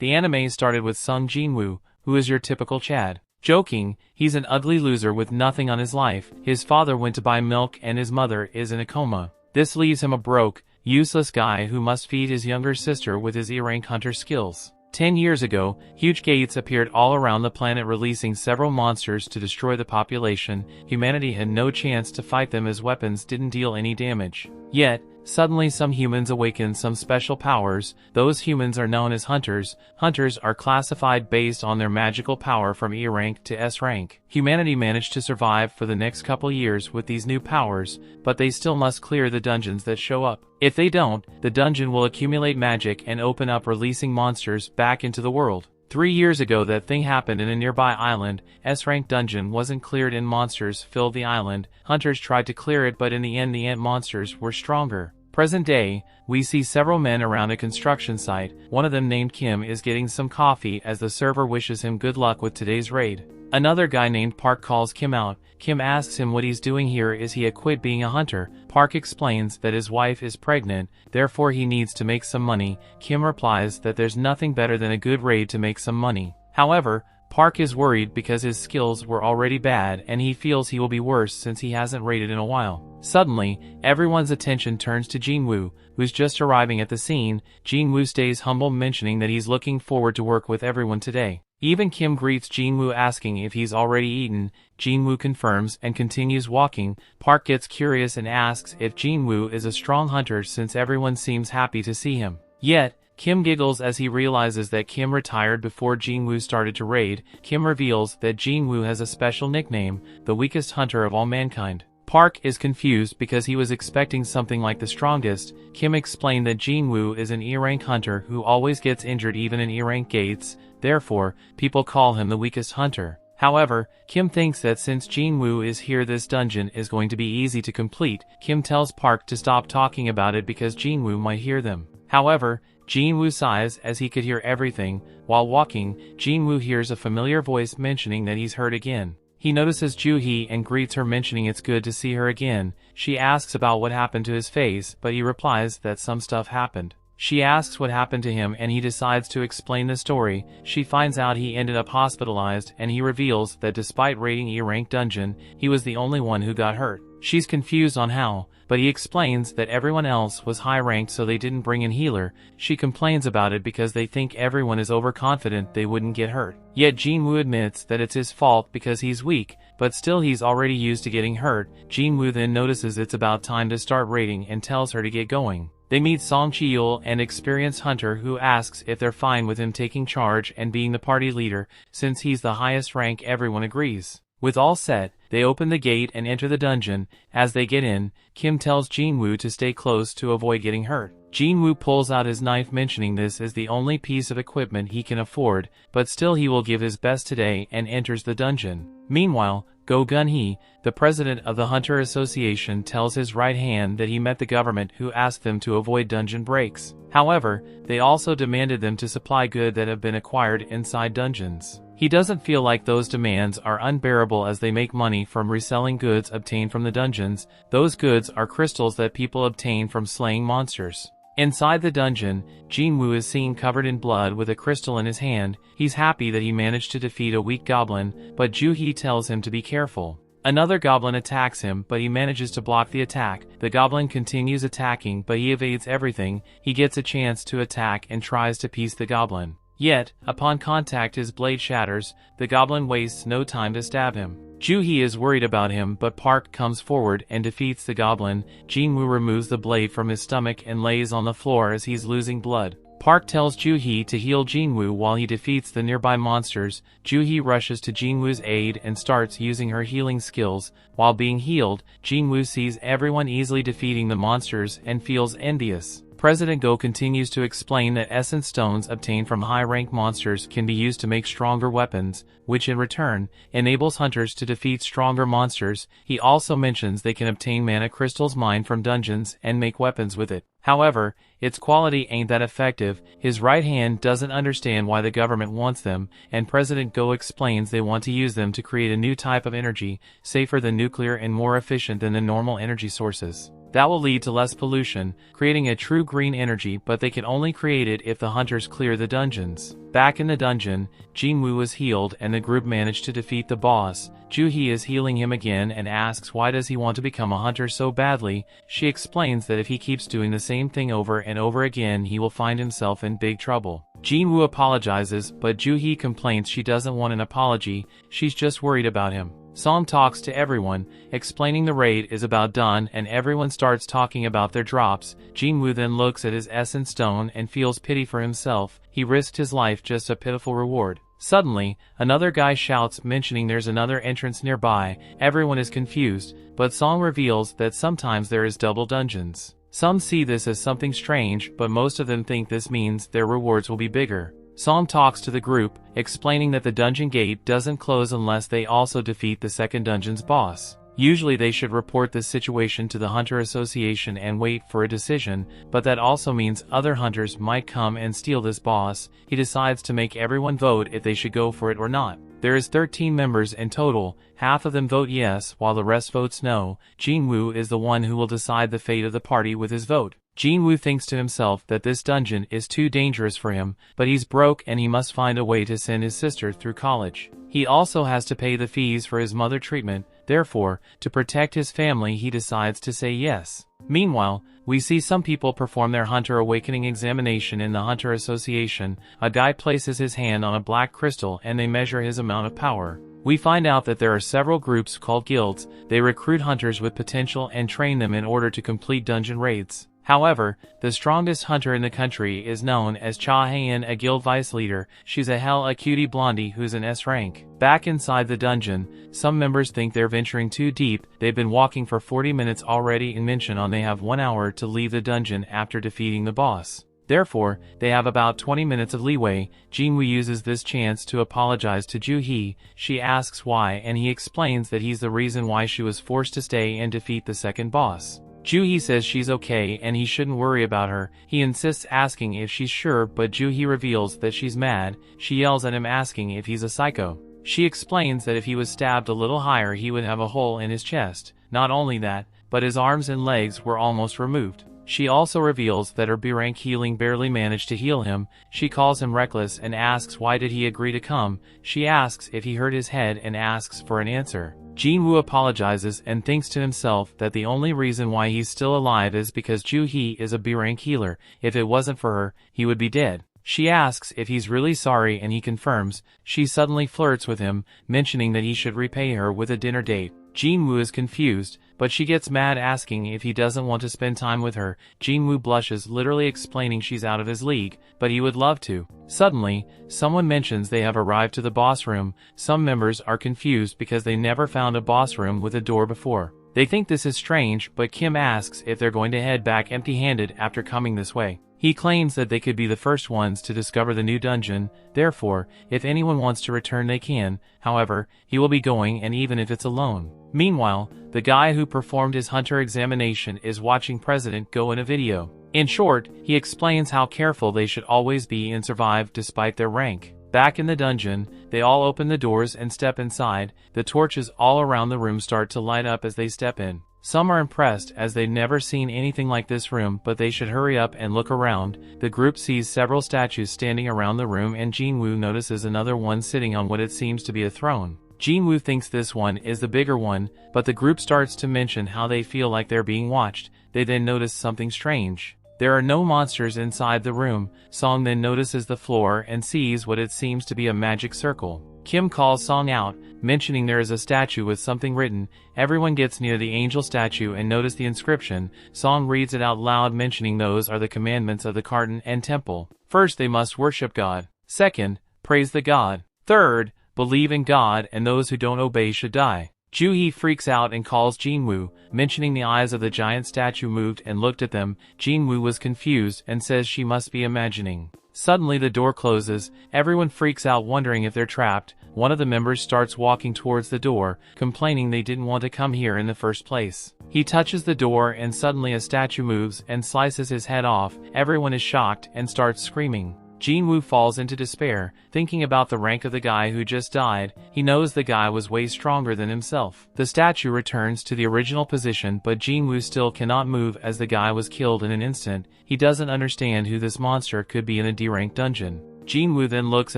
The anime started with Sung Jin-Woo, who is your typical Chad. Joking, he's an ugly loser with nothing on his life. His father went to buy milk and his mother is in a coma. This leaves him a broke, useless guy who must feed his younger sister with his E-rank hunter skills. 10 years ago, huge gates appeared all around the planet, releasing several monsters to destroy the population. Humanity had no chance to fight them as weapons didn't deal any damage. Yet, suddenly some humans awakened some special powers. Those humans are known as hunters. Hunters are classified based on their magical power from E rank to S rank. Humanity managed to survive for the next couple years with these new powers, but they still must clear the dungeons that show up. If they don't, the dungeon will accumulate magic and open up, releasing monsters back into the world. 3 years ago that thing happened in a nearby island. S-rank dungeon wasn't cleared and monsters filled the island. Hunters tried to clear it, but in the end the ant monsters were stronger. Present day, we see several men around a construction site. One of them, named Kim, is getting some coffee as the server wishes him good luck with today's raid. Another guy named Park calls Kim out. Kim asks him what he's doing here. Is he quit being a hunter? Park explains that his wife is pregnant, therefore he needs to make some money. Kim replies that there's nothing better than a good raid to make some money. However, Park is worried because his skills were already bad and he feels he will be worse since he hasn't raided in a while. Suddenly, everyone's attention turns to Jin-Woo, who's just arriving at the scene. Jin-Woo stays humble, mentioning that he's looking forward to work with everyone today. Even Kim greets Jin-Woo, asking if he's already eaten. Jin-Woo confirms and continues walking. Park gets curious and asks if Jin-Woo is a strong hunter since everyone seems happy to see him. Yet, Kim giggles as he realizes that Kim retired before Jin-Woo started to raid. Kim reveals that Jin-Woo has a special nickname, the weakest hunter of all mankind. Park is confused because he was expecting something like the strongest. Kim explained that Jin-Woo is an E-rank hunter who always gets injured even in E-rank gates, therefore, people call him the weakest hunter. However, Kim thinks that since Jin-Woo is here, this dungeon is going to be easy to complete. Kim tells Park to stop talking about it because Jin-Woo might hear them. However, Jin-Woo sighs as he could hear everything. While walking, Jin-Woo hears a familiar voice mentioning that he's hurt again. He notices Joo-hee and greets her, mentioning it's good to see her again. She asks about what happened to his face, but he replies that some stuff happened. She asks what happened to him and he decides to explain the story. She finds out he ended up hospitalized and he reveals that despite raiding E-rank dungeon, he was the only one who got hurt. She's confused on how, but he explains that everyone else was high ranked so they didn't bring in healer. She complains about it because they think everyone is overconfident they wouldn't get hurt. Yet Jin-Woo admits that it's his fault because he's weak, but still he's already used to getting hurt. Jin-Woo then notices it's about time to start raiding and tells her to get going. They meet Song Chi-yul, an experienced hunter who asks if they're fine with him taking charge and being the party leader. Since he's the highest rank, everyone agrees. With all set, they open the gate and enter the dungeon. As they get in, Kim tells Jin-Woo to stay close to avoid getting hurt. Jin-Woo pulls out his knife, mentioning this is the only piece of equipment he can afford, but still he will give his best today, and enters the dungeon. Meanwhile, Go Gun-hee, the president of the Hunter Association, tells his right hand that he met the government who asked them to avoid dungeon breaks. However, they also demanded them to supply goods that have been acquired inside dungeons. He doesn't feel like those demands are unbearable as they make money from reselling goods obtained from the dungeons. Those goods are crystals that people obtain from slaying monsters. Inside the dungeon, Jin-Woo is seen covered in blood with a crystal in his hand. He's happy that he managed to defeat a weak goblin, but Joo-hee tells him to be careful. Another goblin attacks him, but he manages to block the attack. The goblin continues attacking, but he evades everything. He gets a chance to attack and tries to piece the goblin. Yet, upon contact his blade shatters. The goblin wastes no time to stab him. Joo-hee is worried about him, but Park comes forward and defeats the goblin. Jin-Woo removes the blade from his stomach and lays on the floor as he's losing blood. Park tells Joo-hee to heal Jin-Woo while he defeats the nearby monsters. Joo-hee rushes to Jin-Woo's aid and starts using her healing skills. While being healed, Jin-Woo sees everyone easily defeating the monsters and feels envious. President Go continues to explain that essence stones obtained from high-rank monsters can be used to make stronger weapons, which in return enables hunters to defeat stronger monsters. He also mentions they can obtain mana crystals mined from dungeons and make weapons with it. However, its quality ain't that effective. His right hand doesn't understand why the government wants them, and President Go explains they want to use them to create a new type of energy, safer than nuclear and more efficient than the normal energy sources. That will lead to less pollution, creating a true green energy, but they can only create it if the hunters clear the dungeons. Back in the dungeon, Jin-Woo is healed and the group managed to defeat the boss. Joo-hee is healing him again and asks why does he want to become a hunter so badly. She explains that if he keeps doing the same thing over and over again he will find himself in big trouble. Jin-Woo apologizes, but Joo-hee complains she doesn't want an apology, she's just worried about him. Song talks to everyone, explaining the raid is about done and everyone starts talking about their drops. Jin-Woo then looks at his essence stone and feels pity for himself. He risked his life just a pitiful reward. Suddenly, another guy shouts mentioning there's another entrance nearby. Everyone is confused, but Song reveals that sometimes there is double dungeons. Some see this as something strange, but most of them think this means their rewards will be bigger. Song talks to the group, explaining that the dungeon gate doesn't close unless they also defeat the second dungeon's boss. Usually they should report this situation to the Hunter Association and wait for a decision, but that also means other hunters might come and steal this boss. He decides to make everyone vote if they should go for it or not. There is 13 members in total, half of them vote yes while the rest votes no. Jin-Woo is the one who will decide the fate of the party with his vote. Jin-Woo thinks to himself that this dungeon is too dangerous for him, but he's broke and he must find a way to send his sister through college. He also has to pay the fees for his mother treatment, therefore, to protect his family he decides to say yes. Meanwhile, we see some people perform their Hunter Awakening examination in the Hunter Association. A guy places his hand on a black crystal and they measure his amount of power. We find out that there are several groups called guilds. They recruit hunters with potential and train them in order to complete dungeon raids. However, the strongest hunter in the country is known as Cha Hae-in, a guild vice leader. She's a cutie blondie who's an S rank. Back inside the dungeon, some members think they're venturing too deep. They've been walking for 40 minutes already and mention on they have 1 hour to leave the dungeon after defeating the boss. Therefore, they have about 20 minutes of leeway. Jin-Woo uses this chance to apologize to Joo-hee. She asks why and he explains that he's the reason why she was forced to stay and defeat the second boss. Joo-hee says she's okay and he shouldn't worry about her. He insists asking if she's sure, but Joo-hee reveals that she's mad. She yells at him asking if he's a psycho. She explains that if he was stabbed a little higher he would have a hole in his chest. Not only that, but his arms and legs were almost removed. She also reveals that her B-rank healing barely managed to heal him. She calls him reckless and asks why did he agree to come. She asks if he hurt his head and asks for an answer. Jin-Woo apologizes and thinks to himself that the only reason why he's still alive is because Joo-hee is a B-rank healer. If it wasn't for her, he would be dead. She asks if he's really sorry and he confirms. She suddenly flirts with him, mentioning that he should repay her with a dinner date. Jin-Woo is confused, but she gets mad asking if he doesn't want to spend time with her. Jin-Woo blushes, literally explaining she's out of his league, but he would love to. Suddenly, someone mentions they have arrived to the boss room. Some members are confused because they never found a boss room with a door before. They think this is strange, but Kim asks if they're going to head back empty-handed after coming this way. He claims that they could be the first ones to discover the new dungeon, therefore, if anyone wants to return they can. However, he will be going and even if it's alone. Meanwhile, the guy who performed his hunter examination is watching President go in a video. In short, he explains how careful they should always be and survive despite their rank. Back in the dungeon, they all open the doors and step inside. The torches all around the room start to light up as they step in. Some are impressed as they've never seen anything like this room, but they should hurry up and look around. The group sees several statues standing around the room and Jin-Woo notices another one sitting on what it seems to be a throne. Jin-Woo thinks this one is the bigger one, but the group starts to mention how they feel like they're being watched. They then notice something strange. There are no monsters inside the room. Song then notices the floor and sees what it seems to be a magic circle. Kim calls Song out, mentioning there is a statue with something written. Everyone gets near the angel statue and notice the inscription. Song reads it out loud, mentioning those are the commandments of the garden and temple. First, they must worship God. Second, praise the God. Third, believe in God, and those who don't obey should die. Joo-hee freaks out and calls Jin-Woo, mentioning the eyes of the giant statue moved and looked at them. Jin-Woo was confused and says she must be imagining. Suddenly the door closes. Everyone freaks out, wondering if they're trapped. One of the members starts walking towards the door, complaining they didn't want to come here in the first place. He touches the door and suddenly a statue moves and slices his head off. Everyone is shocked and starts screaming. Jin-Woo falls into despair, thinking about the rank of the guy who just died. He knows the guy was way stronger than himself. The statue returns to the original position, but Jin-Woo still cannot move as the guy was killed in an instant. He doesn't understand who this monster could be in a D-rank dungeon. Jin-Woo then looks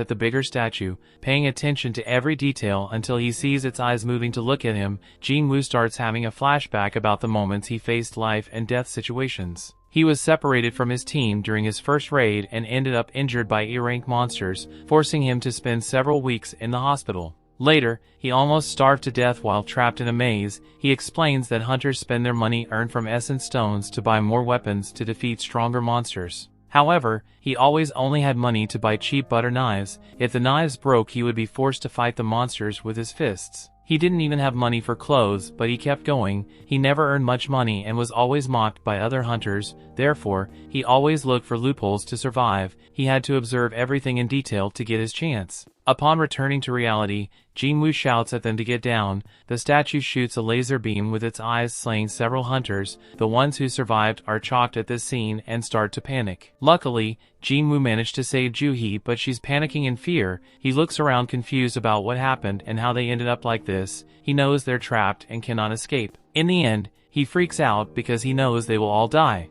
at the bigger statue, paying attention to every detail until he sees its eyes moving to look at him. Jin-Woo starts having a flashback about the moments he faced life and death situations. He was separated from his team during his first raid and ended up injured by E-rank monsters, forcing him to spend several weeks in the hospital. Later, he almost starved to death while trapped in a maze. He explains that hunters spend their money earned from essence stones to buy more weapons to defeat stronger monsters. However, he always only had money to buy cheap butter knives. If the knives broke, he would be forced to fight the monsters with his fists. He didn't even have money for clothes, but he kept going. He never earned much money and was always mocked by other hunters. Therefore, he always looked for loopholes to survive. He had to observe everything in detail to get his chance. Upon returning to reality, Jin-Woo shouts at them to get down. The statue shoots a laser beam with its eyes, slaying several hunters. The ones who survived are shocked at this scene and start to panic. Luckily, Jin-Woo managed to save Ju-hee, but she's panicking in fear. He looks around confused about what happened and how they ended up like this. He knows they're trapped and cannot escape. In the end, he freaks out because he knows they will all die.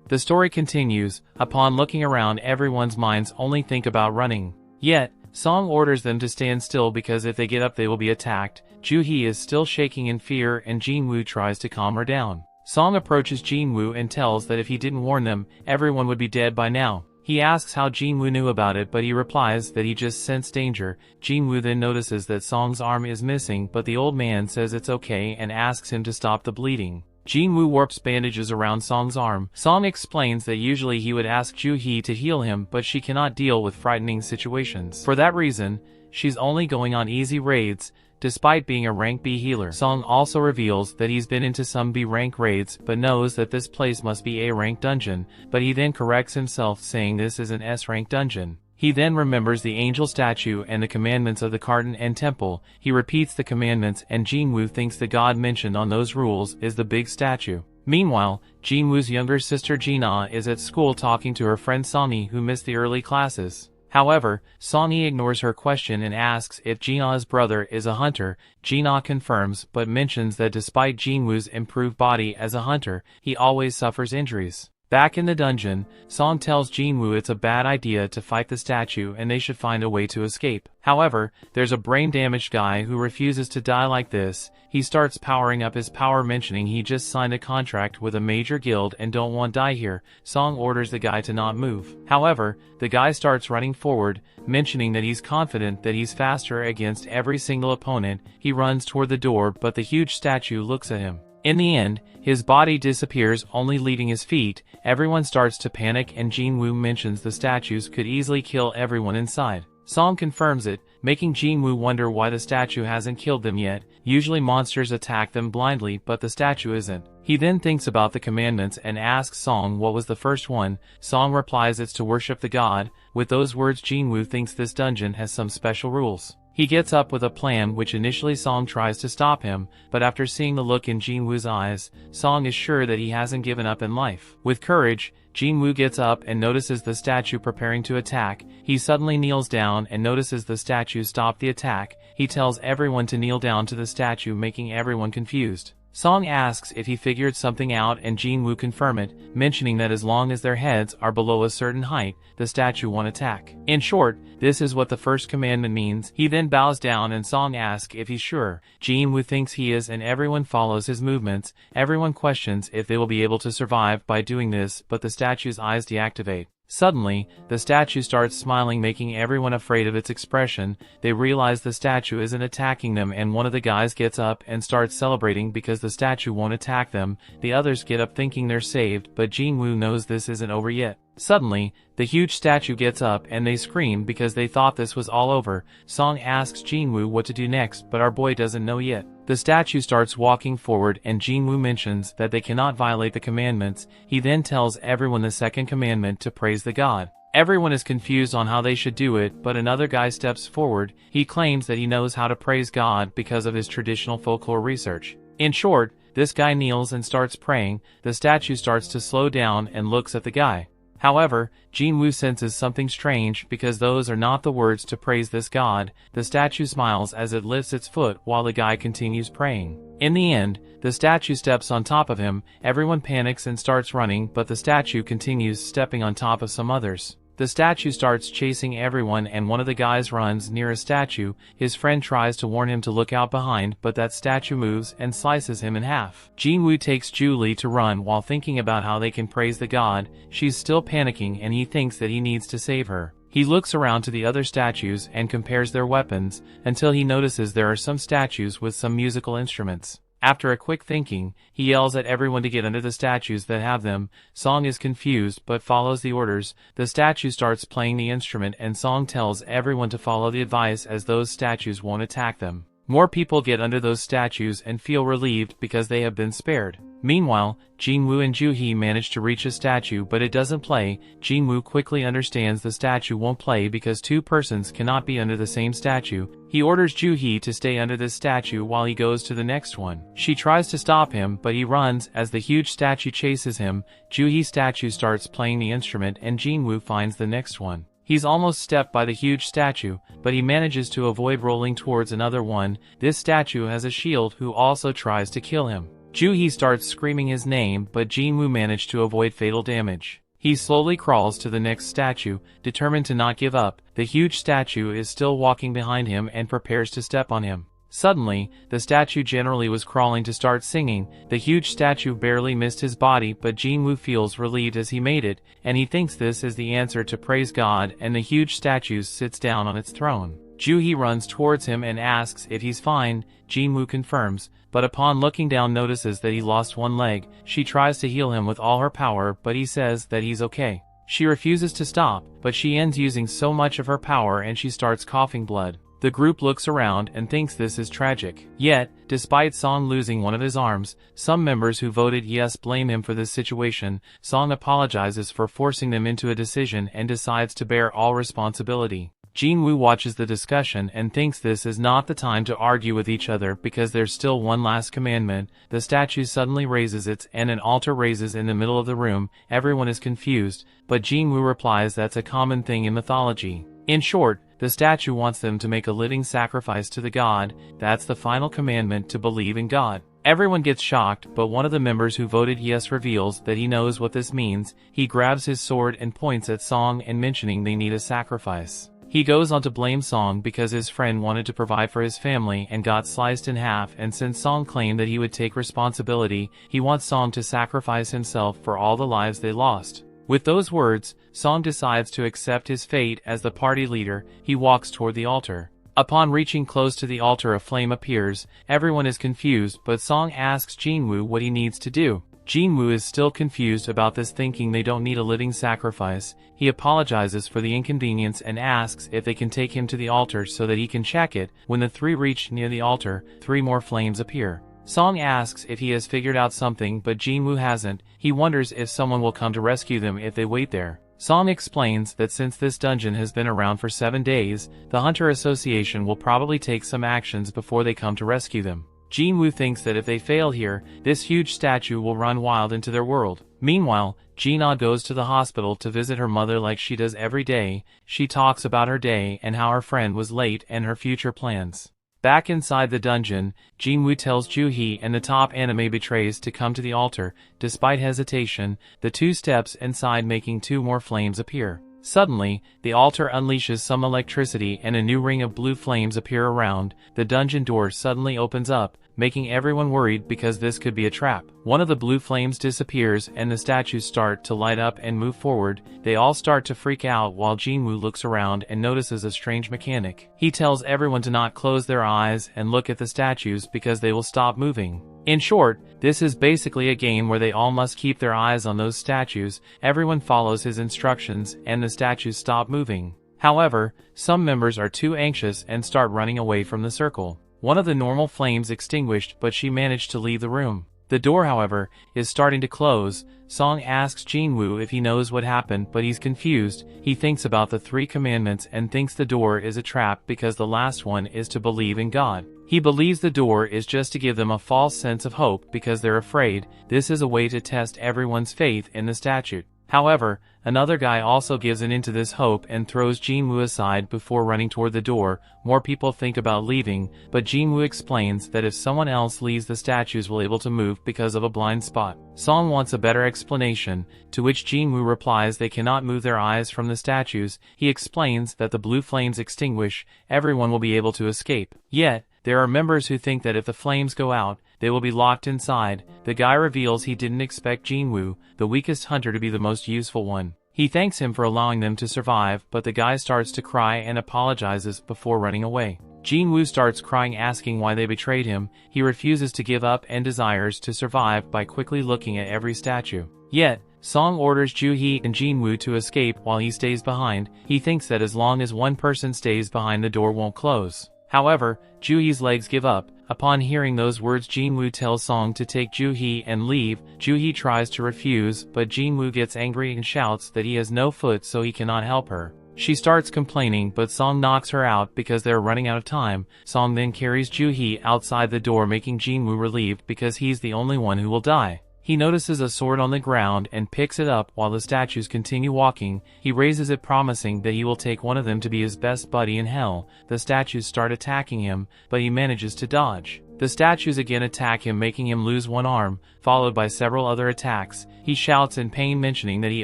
The story continues. Upon looking around, everyone's minds only think about running. Yet, Song orders them to stand still because if they get up they will be attacked. Ju-hee is still shaking in fear and Jin-Woo tries to calm her down. Song approaches Jin-Woo and tells that if he didn't warn them, everyone would be dead by now. He asks how Jin-Woo knew about it, but he replies that he just sensed danger. Jin-Woo then notices that Song's arm is missing, but the old man says it's okay and asks him to stop the bleeding. Jin-Woo warps bandages around Song's arm. Song explains that usually he would ask Ju-hee to heal him, but she cannot deal with frightening situations. For that reason, she's only going on easy raids, despite being a rank B healer. Song also reveals that he's been into some B rank raids, but knows that this place must be A rank dungeon, but he then corrects himself saying this is an S rank dungeon. He then remembers the angel statue and the commandments of the garden and temple. He repeats the commandments and Jin-Woo thinks the god mentioned on those rules is the big statue. Meanwhile, Jin-Woo's younger sister Jin-Ah is at school talking to her friend Song-hee who missed the early classes. However, Song-hee ignores her question and asks if Jin-ah's brother is a hunter. Jin-ah confirms but mentions that despite Jin-Woo's improved body as a hunter, he always suffers injuries. Back in the dungeon, Song tells Jin-Woo it's a bad idea to fight the statue and they should find a way to escape. However, there's a brain-damaged guy who refuses to die like this. He starts powering up his power, mentioning he just signed a contract with a major guild and don't want to die here. Song orders the guy to not move. However, the guy starts running forward, mentioning that he's confident that he's faster against every single opponent. He runs toward the door, but the huge statue looks at him. In the end, his body disappears, only leaving his feet. Everyone starts to panic and Jin-Woo mentions the statues could easily kill everyone inside. Song confirms it, making Jin-Woo wonder why the statue hasn't killed them yet. Usually monsters attack them blindly, but the statue isn't. He then thinks about the commandments and asks Song what was the first one. Song replies it's to worship the god. With those words, Jin-Woo thinks this dungeon has some special rules. He gets up with a plan which initially Song tries to stop him, but after seeing the look in Jin-Woo's eyes, Song is sure that he hasn't given up in life. With courage, Jin-Woo gets up and notices the statue preparing to attack. He suddenly kneels down and notices the statue stop the attack. He tells everyone to kneel down to the statue, making everyone confused. Song asks if he figured something out and Jin-Woo confirms it, mentioning that as long as their heads are below a certain height, the statue won't attack. In short, this is what the first commandment means. He then bows down and Song asks if he's sure. Jin-Woo thinks he is and everyone follows his movements. Everyone questions if they will be able to survive by doing this, but the statue's eyes deactivate. Suddenly, the statue starts smiling, making everyone afraid of its expression. They realize the statue isn't attacking them and one of the guys gets up and starts celebrating because the statue won't attack them. The others get up thinking they're saved, but Jin-Woo knows this isn't over yet. Suddenly, the huge statue gets up and they scream because they thought this was all over. Song asks Jin-Woo what to do next, but our boy doesn't know yet. The statue starts walking forward and Jin-Woo mentions that they cannot violate the commandments. He then tells everyone the second commandment to praise the god. Everyone is confused on how they should do it, but another guy steps forward. He claims that he knows how to praise God because of his traditional folklore research. In short, this guy kneels and starts praying. The statue starts to slow down and looks at the guy. However, Jin-Woo senses something strange because those are not the words to praise this god. The statue smiles as it lifts its foot while the guy continues praying. In the end, the statue steps on top of him, everyone panics and starts running, but the statue continues stepping on top of some others. The statue starts chasing everyone and one of the guys runs near a statue. His friend tries to warn him to look out behind, but that statue moves and slices him in half. Jin-Woo takes Julie to run while thinking about how they can praise the god. She's still panicking and he thinks that he needs to save her. He looks around to the other statues and compares their weapons, until he notices there are some statues with some musical instruments. After a quick thinking, he yells at everyone to get under the statues that have them. Song is confused but follows the orders. The statue starts playing the instrument and Song tells everyone to follow the advice as those statues won't attack them. More people get under those statues and feel relieved because they have been spared. Meanwhile, Jin-Woo and Ju-hee manage to reach a statue but it doesn't play. Jin-Woo quickly understands the statue won't play because two persons cannot be under the same statue. He orders Ju-hee to stay under this statue while he goes to the next one. She tries to stop him but he runs as the huge statue chases him. Ju-hee's statue starts playing the instrument and Jin-Woo finds the next one. He's almost stepped by the huge statue, but he manages to avoid rolling towards another one. This statue has a shield who also tries to kill him. Ju-hee starts screaming his name, but Jin-Woo managed to avoid fatal damage. He slowly crawls to the next statue, determined to not give up. The huge statue is still walking behind him and prepares to step on him. Suddenly, the statue generally was crawling to start singing. The huge statue barely missed his body, but Jin-Woo feels relieved as he made it, and he thinks this is the answer to praise God, and the huge statue sits down on its throne. Ju-hee runs towards him and asks if he's fine. Jin-Woo confirms, but upon looking down notices that he lost one leg. She tries to heal him with all her power, but he says that he's okay. She refuses to stop, but she ends using so much of her power and she starts coughing blood. The group looks around and thinks this is tragic. Yet, despite Song losing one of his arms, some members who voted yes blame him for this situation. Song apologizes for forcing them into a decision and decides to bear all responsibility. Jin-Woo watches the discussion and thinks this is not the time to argue with each other because there's still one last commandment. The statue suddenly raises its and an altar raises in the middle of the room. Everyone is confused, but Jin-Woo replies that's a common thing in mythology. In short, the statue wants them to make a living sacrifice to the god. That's the final commandment, to believe in God. Everyone gets shocked, but one of the members who voted yes reveals that he knows what this means. He grabs his sword and points at Song and mentioning they need a sacrifice. He goes on to blame Song because his friend wanted to provide for his family and got sliced in half, and since Song claimed that he would take responsibility, he wants Song to sacrifice himself for all the lives they lost. With those words, Song decides to accept his fate as the party leader. He walks toward the altar. Upon reaching close to the altar, a flame appears. Everyone is confused, but Song asks Jin-Woo what he needs to do. Jin-Woo is still confused about this, thinking they don't need a living sacrifice. He apologizes for the inconvenience and asks if they can take him to the altar so that he can check it. When the three reach near the altar, 3 more flames appear. Song asks if he has figured out something, but Jin-Woo hasn't. He wonders if someone will come to rescue them if they wait there. Song explains that since this dungeon has been around for 7 days, the Hunter Association will probably take some actions before they come to rescue them. Jin-Woo thinks that if they fail here, this huge statue will run wild into their world. Meanwhile, Jin-Ah goes to the hospital to visit her mother like she does every day. She talks about her day and how her friend was late and her future plans. Back inside the dungeon, Jin-Woo tells Ju-hee and the top anime betrays to come to the altar. Despite hesitation, the 2 steps inside, making 2 more flames appear. Suddenly, the altar unleashes some electricity and a new ring of blue flames appear around. The dungeon door suddenly opens up, making everyone worried because this could be a trap. One of the blue flames disappears and the statues start to light up and move forward. They all start to freak out while Jin-Woo looks around and notices a strange mechanic. He tells everyone to not close their eyes and look at the statues because they will stop moving. In short, this is basically a game where they all must keep their eyes on those statues. Everyone follows his instructions and the statues stop moving. However, some members are too anxious and start running away from the circle. One of the normal flames extinguished, but she managed to leave the room. The door, however, is starting to close. Song asks Jin-Woo if he knows what happened, but he's confused. He thinks about the 3 commandments and thinks the door is a trap because the last one is to believe in God. He believes the door is just to give them a false sense of hope because they're afraid. This is a way to test everyone's faith in the statute. However, another guy also gives in to this hope and throws Jin-Woo aside before running toward the door. More people think about leaving, but Jin-Woo explains that if someone else leaves, the statues will able to move because of a blind spot. Song wants a better explanation, to which Jin-Woo replies they cannot move their eyes from the statues. He explains that the blue flames extinguish, everyone will be able to escape. Yet, there are members who think that if the flames go out, they will be locked inside. The guy reveals he didn't expect Jin-Woo, the weakest hunter, to be the most useful one. He thanks him for allowing them to survive, but the guy starts to cry and apologizes before running away. Jin-Woo starts crying, asking why they betrayed him. He refuses to give up and desires to survive by quickly looking at every statue. Yet, Song orders Joo-hee and Jin-Woo to escape while he stays behind. He thinks that as long as one person stays behind, the door won't close. However, Joo-hee's legs give up. Upon hearing those words, Jin-Woo tells Song to take Joo-hee and leave. Joo-hee tries to refuse, but Jin-Woo gets angry and shouts that he has no foot so he cannot help her. She starts complaining, but Song knocks her out because they're running out of time. Song then carries Joo-hee outside the door, making Jin-Woo relieved because he's the only one who will die. He notices a sword on the ground and picks it up while the statues continue walking. He raises it, promising that he will take one of them to be his best buddy in hell. The statues start attacking him, but he manages to dodge. The statues again attack him, making him lose one arm, followed by several other attacks. He shouts in pain, mentioning that he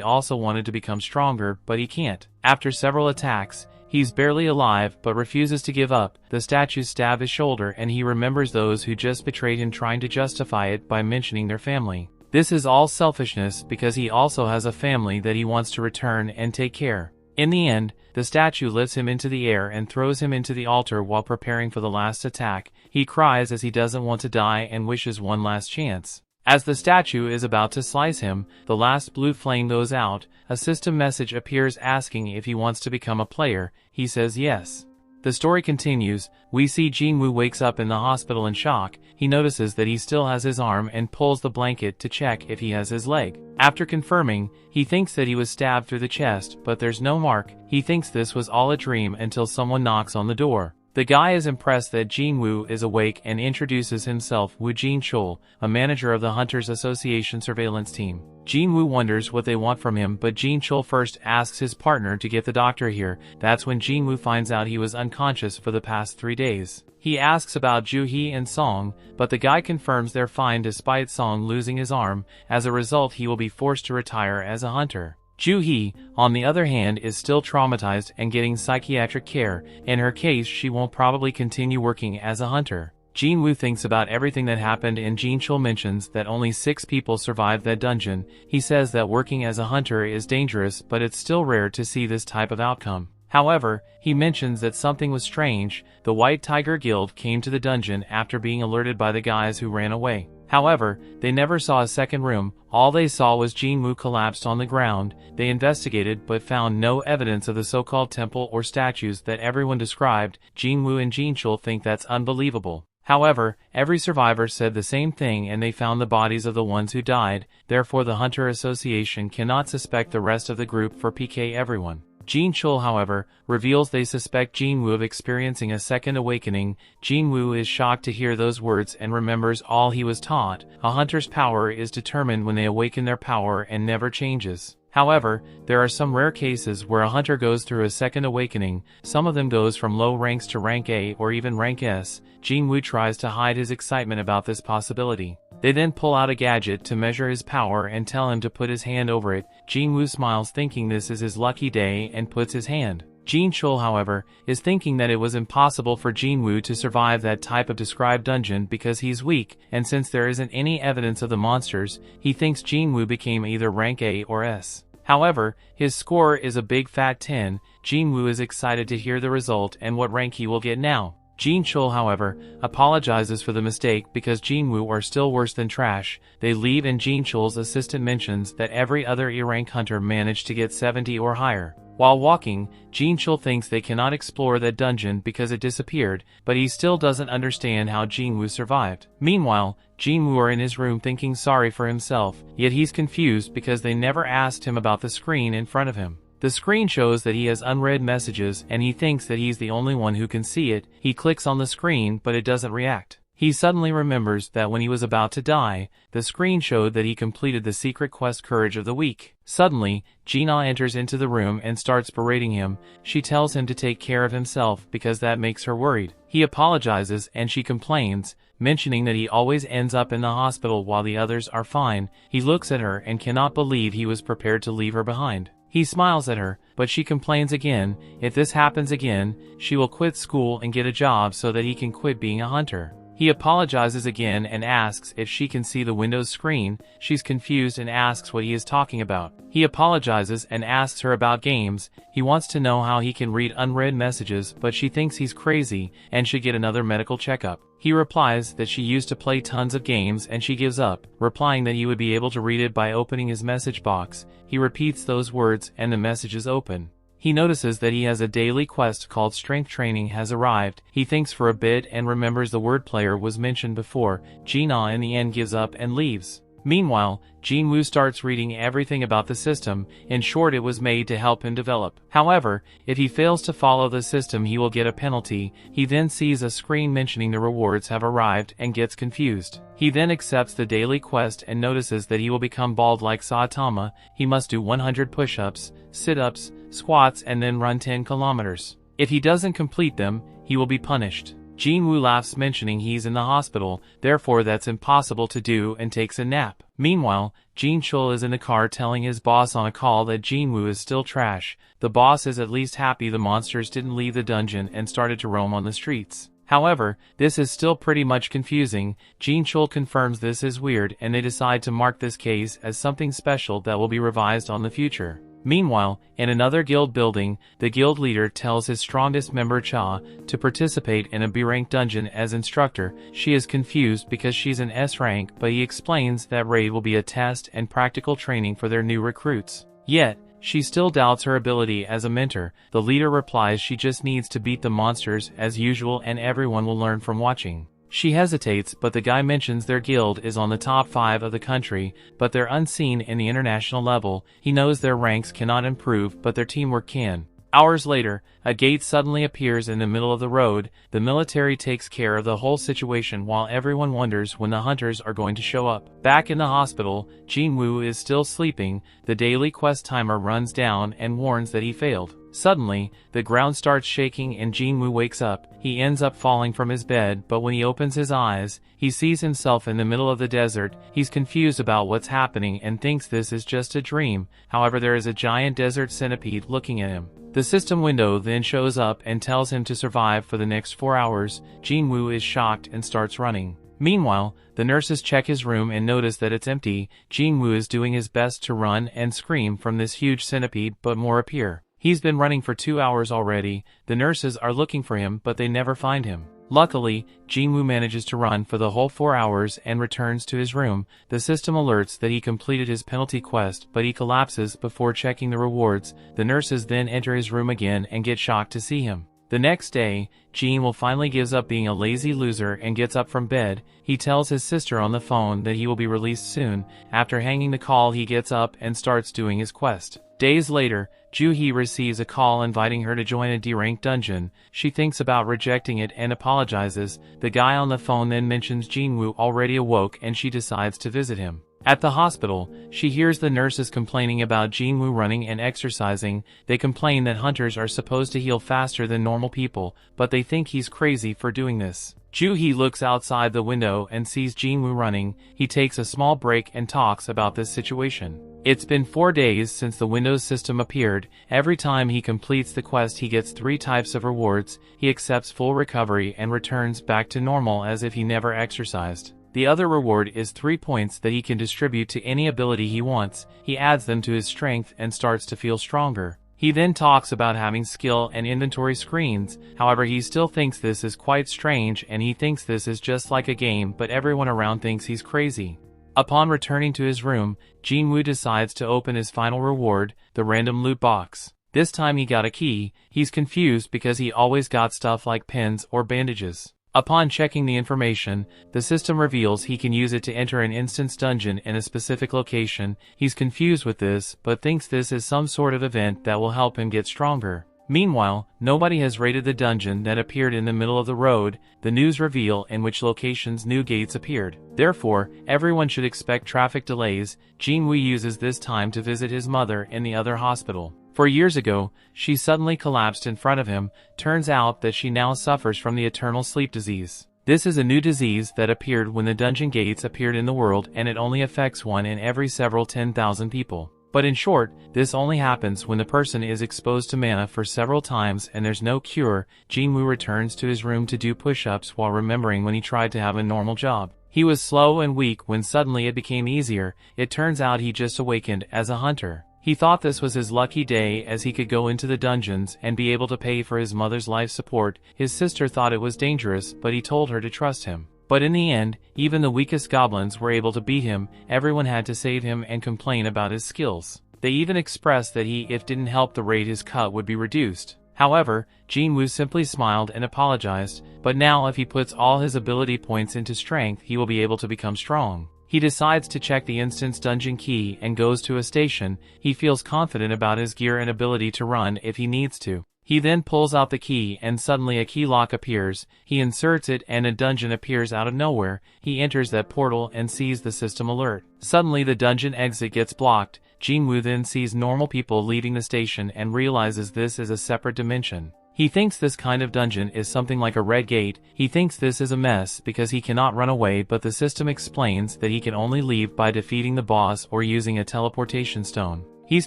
also wanted to become stronger, but he can't. After several attacks, he's barely alive, but refuses to give up. The statues stab his shoulder, and he remembers those who just betrayed him, trying to justify it by mentioning their family. This is all selfishness because he also has a family that he wants to return and take care. In the end, the statue lifts him into the air and throws him into the altar while preparing for the last attack. He cries as he doesn't want to die and wishes one last chance. As the statue is about to slice him, the last blue flame goes out. A system message appears asking if he wants to become a player. He says yes. The story continues. We see Jin-Woo wakes up in the hospital in shock. He notices that he still has his arm and pulls the blanket to check if he has his leg. After confirming, he thinks that he was stabbed through the chest, but there's no mark. He thinks this was all a dream until someone knocks on the door. The guy is impressed that Jin-Woo is awake and introduces himself, Woo Jin-chul, a manager of the Hunters Association surveillance team. Jin-Woo wonders what they want from him, but Jin-chul first asks his partner to get the doctor here. That's when Jin-Woo finds out he was unconscious for the past 3 days. He asks about Joo-hee and Song, but the guy confirms they're fine despite Song losing his arm. As a result, he will be forced to retire as a hunter. Joo-hee, on the other hand, is still traumatized and getting psychiatric care. In her case, she won't probably continue working as a hunter. Jin-Woo thinks about everything that happened, and Jin-chul mentions that only 6 people survived that dungeon. He says that working as a hunter is dangerous, but it's still rare to see this type of outcome. However, he mentions that something was strange. The White Tiger Guild came to the dungeon after being alerted by the guys who ran away. However, they never saw a second room. All they saw was Jin-Woo collapsed on the ground. They investigated but found no evidence of the so-called temple or statues that everyone described. Jin-Woo and Jin-chul think that's unbelievable. However, every survivor said the same thing, and they found the bodies of the ones who died. Therefore, the Hunter Association cannot suspect the rest of the group for PK everyone. Jin-chul, however, reveals they suspect Jin-Woo of experiencing a second awakening. Jin-Woo is shocked to hear those words and remembers all he was taught. A hunter's power is determined when they awaken their power and never changes. However, there are some rare cases where a hunter goes through a second awakening. Some of them goes from low ranks to rank A or even rank S. Jin-Woo tries to hide his excitement about this possibility. They then pull out a gadget to measure his power and tell him to put his hand over it. Jin-Woo smiles, thinking this is his lucky day, and puts his hand. Jin-chul, however, is thinking that it was impossible for Jin-Woo to survive that type of described dungeon because he's weak, and since there isn't any evidence of the monsters, he thinks Jin-Woo became either rank A or S. However, his score is a big fat 10. Jin-Woo is excited to hear the result and what rank he will get now. Jin-chul, however, apologizes for the mistake because Jin-Woo are still worse than trash. They leave, and Jin-chul's assistant mentions that every other E-rank hunter managed to get 70 or higher. While walking, Jin-chul thinks they cannot explore that dungeon because it disappeared, but he still doesn't understand how Jin-Woo survived. Meanwhile, Jin-Woo are in his room thinking sorry for himself, yet he's confused because they never asked him about the screen in front of him. The screen shows that he has unread messages, and he thinks that he's the only one who can see it. He clicks on the screen, but it doesn't react. He suddenly remembers that when he was about to die, the screen showed that he completed the secret quest Courage of the Week. Suddenly, Gina enters into the room and starts berating him. She tells him to take care of himself because that makes her worried. He apologizes and she complains, mentioning that he always ends up in the hospital while the others are fine. He looks at her and cannot believe he was prepared to leave her behind. He smiles at her, but she complains again. If this happens again, she will quit school and get a job so that he can quit being a hunter. He apologizes again and asks if she can see the Windows screen. She's confused and asks what he is talking about. He apologizes and asks her about games. He wants to know how he can read unread messages, but she thinks he's crazy and should get another medical checkup. He replies that she used to play tons of games and she gives up, replying that he would be able to read it by opening his message box. He repeats those words and the message is open. He notices that he has a daily quest called Strength Training has arrived. He thinks for a bit and remembers the word player was mentioned before. Gina in the end gives up and leaves. Meanwhile, Jin-Woo starts reading everything about the system. In short, it was made to help him develop. However, if he fails to follow the system, he will get a penalty. He then sees a screen mentioning the rewards have arrived and gets confused. He then accepts the daily quest and notices that he will become bald like Saitama. He must do 100 push-ups, sit-ups, squats, and then run 10 kilometers. If he doesn't complete them, he will be punished. Jin-Woo laughs, mentioning he's in the hospital, therefore that's impossible to do, and takes a nap. Meanwhile, Jin-Chul is in the car telling his boss on a call that Jin-Woo is still trash. The boss is at least happy the monsters didn't leave the dungeon and started to roam on the streets. However, this is still pretty much confusing. Jin-Chul confirms this is weird and they decide to mark this case as something special that will be revised on the future. Meanwhile, in another guild building, the guild leader tells his strongest member Cha to participate in a B-rank dungeon as instructor. She is confused because she's an S rank, but he explains that raid will be a test and practical training for their new recruits. Yet, she still doubts her ability as a mentor. The leader replies she just needs to beat the monsters as usual and everyone will learn from watching. She hesitates, but the guy mentions their guild is on the top 5 of the country, but they're unseen in the international level. He knows their ranks cannot improve, but their teamwork can. Hours later, a gate suddenly appears in the middle of the road. The military takes care of the whole situation while everyone wonders when the hunters are going to show up. Back in the hospital, Jin-Woo is still sleeping. The daily quest timer runs down and warns that he failed. Suddenly, the ground starts shaking and Jin-Woo wakes up. He ends up falling from his bed, but when he opens his eyes, he sees himself in the middle of the desert. He's confused about what's happening and thinks this is just a dream. However, there is a giant desert centipede looking at him. The system window then shows up and tells him to survive for the next 4 hours. Jin-Woo is shocked and starts running. Meanwhile, the nurses check his room and notice that it's empty. Jin-Woo is doing his best to run and scream from this huge centipede, but more appear. He's been running for 2 hours already. The nurses are looking for him, but they never find him. Luckily, Jin-Woo manages to run for the whole 4 hours and returns to his room. The system alerts that he completed his penalty quest, but he collapses before checking the rewards. The nurses then enter his room again and get shocked to see him. The next day, Jin-Woo finally gives up being a lazy loser and gets up from bed. He tells his sister on the phone that he will be released soon. After hanging the call, he gets up and starts doing his quest. Days later, Joo-hee receives a call inviting her to join a D-rank dungeon. She thinks about rejecting it and apologizes. The guy on the phone then mentions Jin-Woo already awoke and she decides to visit him. At the hospital, she hears the nurses complaining about Jin-Woo running and exercising. They complain that hunters are supposed to heal faster than normal people, but they think he's crazy for doing this. Joo-hee looks outside the window and sees Jin-Woo running. He takes a small break and talks about this situation. It's been 4 days since the Windows system appeared. Every time he completes the quest he gets 3 types of rewards. He accepts full recovery and returns back to normal as if he never exercised. The other reward is 3 points that he can distribute to any ability he wants. He adds them to his strength and starts to feel stronger. He then talks about having skill and inventory screens. However, he still thinks this is quite strange and he thinks this is just like a game, but everyone around thinks he's crazy. Upon returning to his room, Jin-Woo decides to open his final reward, the random loot box. This time he got a key. He's confused because he always got stuff like pins or bandages. Upon checking the information, the system reveals he can use it to enter an instance dungeon in a specific location. He's confused with this, but thinks this is some sort of event that will help him get stronger. Meanwhile, nobody has raided the dungeon that appeared in the middle of the road, the news reveal in which locations new gates appeared. Therefore, everyone should expect traffic delays. Jin-Woo uses this time to visit his mother in the other hospital. 4 years ago, she suddenly collapsed in front of him. Turns out that she now suffers from the eternal sleep disease. This is a new disease that appeared when the dungeon gates appeared in the world, and it only affects one in every several 10,000 people. But in short, this only happens when the person is exposed to mana for several times and there's no cure. Jin-Woo returns to his room to do push-ups while remembering when he tried to have a normal job. He was slow and weak when suddenly it became easier. It turns out he just awakened as a hunter. He thought this was his lucky day as he could go into the dungeons and be able to pay for his mother's life support. His sister thought it was dangerous, but he told her to trust him. But in the end, even the weakest goblins were able to beat him. Everyone had to save him and complain about his skills. They even expressed that if didn't help the raid, his cut would be reduced. However, Jin-Woo simply smiled and apologized, but now if he puts all his ability points into strength, he will be able to become strong. He decides to check the instance dungeon key and goes to a station. He feels confident about his gear and ability to run if he needs to. He then pulls out the key and suddenly a key lock appears. He inserts it and a dungeon appears out of nowhere. He enters that portal and sees the system alert. Suddenly the dungeon exit gets blocked. Jin-Woo then sees normal people leaving the station and realizes this is a separate dimension. He thinks this kind of dungeon is something like a red gate. He thinks this is a mess because he cannot run away, but the system explains that he can only leave by defeating the boss or using a teleportation stone. He's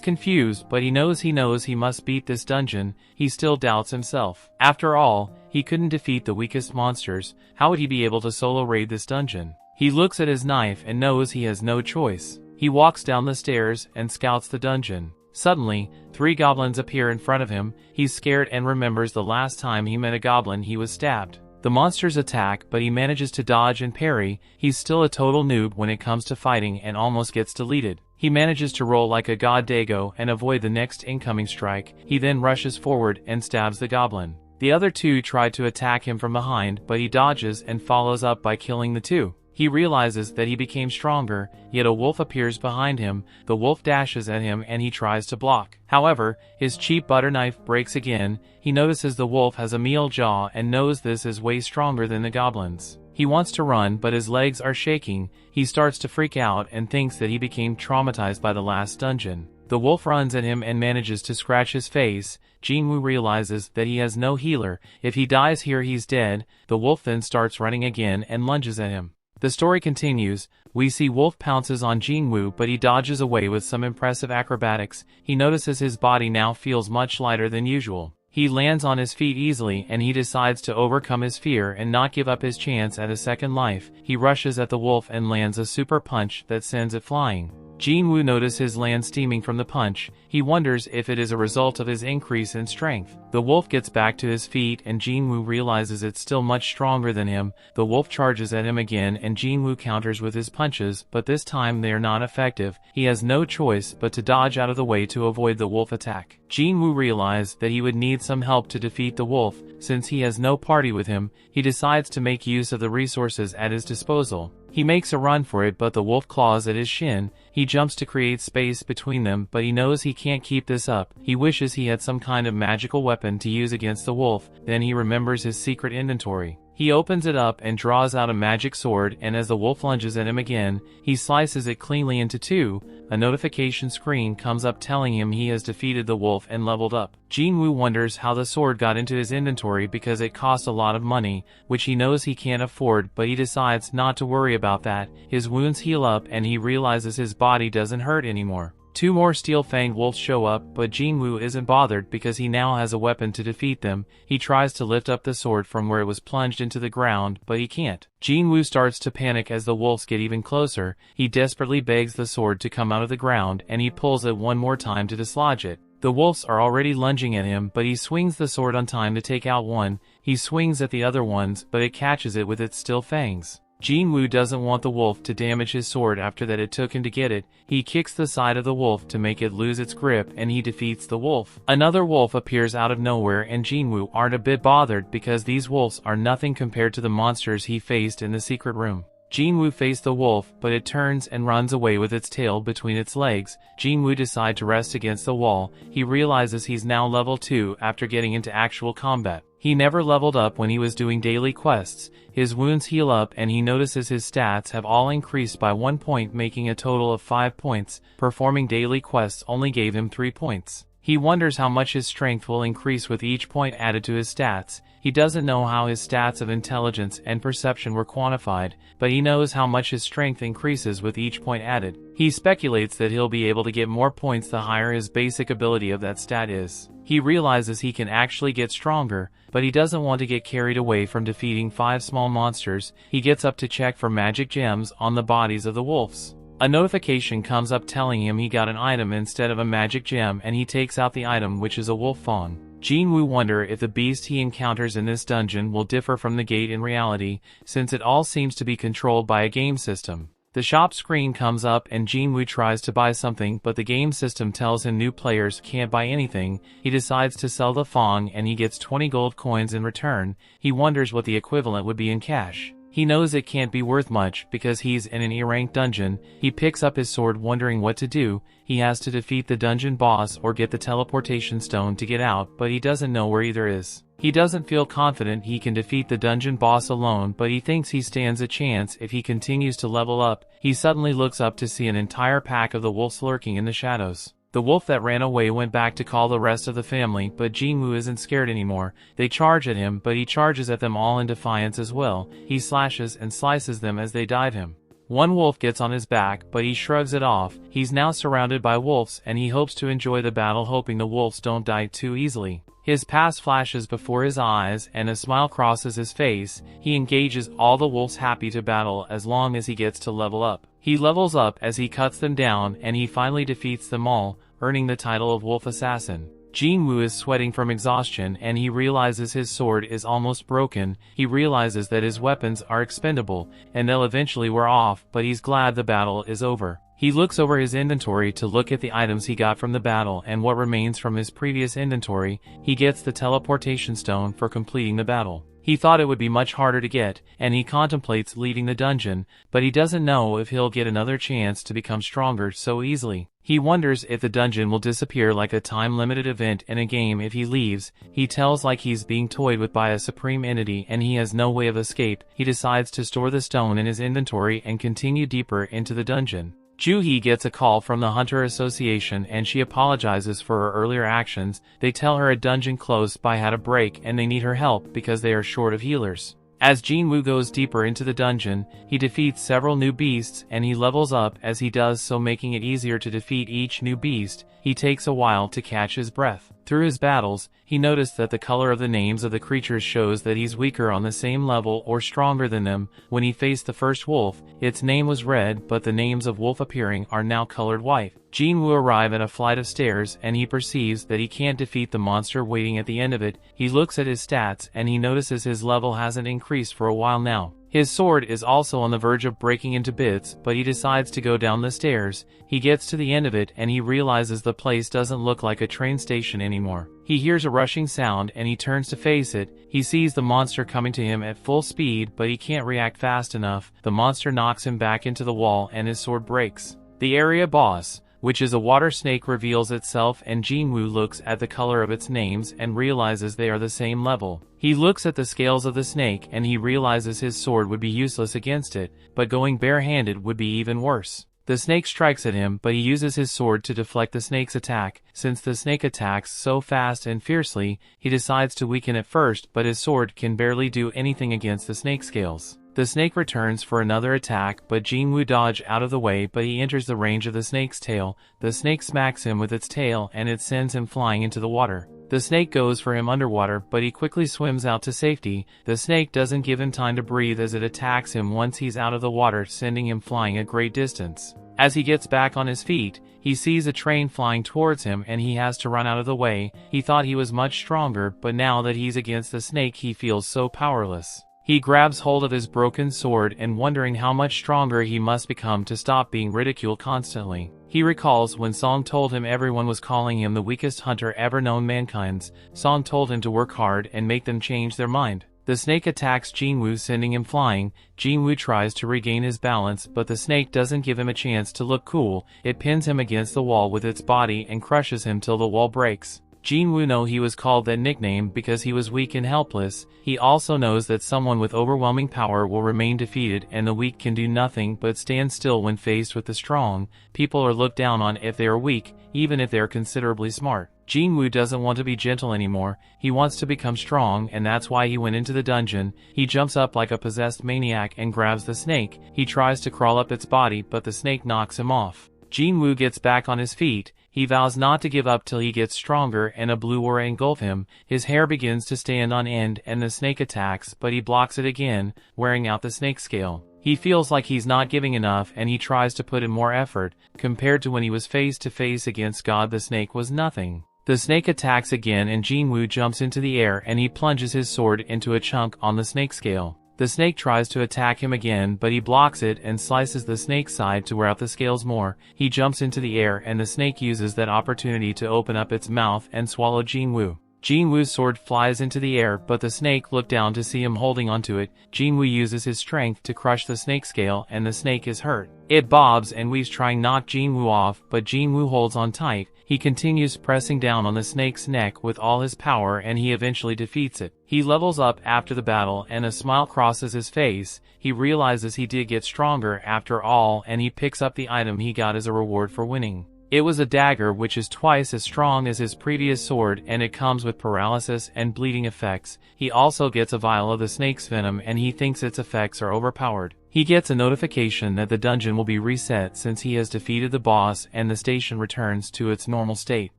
confused, but he knows he must beat this dungeon. He still doubts himself. After all, he couldn't defeat the weakest monsters. How would he be able to solo raid this dungeon? He looks at his knife and knows he has no choice. He walks down the stairs and scouts the dungeon. Suddenly, 3 goblins appear in front of him. He's scared and remembers the last time he met a goblin he was stabbed. The monsters attack, but he manages to dodge and parry. He's still a total noob when it comes to fighting and almost gets deleted. He manages to roll like a god Dago and avoid the next incoming strike. He then rushes forward and stabs the goblin. The other 2 try to attack him from behind, but he dodges and follows up by killing the 2. He realizes that he became stronger, yet a wolf appears behind him. The wolf dashes at him and he tries to block. However, his cheap butter knife breaks again. He notices the wolf has a meal jaw and knows this is way stronger than the goblins. He wants to run, but his legs are shaking. He starts to freak out and thinks that he became traumatized by the last dungeon. The wolf runs at him and manages to scratch his face. Jin-Woo realizes that he has no healer. If he dies here, he's dead. The wolf then starts running again and lunges at him. The story continues. We see Wolf pounces on Jin-Woo, but he dodges away with some impressive acrobatics. He notices his body now feels much lighter than usual. He lands on his feet easily and he decides to overcome his fear and not give up his chance at a second life. He rushes at the wolf and lands a super punch that sends it flying. Jin-Woo notices his land steaming from the punch. He wonders if it is a result of his increase in strength. The wolf gets back to his feet and Jin-Woo realizes it's still much stronger than him. The wolf charges at him again and Jin-Woo counters with his punches, but this time they are not effective. He has no choice but to dodge out of the way to avoid the wolf attack. Jin-Woo realized that he would need some help to defeat the wolf. Since he has no party with him, he decides to make use of the resources at his disposal. He makes a run for it, but the wolf claws at his shin. He jumps to create space between them, but he knows he can't keep this up. He wishes he had some kind of magical weapon to use against the wolf. Then he remembers his secret inventory. He opens it up and draws out a magic sword, and as the wolf lunges at him again, he slices it cleanly into 2. A notification screen comes up telling him he has defeated the wolf and leveled up. Jin-Woo wonders how the sword got into his inventory because it cost a lot of money, which he knows he can't afford, but he decides not to worry about that. His wounds heal up and he realizes his body doesn't hurt anymore. 2 more steel-fanged wolves show up, but Jin-Woo isn't bothered because he now has a weapon to defeat them. He tries to lift up the sword from where it was plunged into the ground, but he can't. Jin-Woo starts to panic as the wolves get even closer. He desperately begs the sword to come out of the ground, and he pulls it one more time to dislodge it. The wolves are already lunging at him, but he swings the sword on time to take out one. He swings at the other ones, but it catches it with its steel fangs. Jin-Woo doesn't want the wolf to damage his sword after that it took him to get it. He kicks the side of the wolf to make it lose its grip and he defeats the wolf. Another wolf appears out of nowhere and Jin-Woo aren't a bit bothered because these wolves are nothing compared to the monsters he faced in the secret room. Jin-Woo faced the wolf, but it turns and runs away with its tail between its legs. Jin-Woo decides to rest against the wall. He realizes he's now level 2 after getting into actual combat. He never leveled up when he was doing daily quests. His wounds heal up and he notices his stats have all increased by 1 point, making a total of 5 points. Performing daily quests only gave him 3 points. He wonders how much his strength will increase with each point added to his stats. He doesn't know how his stats of intelligence and perception were quantified, but he knows how much his strength increases with each point added. He speculates that he'll be able to get more points the higher his basic ability of that stat is. He realizes he can actually get stronger, but he doesn't want to get carried away from defeating 5 small monsters. He gets up to check for magic gems on the bodies of the wolves. A notification comes up telling him he got an item instead of a magic gem, and he takes out the item, which is a wolf fawn. Jin-Woo wonders if the beast he encounters in this dungeon will differ from the gate in reality, since it all seems to be controlled by a game system. The shop screen comes up and Jin-Woo tries to buy something, but the game system tells him new players can't buy anything. He decides to sell the fawn and he gets 20 gold coins in return. He wonders what the equivalent would be in cash. He knows it can't be worth much because he's in an E-ranked dungeon. He picks up his sword wondering what to do. He has to defeat the dungeon boss or get the teleportation stone to get out, but he doesn't know where either is. He doesn't feel confident he can defeat the dungeon boss alone, but he thinks he stands a chance if he continues to level up. He suddenly looks up to see an entire pack of the wolves lurking in the shadows. The wolf that ran away went back to call the rest of the family, but Jin-Woo isn't scared anymore. They charge at him, but he charges at them all in defiance as well. He slashes and slices them as they dive him. One wolf gets on his back, but he shrugs it off. He's now surrounded by wolves, and he hopes to enjoy the battle, hoping the wolves don't die too easily. His past flashes before his eyes, and a smile crosses his face. He engages all the wolves, happy to battle as long as he gets to level up. He levels up as he cuts them down, and he finally defeats them all, earning the title of Wolf Assassin. Jin-Woo is sweating from exhaustion and he realizes his sword is almost broken. He realizes that his weapons are expendable and they'll eventually wear off, but he's glad the battle is over. He looks over his inventory to look at the items he got from the battle and what remains from his previous inventory. He gets the teleportation stone for completing the battle. He thought it would be much harder to get, and he contemplates leaving the dungeon, but he doesn't know if he'll get another chance to become stronger so easily. He wonders if the dungeon will disappear like a time-limited event in a game if he leaves. He tells like he's being toyed with by a supreme entity and he has no way of escape. He decides to store the stone in his inventory and continue deeper into the dungeon. Joo-hee gets a call from the Hunter Association and she apologizes for her earlier actions. They tell her a dungeon close by had a break and they need her help because they are short of healers. As Jin-Woo goes deeper into the dungeon, he defeats several new beasts and he levels up as he does so, making it easier to defeat each new beast. He takes a while to catch his breath. Through his battles, he noticed that the color of the names of the creatures shows that he's weaker on the same level or stronger than them. When he faced the first wolf, its name was red, but the names of wolf appearing are now colored white. Jin-Woo arrives at a flight of stairs and he perceives that he can't defeat the monster waiting at the end of it. He looks at his stats and he notices his level hasn't increased for a while now. His sword is also on the verge of breaking into bits, but he decides to go down the stairs. He gets to the end of it and he realizes the place doesn't look like a train station anymore. He hears a rushing sound and he turns to face it. He sees the monster coming to him at full speed, but he can't react fast enough. The monster knocks him back into the wall and his sword breaks. The area boss, which is a water snake, reveals itself and Jin-Woo looks at the color of its names and realizes they are the same level. He looks at the scales of the snake and he realizes his sword would be useless against it, but going barehanded would be even worse. The snake strikes at him, but he uses his sword to deflect the snake's attack. Since the snake attacks so fast and fiercely, he decides to weaken it first, but his sword can barely do anything against the snake scales. The snake returns for another attack, but Jin-Woo dodges out of the way, but he enters the range of the snake's tail. The snake smacks him with its tail and it sends him flying into the water. The snake goes for him underwater, but he quickly swims out to safety. The snake doesn't give him time to breathe as it attacks him once he's out of the water, sending him flying a great distance. As he gets back on his feet, he sees a train flying towards him and he has to run out of the way. He thought he was much stronger, but now that he's against the snake he feels so powerless. He grabs hold of his broken sword and wondering how much stronger he must become to stop being ridiculed constantly. He recalls when Song told him everyone was calling him the weakest hunter ever known mankind. Song told him to work hard and make them change their mind. The snake attacks Jin-Woo, sending him flying. Jin-Woo tries to regain his balance, but the snake doesn't give him a chance to look cool. It pins him against the wall with its body and crushes him till the wall breaks. Jin-Woo knows he was called that nickname because he was weak and helpless. He also knows that someone with overwhelming power will remain defeated, and the weak can do nothing but stand still when faced with the strong. People are looked down on if they are weak, even if they are considerably smart. Jin-Woo doesn't want to be gentle anymore. He wants to become strong, and that's why he went into the dungeon. He jumps up like a possessed maniac and grabs the snake. He tries to crawl up its body, but the snake knocks him off. Jin-Woo gets back on his feet. He vows not to give up till he gets stronger, and a blue aura engulfs him. His hair begins to stand on end, and the snake attacks, but he blocks it again, wearing out the snake scale. He feels like he's not giving enough, and he tries to put in more effort. Compared to when he was face to face against God, the snake was nothing. The snake attacks again, and Jin-Woo jumps into the air and he plunges his sword into a chunk on the snake scale. The snake tries to attack him again, but he blocks it and slices the snake's side to wear out the scales more. He jumps into the air, and the snake uses that opportunity to open up its mouth and swallow Jin-Woo. Jin-Woo's sword flies into the air, but the snake looks down to see him holding onto it. Jin-Woo uses his strength to crush the snake scale, and the snake is hurt. It bobs and weaves, trying to knock Jin-Woo off, but Jin-Woo holds on tight. He continues pressing down on the snake's neck with all his power, and he eventually defeats it. He levels up after the battle, and a smile crosses his face. He realizes he did get stronger after all, and he picks up the item he got as a reward for winning. It was a dagger which is twice as strong as his previous sword, and it comes with paralysis and bleeding effects. He also gets a vial of the snake's venom, and he thinks its effects are overpowered. He gets a notification that the dungeon will be reset since he has defeated the boss, and the station returns to its normal state.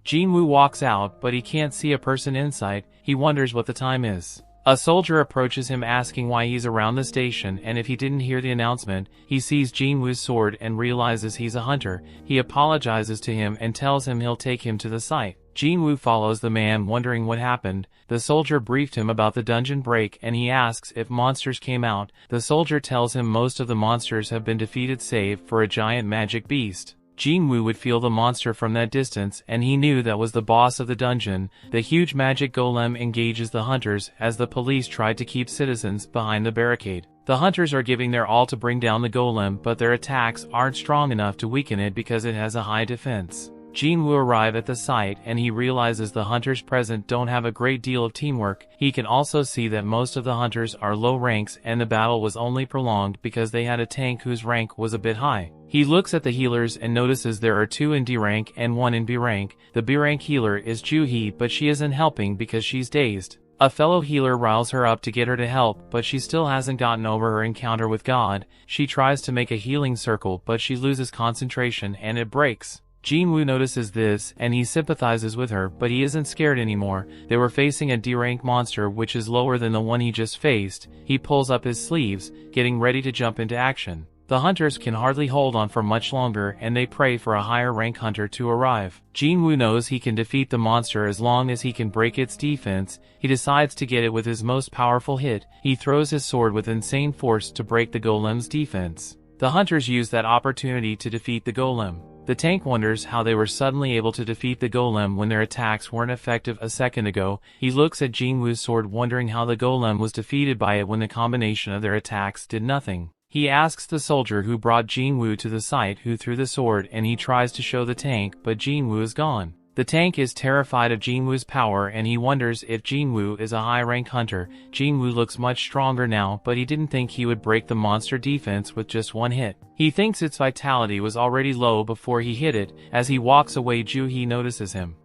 Jin-Woo walks out, but he can't see a person inside. He wonders what the time is. A soldier approaches him asking why he's around the station, and if he didn't hear the announcement. He sees Jin-Woo's sword and realizes he's a hunter. He apologizes to him and tells him he'll take him to the site. Jin-Woo follows the man, wondering what happened. The soldier briefed him about the dungeon break, and he asks if monsters came out. The soldier tells him most of the monsters have been defeated save for a giant magic beast. Jin-Woo would feel the monster from that distance, and he knew that was the boss of the dungeon. The huge magic golem engages the hunters as the police tried to keep citizens behind the barricade. The hunters are giving their all to bring down the golem, but their attacks aren't strong enough to weaken it because it has a high defense. Jin-Woo arrives at the site, and he realizes the hunters present don't have a great deal of teamwork. He can also see that most of the hunters are low ranks, and the battle was only prolonged because they had a tank whose rank was a bit high. He looks at the healers and notices there are 2 in D rank and 1 in B rank. The B rank healer is Joo-hee, but she isn't helping because she's dazed. A fellow healer riles her up to get her to help, but she still hasn't gotten over her encounter with God. She tries to make a healing circle, but she loses concentration and it breaks. Jin-Woo notices this, and he sympathizes with her, but he isn't scared anymore. They were facing a D-rank monster which is lower than the one he just faced. He pulls up his sleeves, getting ready to jump into action. The hunters can hardly hold on for much longer, and they pray for a higher rank hunter to arrive. Jin-Woo knows he can defeat the monster as long as he can break its defense. He decides to get it with his most powerful hit. He throws his sword with insane force to break the golem's defense. The hunters use that opportunity to defeat the golem. The tank wonders how they were suddenly able to defeat the golem when their attacks weren't effective a second ago. He looks at Jin-Woo's sword, wondering how the golem was defeated by it when the combination of their attacks did nothing. He asks the soldier who brought Jin-Woo to the site who threw the sword, and he tries to show the tank, but Jin-Woo is gone. The tank is terrified of Jin-Woo's power, and he wonders if Jin-Woo is a high-rank hunter. Jin-Woo looks much stronger now, but he didn't think he would break the monster defense with just one hit. He thinks its vitality was already low before he hit it. As he walks away, Joo-hee notices him.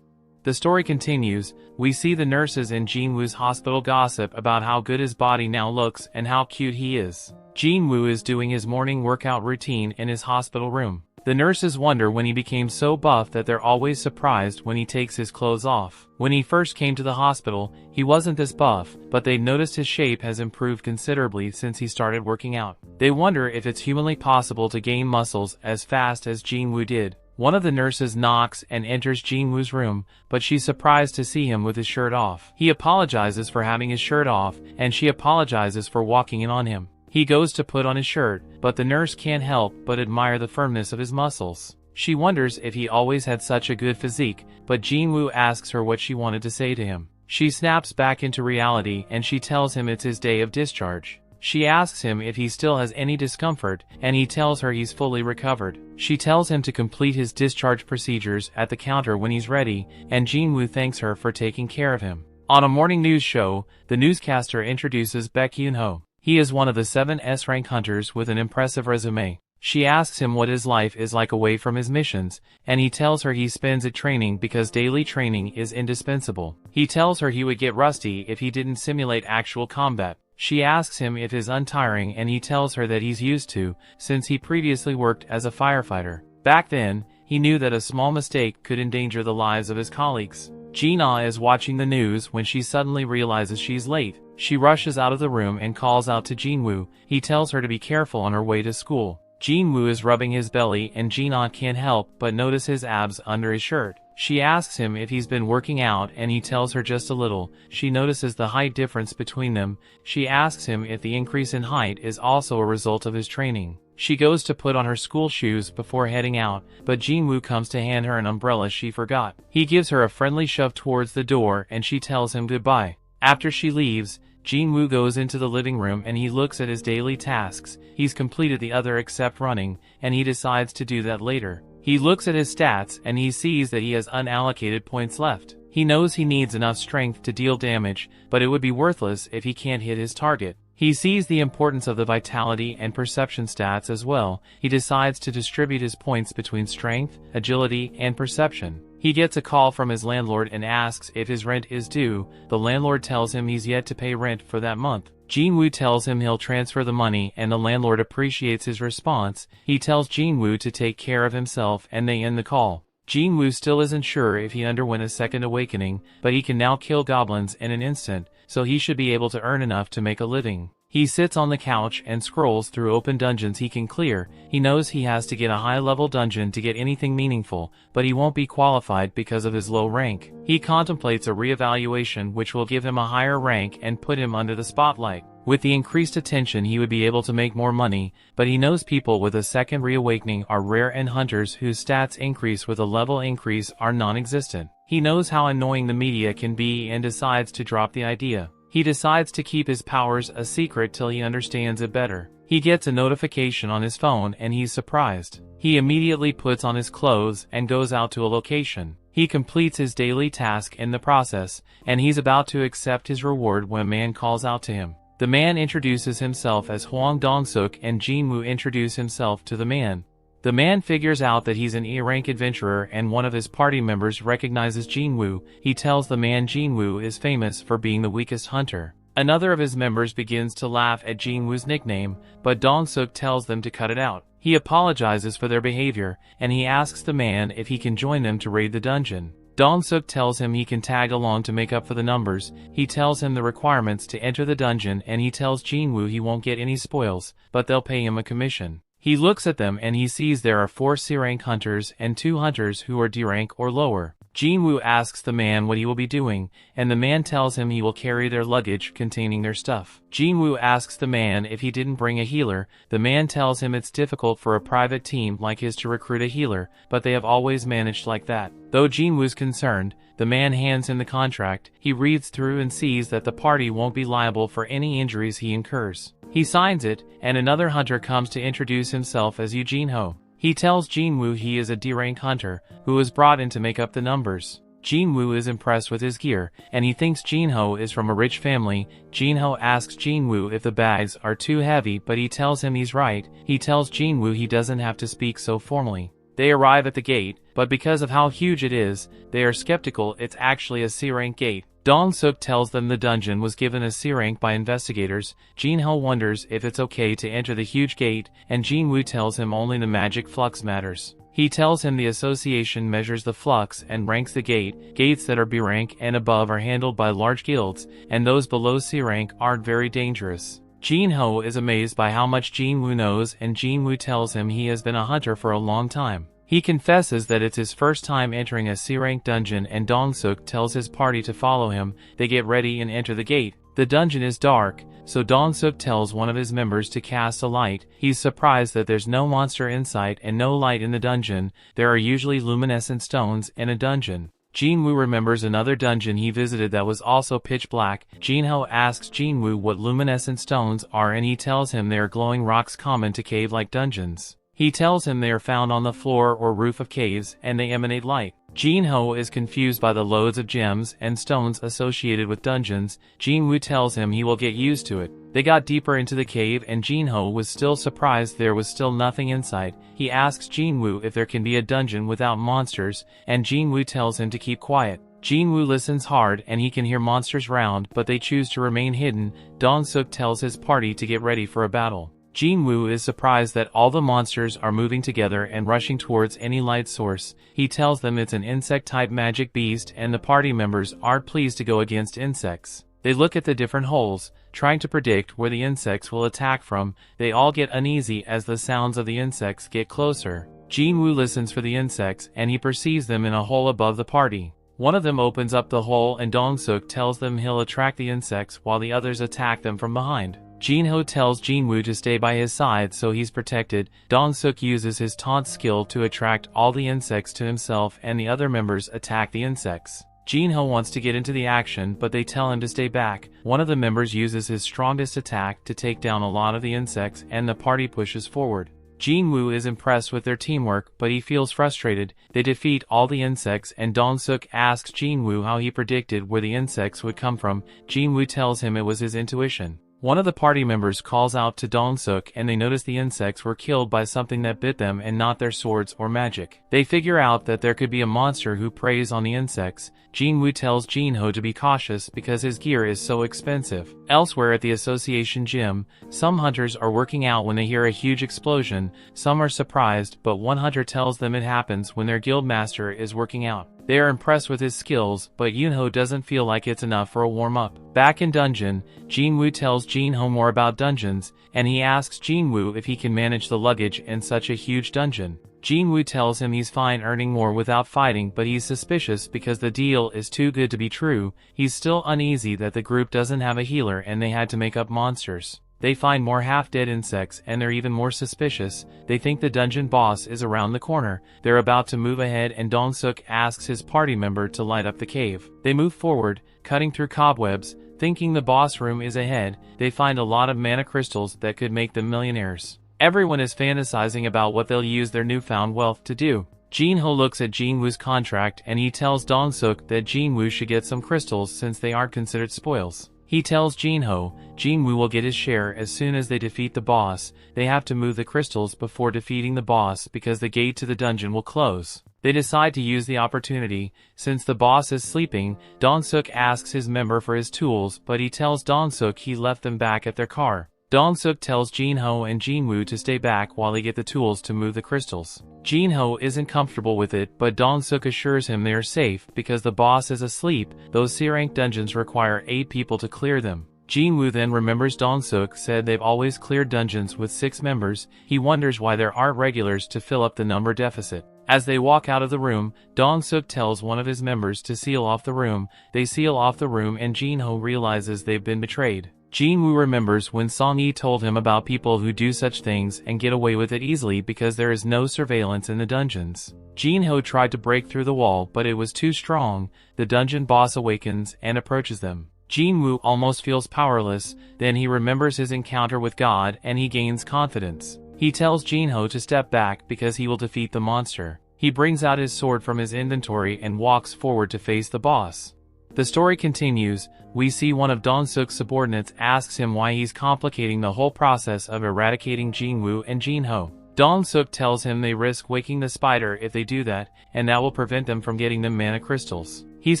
The story continues. We see the nurses in Jin-Woo's hospital gossip about how good his body now looks and how cute he is. Jin-Woo is doing his morning workout routine in his hospital room. The nurses wonder when he became so buff that they're always surprised when he takes his clothes off. When he first came to the hospital, he wasn't this buff, but they noticed his shape has improved considerably since he started working out. They wonder if it's humanly possible to gain muscles as fast as Jin-Woo did. One of the nurses knocks and enters Jin-Woo's room, but she's surprised to see him with his shirt off. He apologizes for having his shirt off, and she apologizes for walking in on him. He goes to put on his shirt, but the nurse can't help but admire the firmness of his muscles. She wonders if he always had such a good physique, but Jin-Woo asks her what she wanted to say to him. She snaps back into reality and she tells him it's his day of discharge. She asks him if he still has any discomfort, and he tells her he's fully recovered. She tells him to complete his discharge procedures at the counter when he's ready, and Jin-Woo thanks her for taking care of him. On a morning news show, the newscaster introduces Baek Hyun-ho. He is one of the 7 S-rank hunters with an impressive resume. She asks him what his life is like away from his missions, and he tells her he spends it training because daily training is indispensable. He tells her he would get rusty if he didn't simulate actual combat. She asks him if it's untiring, and he tells her that he's used to, since he previously worked as a firefighter. Back then, he knew that a small mistake could endanger the lives of his colleagues. Jin-Ah is watching the news when she suddenly realizes she's late. She rushes out of the room and calls out to Jin-Woo. He tells her to be careful on her way to school. Jin-Woo is rubbing his belly and Jin-Ah can't help but notice his abs under his shirt. She asks him if he's been working out and he tells her just a little. She notices the height difference between them. She asks him if the increase in height is also a result of his training. She goes to put on her school shoes before heading out, but Jin-Woo comes to hand her an umbrella she forgot. He gives her a friendly shove towards the door and she tells him goodbye. After she leaves, Jin-Woo goes into the living room and he looks at his daily tasks. He's completed the other except running, and he decides to do that later. He looks at his stats and he sees that he has unallocated points left. He knows he needs enough strength to deal damage, but it would be worthless if he can't hit his target. He sees the importance of the vitality and perception stats as well. He decides to distribute his points between strength, agility, and perception. He gets a call from his landlord and asks if his rent is due. The landlord tells him he's yet to pay rent for that month. Jin-Woo tells him he'll transfer the money and the landlord appreciates his response. He tells Jin-Woo to take care of himself and they end the call. Jin-Woo still isn't sure if he underwent a second awakening, but he can now kill goblins in an instant, so he should be able to earn enough to make a living. He sits on the couch and scrolls through open dungeons he can clear. He knows he has to get a high-level dungeon to get anything meaningful, but he won't be qualified because of his low rank. He contemplates a re-evaluation which will give him a higher rank and put him under the spotlight. With the increased attention he would be able to make more money, but he knows people with a second reawakening are rare and hunters whose stats increase with a level increase are non-existent. He knows how annoying the media can be and decides to drop the idea. He decides to keep his powers a secret till he understands it better. He gets a notification on his phone and he's surprised. He immediately puts on his clothes and goes out to a location. He completes his daily task in the process, and he's about to accept his reward when a man calls out to him. The man introduces himself as Hwang Dong-suk and Jin-Woo introduce himself to the man. The man figures out that he's an E-rank adventurer and one of his party members recognizes Jin-Woo. He tells the man Jin-Woo is famous for being the weakest hunter. Another of his members begins to laugh at Jin-Woo's nickname, but Dong-suk tells them to cut it out. He apologizes for their behavior, and he asks the man if he can join them to raid the dungeon. Dong-suk tells him he can tag along to make up for the numbers. He tells him the requirements to enter the dungeon and he tells Jin-Woo he won't get any spoils, but they'll pay him a commission. He looks at them and he sees there are 4 C-rank hunters and 2 hunters who are D-rank or lower. Jin-Woo asks the man what he will be doing, and the man tells him he will carry their luggage containing their stuff. Jin-Woo asks the man if he didn't bring a healer. The man tells him it's difficult for a private team like his to recruit a healer, but they have always managed like that. Though Jin-Woo's concerned, the man hands him the contract. He reads through and sees that the party won't be liable for any injuries he incurs. He signs it, and another hunter comes to introduce himself as Eugene-ho. He tells Jin-Woo he is a D-rank hunter, who was brought in to make up the numbers. Jin-Woo is impressed with his gear, and he thinks Jin-Ho is from a rich family. Jin-Ho asks Jin-Woo if the bags are too heavy, but he tells him he's right. He tells Jin-Woo he doesn't have to speak so formally. They arrive at the gate, but because of how huge it is, they are skeptical it's actually a C-rank gate. Dong-suk tells them the dungeon was given a C-rank by investigators. Jin-Ho wonders if it's okay to enter the huge gate, and Jin-Woo tells him only the magic flux matters. He tells him the association measures the flux and ranks the gate. Gates that are B-rank and above are handled by large guilds, and those below C-rank aren't very dangerous. Jin-Ho is amazed by how much Jin-Woo knows, and Jin-Woo tells him he has been a hunter for a long time. He confesses that it's his first time entering a C-rank dungeon, and Dong-suk tells his party to follow him. They get ready and enter the gate. The dungeon is dark, so Dong-suk tells one of his members to cast a light. He's surprised that there's no monster in sight and no light in the dungeon. There are usually luminescent stones in a dungeon. Jin-Woo remembers another dungeon he visited that was also pitch black. Jin-Ho asks Jin-Woo what luminescent stones are and he tells him they are glowing rocks common to cave-like dungeons. He tells him they are found on the floor or roof of caves and they emanate light. Jin-Ho is confused by the loads of gems and stones associated with dungeons. Jin-Woo tells him he will get used to it. They got deeper into the cave and Jin-Ho was still surprised there was still nothing inside. He asks Jin-Woo if there can be a dungeon without monsters, and Jin-Woo tells him to keep quiet. Jin-Woo listens hard and he can hear monsters round, but they choose to remain hidden. Dong-suk tells his party to get ready for a battle. Jin-Woo is surprised that all the monsters are moving together and rushing towards any light source. He tells them it's an insect-type magic beast and the party members aren't pleased to go against insects. They look at the different holes, trying to predict where the insects will attack from. They all get uneasy as the sounds of the insects get closer. Jin-Woo listens for the insects and he perceives them in a hole above the party. One of them opens up the hole and Dong-suk tells them he'll attract the insects while the others attack them from behind. Jin-Ho tells Jin-Woo to stay by his side so he's protected. Dong-suk uses his taunt skill to attract all the insects to himself and the other members attack the insects. Jin-Ho wants to get into the action but they tell him to stay back. One of the members uses his strongest attack to take down a lot of the insects and the party pushes forward. Jin-Woo is impressed with their teamwork but he feels frustrated. They defeat all the insects and Dong-suk asks Jin-Woo how he predicted where the insects would come from. Jin-Woo tells him it was his intuition. One of the party members calls out to Dong-suk and they notice the insects were killed by something that bit them and not their swords or magic. They figure out that there could be a monster who preys on the insects. Jin-Woo tells Jin-Ho to be cautious because his gear is so expensive. Elsewhere at the association gym, some hunters are working out when they hear a huge explosion. Some are surprised, but one hunter tells them it happens when their guild master is working out. They are impressed with his skills, but Yunho doesn't feel like it's enough for a warm-up. Back in dungeon, Jin-Woo tells Jin-Ho more about dungeons, and he asks Jin-Woo if he can manage the luggage in such a huge dungeon. Jin-Woo tells him he's fine earning more without fighting, but he's suspicious because the deal is too good to be true. He's still uneasy that the group doesn't have a healer and they had to make up monsters. They find more half-dead insects and they're even more suspicious. They think the dungeon boss is around the corner. They're about to move ahead and Dong-suk asks his party member to light up the cave. They move forward, cutting through cobwebs, thinking the boss room is ahead. They find a lot of mana crystals that could make them millionaires. Everyone is fantasizing about what they'll use their newfound wealth to do. Jin-Ho looks at Jin-Woo's contract and he tells Dong-suk that Jin-Woo should get some crystals since they aren't considered spoils. He tells Jin-Ho, Jin-Woo will get his share as soon as they defeat the boss. They have to move the crystals before defeating the boss because the gate to the dungeon will close. They decide to use the opportunity. Since the boss is sleeping, Dong-suk asks his member for his tools, but he tells Dong-suk he left them back at their car. Dong-suk tells Jin-Ho and Jin-Woo to stay back while they get the tools to move the crystals. Jin-Ho isn't comfortable with it, but Dong-suk assures him they are safe because the boss is asleep. Those C-rank dungeons require 8 people to clear them. Jin-Woo then remembers Dong-suk said they've always cleared dungeons with 6 members. He wonders why there aren't regulars to fill up the number deficit. As they walk out of the room, Dong-suk tells one of his members to seal off the room. They seal off the room and Jin-Ho realizes they've been betrayed. Jin-Woo remembers when Song-yi told him about people who do such things and get away with it easily because there is no surveillance in the dungeons. Jin-Ho tried to break through the wall but it was too strong. The dungeon boss awakens and approaches them. Jin-Woo almost feels powerless, then he remembers his encounter with God and he gains confidence. He tells Jin-Ho to step back because he will defeat the monster. He brings out his sword from his inventory and walks forward to face the boss. The story continues. We see one of Dong-suk's subordinates asks him why he's complicating the whole process of eradicating Jin-Woo and Jin-Ho. Dong-suk tells him they risk waking the spider if they do that, and that will prevent them from getting them mana crystals. He's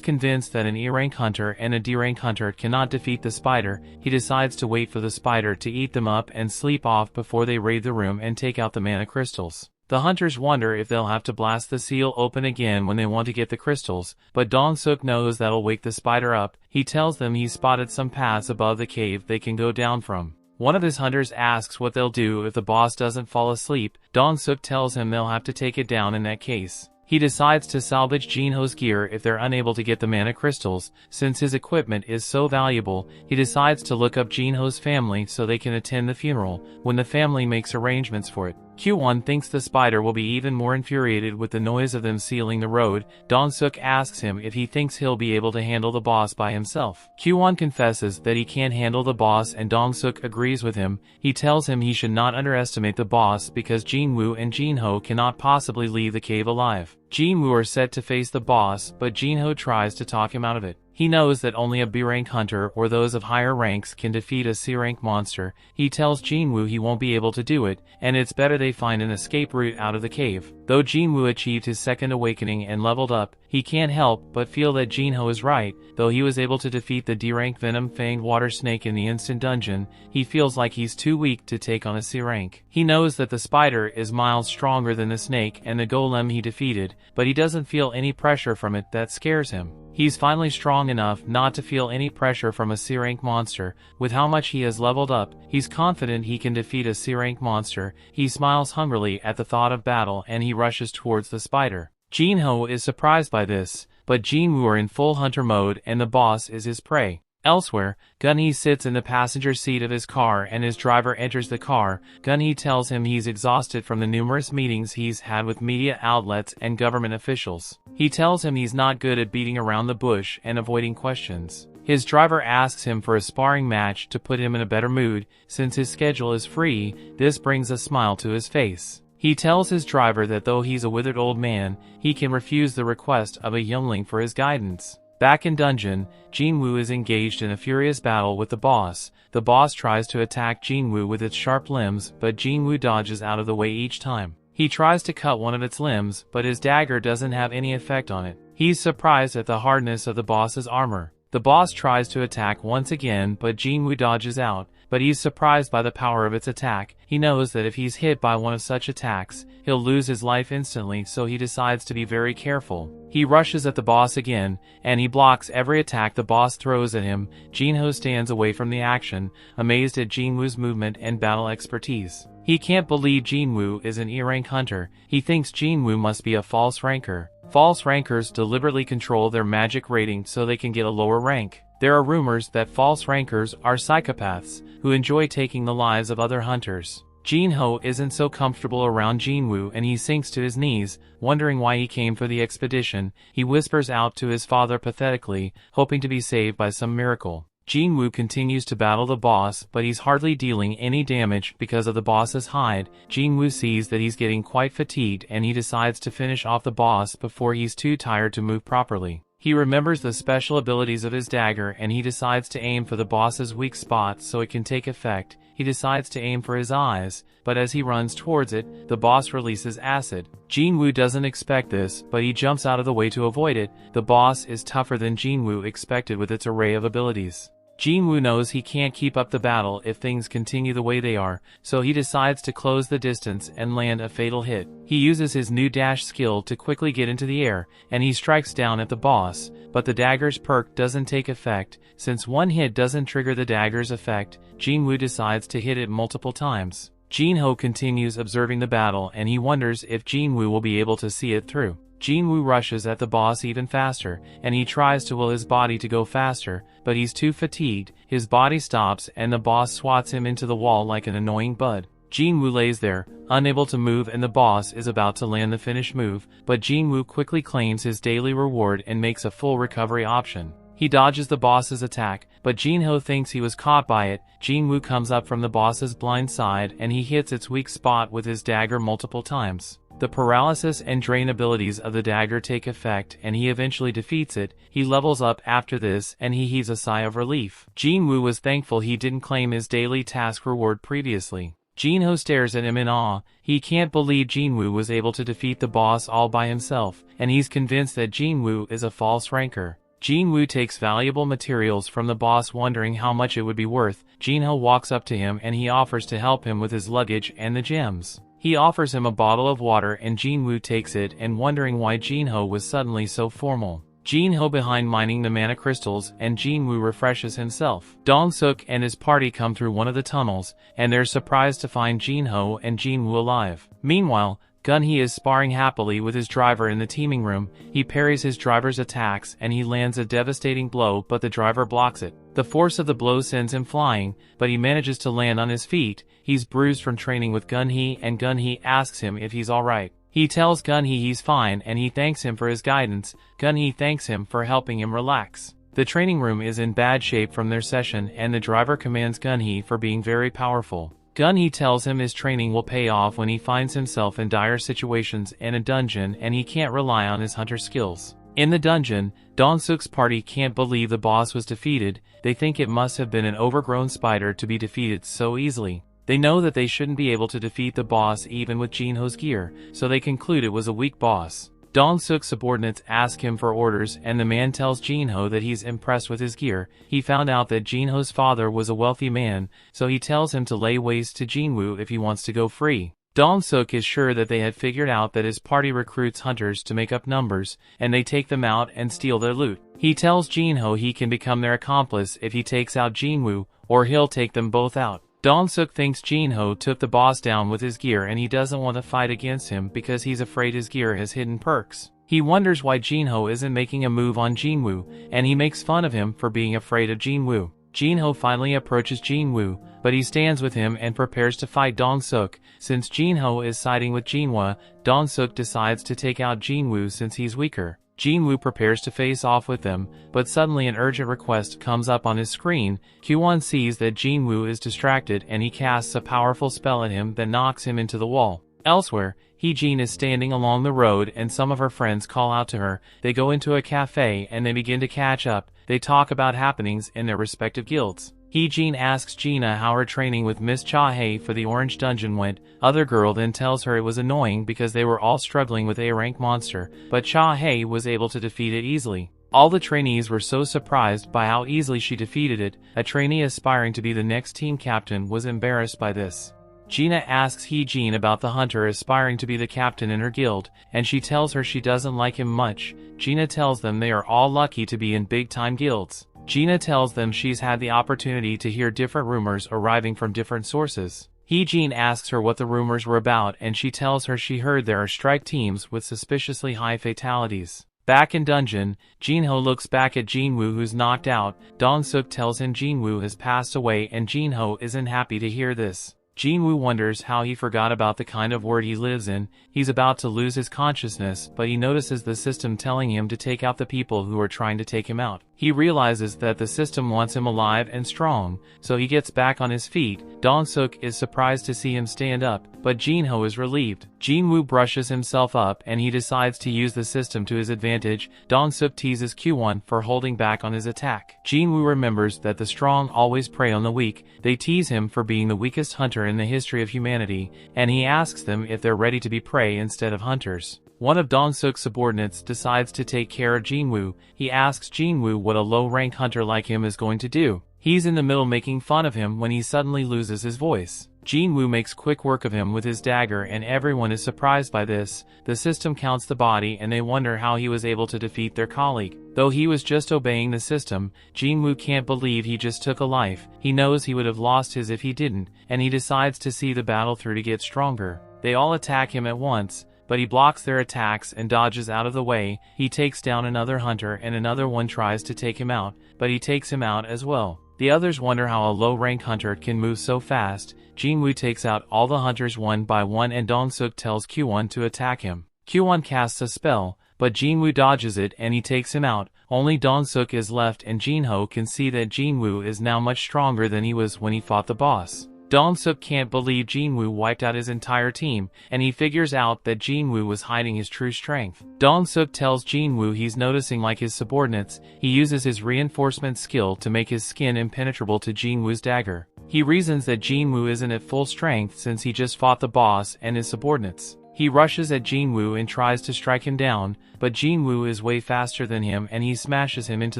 convinced that an E-rank hunter and a D-rank hunter cannot defeat the spider. He decides to wait for the spider to eat them up and sleep off before they raid the room and take out the mana crystals. The hunters wonder if they'll have to blast the seal open again when they want to get the crystals, but Dong-suk knows that'll wake the spider up. He tells them he's spotted some paths above the cave they can go down from. One of his hunters asks what they'll do if the boss doesn't fall asleep. Dong-suk tells him they'll have to take it down in that case. He decides to salvage Jin-Ho's gear if they're unable to get the mana crystals. Since his equipment is so valuable, he decides to look up Jin-Ho's family so they can attend the funeral when the family makes arrangements for it. Q1 thinks the spider will be even more infuriated with the noise of them sealing the road. Dong-suk asks him if he thinks he'll be able to handle the boss by himself. Q1 confesses that he can't handle the boss and Dong-suk agrees with him. He tells him he should not underestimate the boss because Jin-Woo and Jin-ho cannot possibly leave the cave alive. Jin-Woo are set to face the boss, but Jin-ho tries to talk him out of it. He knows that only a B-rank hunter or those of higher ranks can defeat a C-rank monster. He tells Jin-Woo he won't be able to do it, and it's better they find an escape route out of the cave. Though Jin-Woo achieved his second awakening and leveled up, he can't help but feel that Jin-ho is right. Though he was able to defeat the D-rank venom-fanged water snake in the instant dungeon, he feels like he's too weak to take on a C-rank. He knows that the spider is miles stronger than the snake and the golem he defeated, but he doesn't feel any pressure from it that scares him. He's finally strong enough not to feel any pressure from a C-rank monster. With how much he has leveled up, he's confident he can defeat a C-rank monster. He smiles hungrily at the thought of battle and he rushes towards the spider. Jin-ho is surprised by this, but Jin-Woo are in full hunter mode and the boss is his prey. Elsewhere, Gun-hee sits in the passenger seat of his car and his driver enters the car. Gun-hee tells him he's exhausted from the numerous meetings he's had with media outlets and government officials. He tells him he's not good at beating around the bush and avoiding questions. His driver asks him for a sparring match to put him in a better mood. Since his schedule is free, this brings a smile to his face. He tells his driver that though he's a withered old man, he can refuse the request of a youngling for his guidance. Back in dungeon, Jin-Woo is engaged in a furious battle with the boss. The boss tries to attack Jin-Woo with its sharp limbs, but Jin-Woo dodges out of the way each time. He tries to cut one of its limbs, but his dagger doesn't have any effect on it. He's surprised at the hardness of the boss's armor. The boss tries to attack once again, but Jin-Woo dodges out, but he's surprised by the power of its attack. He knows that if he's hit by one of such attacks, he'll lose his life instantly, so he decides to be very careful. He rushes at the boss again, and he blocks every attack the boss throws at him. Jin-ho stands away from the action, amazed at Jin-Woo's movement and battle expertise. He can't believe Jin-Woo is an E-rank hunter. He thinks Jin-Woo must be a false ranker. False rankers deliberately control their magic rating so they can get a lower rank. There are rumors that false rankers are psychopaths who enjoy taking the lives of other hunters. Jin-ho isn't so comfortable around Jin-Woo and he sinks to his knees, wondering why he came for the expedition. He whispers out to his father pathetically, hoping to be saved by some miracle. Jin-Woo continues to battle the boss, but he's hardly dealing any damage because of the boss's hide. Jin-Woo sees that he's getting quite fatigued and he decides to finish off the boss before he's too tired to move properly. He remembers the special abilities of his dagger and he decides to aim for the boss's weak spot so it can take effect. He decides to aim for his eyes, but as he runs towards it, the boss releases acid. Jin-Woo doesn't expect this, but he jumps out of the way to avoid it. The boss is tougher than Jin-Woo expected with its array of abilities. Jin-Woo knows he can't keep up the battle if things continue the way they are, so he decides to close the distance and land a fatal hit. He uses his new dash skill to quickly get into the air, and he strikes down at the boss, but the dagger's perk doesn't take effect. Since one hit doesn't trigger the dagger's effect, Jin-Woo decides to hit it multiple times. Jin-ho continues observing the battle and he wonders if Jin-Woo will be able to see it through. Jin-Woo rushes at the boss even faster, and he tries to will his body to go faster, but he's too fatigued. His body stops and the boss swats him into the wall like an annoying bud. Jin-Woo lays there, unable to move, and the boss is about to land the finish move, but Jin-Woo quickly claims his daily reward and makes a full recovery option. He dodges the boss's attack, but Jin-ho thinks he was caught by it. Jin-Woo comes up from the boss's blind side and he hits its weak spot with his dagger multiple times. The paralysis and drain abilities of the dagger take effect and he eventually defeats it. He levels up after this and he heaves a sigh of relief. Jin-Woo was thankful he didn't claim his daily task reward previously. Jin-ho stares at him in awe. He can't believe Jin-Woo was able to defeat the boss all by himself, and he's convinced that Jin-Woo is a false ranker. Jin-Woo takes valuable materials from the boss, wondering how much it would be worth. Jin-ho walks up to him and he offers to help him with his luggage and the gems. He offers him a bottle of water and Jin-Woo takes it and wondering why Jin-ho was suddenly so formal. Jin-ho behind mining the mana crystals and Jin-Woo refreshes himself. Dong-suk and his party come through one of the tunnels and they're surprised to find Jin-ho and Jin-Woo alive. Meanwhile, Gun-hee is sparring happily with his driver in the teaming room. He parries his driver's attacks and he lands a devastating blow, but the driver blocks it. The force of the blow sends him flying, but he manages to land on his feet. He's bruised from training with Gun-hee, and Gun-hee asks him if he's alright. He tells Gun-hee he's fine and he thanks him for his guidance. Gun-hee thanks him for helping him relax. The training room is in bad shape from their session, and the driver commends Gun-hee for being very powerful. Gun-hee tells him his training will pay off when he finds himself in dire situations in a dungeon and he can't rely on his hunter skills. In the dungeon, Dong-suk's party can't believe the boss was defeated. They think it must have been an overgrown spider to be defeated so easily. They know that they shouldn't be able to defeat the boss even with Jin-ho's gear, so they conclude it was a weak boss. Dong-suk's subordinates ask him for orders, and the man tells Jin-ho that he's impressed with his gear. He found out that Jin-ho's father was a wealthy man, so he tells him to lay waste to Jin-woo if he wants to go free. Dong-suk is sure that they had figured out that his party recruits hunters to make up numbers, and they take them out and steal their loot. He tells Jin-ho he can become their accomplice if he takes out Jin-woo, or he'll take them both out. Dong-suk thinks Jin-ho took the boss down with his gear and he doesn't want to fight against him because he's afraid his gear has hidden perks. He wonders why Jin-ho isn't making a move on Jin-woo, and he makes fun of him for being afraid of Jin-woo. Jin-ho finally approaches Jin-woo, but he stands with him and prepares to fight Dong-suk. Since Jin-ho is siding with Jin-woo, Dong-suk decides to take out Jin-woo since he's weaker. Jin-woo prepares to face off with them, but suddenly an urgent request comes up on his screen. Q1 sees that Jin-woo is distracted and he casts a powerful spell at him that knocks him into the wall. Elsewhere, Hee-jin is standing along the road and some of her friends call out to her. They go into a cafe and they begin to catch up. They talk about happenings in their respective guilds. Hee-jin asks Gina how her training with Miss Cha-hae for the Orange Dungeon went. Other girl then tells her it was annoying because they were all struggling with A-rank monster, but Cha-hae was able to defeat it easily. All the trainees were so surprised by how easily she defeated it. A trainee aspiring to be the next team captain was embarrassed by this. Gina asks Hee-jin about the hunter aspiring to be the captain in her guild, and she tells her she doesn't like him much. Gina tells them they are all lucky to be in big-time guilds. Gina tells them she's had the opportunity to hear different rumors arriving from different sources. Hee-jin asks her what the rumors were about, and she tells her she heard there are strike teams with suspiciously high fatalities. Back in dungeon, Jin-ho looks back at Jin-woo who's knocked out. Dong-suk tells him Jin-woo has passed away and Jin-ho isn't happy to hear this. Jin-woo wonders how he forgot about the kind of world he lives in. He's about to lose his consciousness, but he notices the system telling him to take out the people who are trying to take him out. He realizes that the system wants him alive and strong, so he gets back on his feet. Dong-suk is surprised to see him stand up, but Jin-ho is relieved. Jin-woo brushes himself up and he decides to use the system to his advantage. Dong-suk teases Q1 for holding back on his attack. Jin-woo remembers that the strong always prey on the weak. They tease him for being the weakest hunter in the history of humanity, and he asks them if they're ready to be prey instead of hunters. One of Dong-suk's subordinates decides to take care of Jin-woo. He asks Jin-woo what a low-rank hunter like him is going to do. He's in the middle making fun of him when he suddenly loses his voice. Jin-woo makes quick work of him with his dagger and everyone is surprised by this. The system counts the body and they wonder how he was able to defeat their colleague. Though he was just obeying the system, Jin-woo can't believe he just took a life. He knows he would have lost his if he didn't, and he decides to see the battle through to get stronger. They all attack him at once, but he blocks their attacks and dodges out of the way. He takes down another hunter and another one tries to take him out, but he takes him out as well. The others wonder how a low-rank hunter can move so fast. Jin-woo takes out all the hunters one by one and Dong-suk tells Q1 to attack him. Q1 casts a spell, but Jin-woo dodges it and he takes him out. Only Dong-suk is left and Jin-ho can see that Jin-woo is now much stronger than he was when he fought the boss. Dong-suk can't believe Jin-woo wiped out his entire team, and he figures out that Jin-woo was hiding his true strength. Dong-suk tells Jin-woo he's noticing like his subordinates. He uses his reinforcement skill to make his skin impenetrable to Jin-woo's dagger. He reasons that Jin-woo isn't at full strength since he just fought the boss and his subordinates. He rushes at Jin-woo and tries to strike him down, but Jin-woo is way faster than him and he smashes him into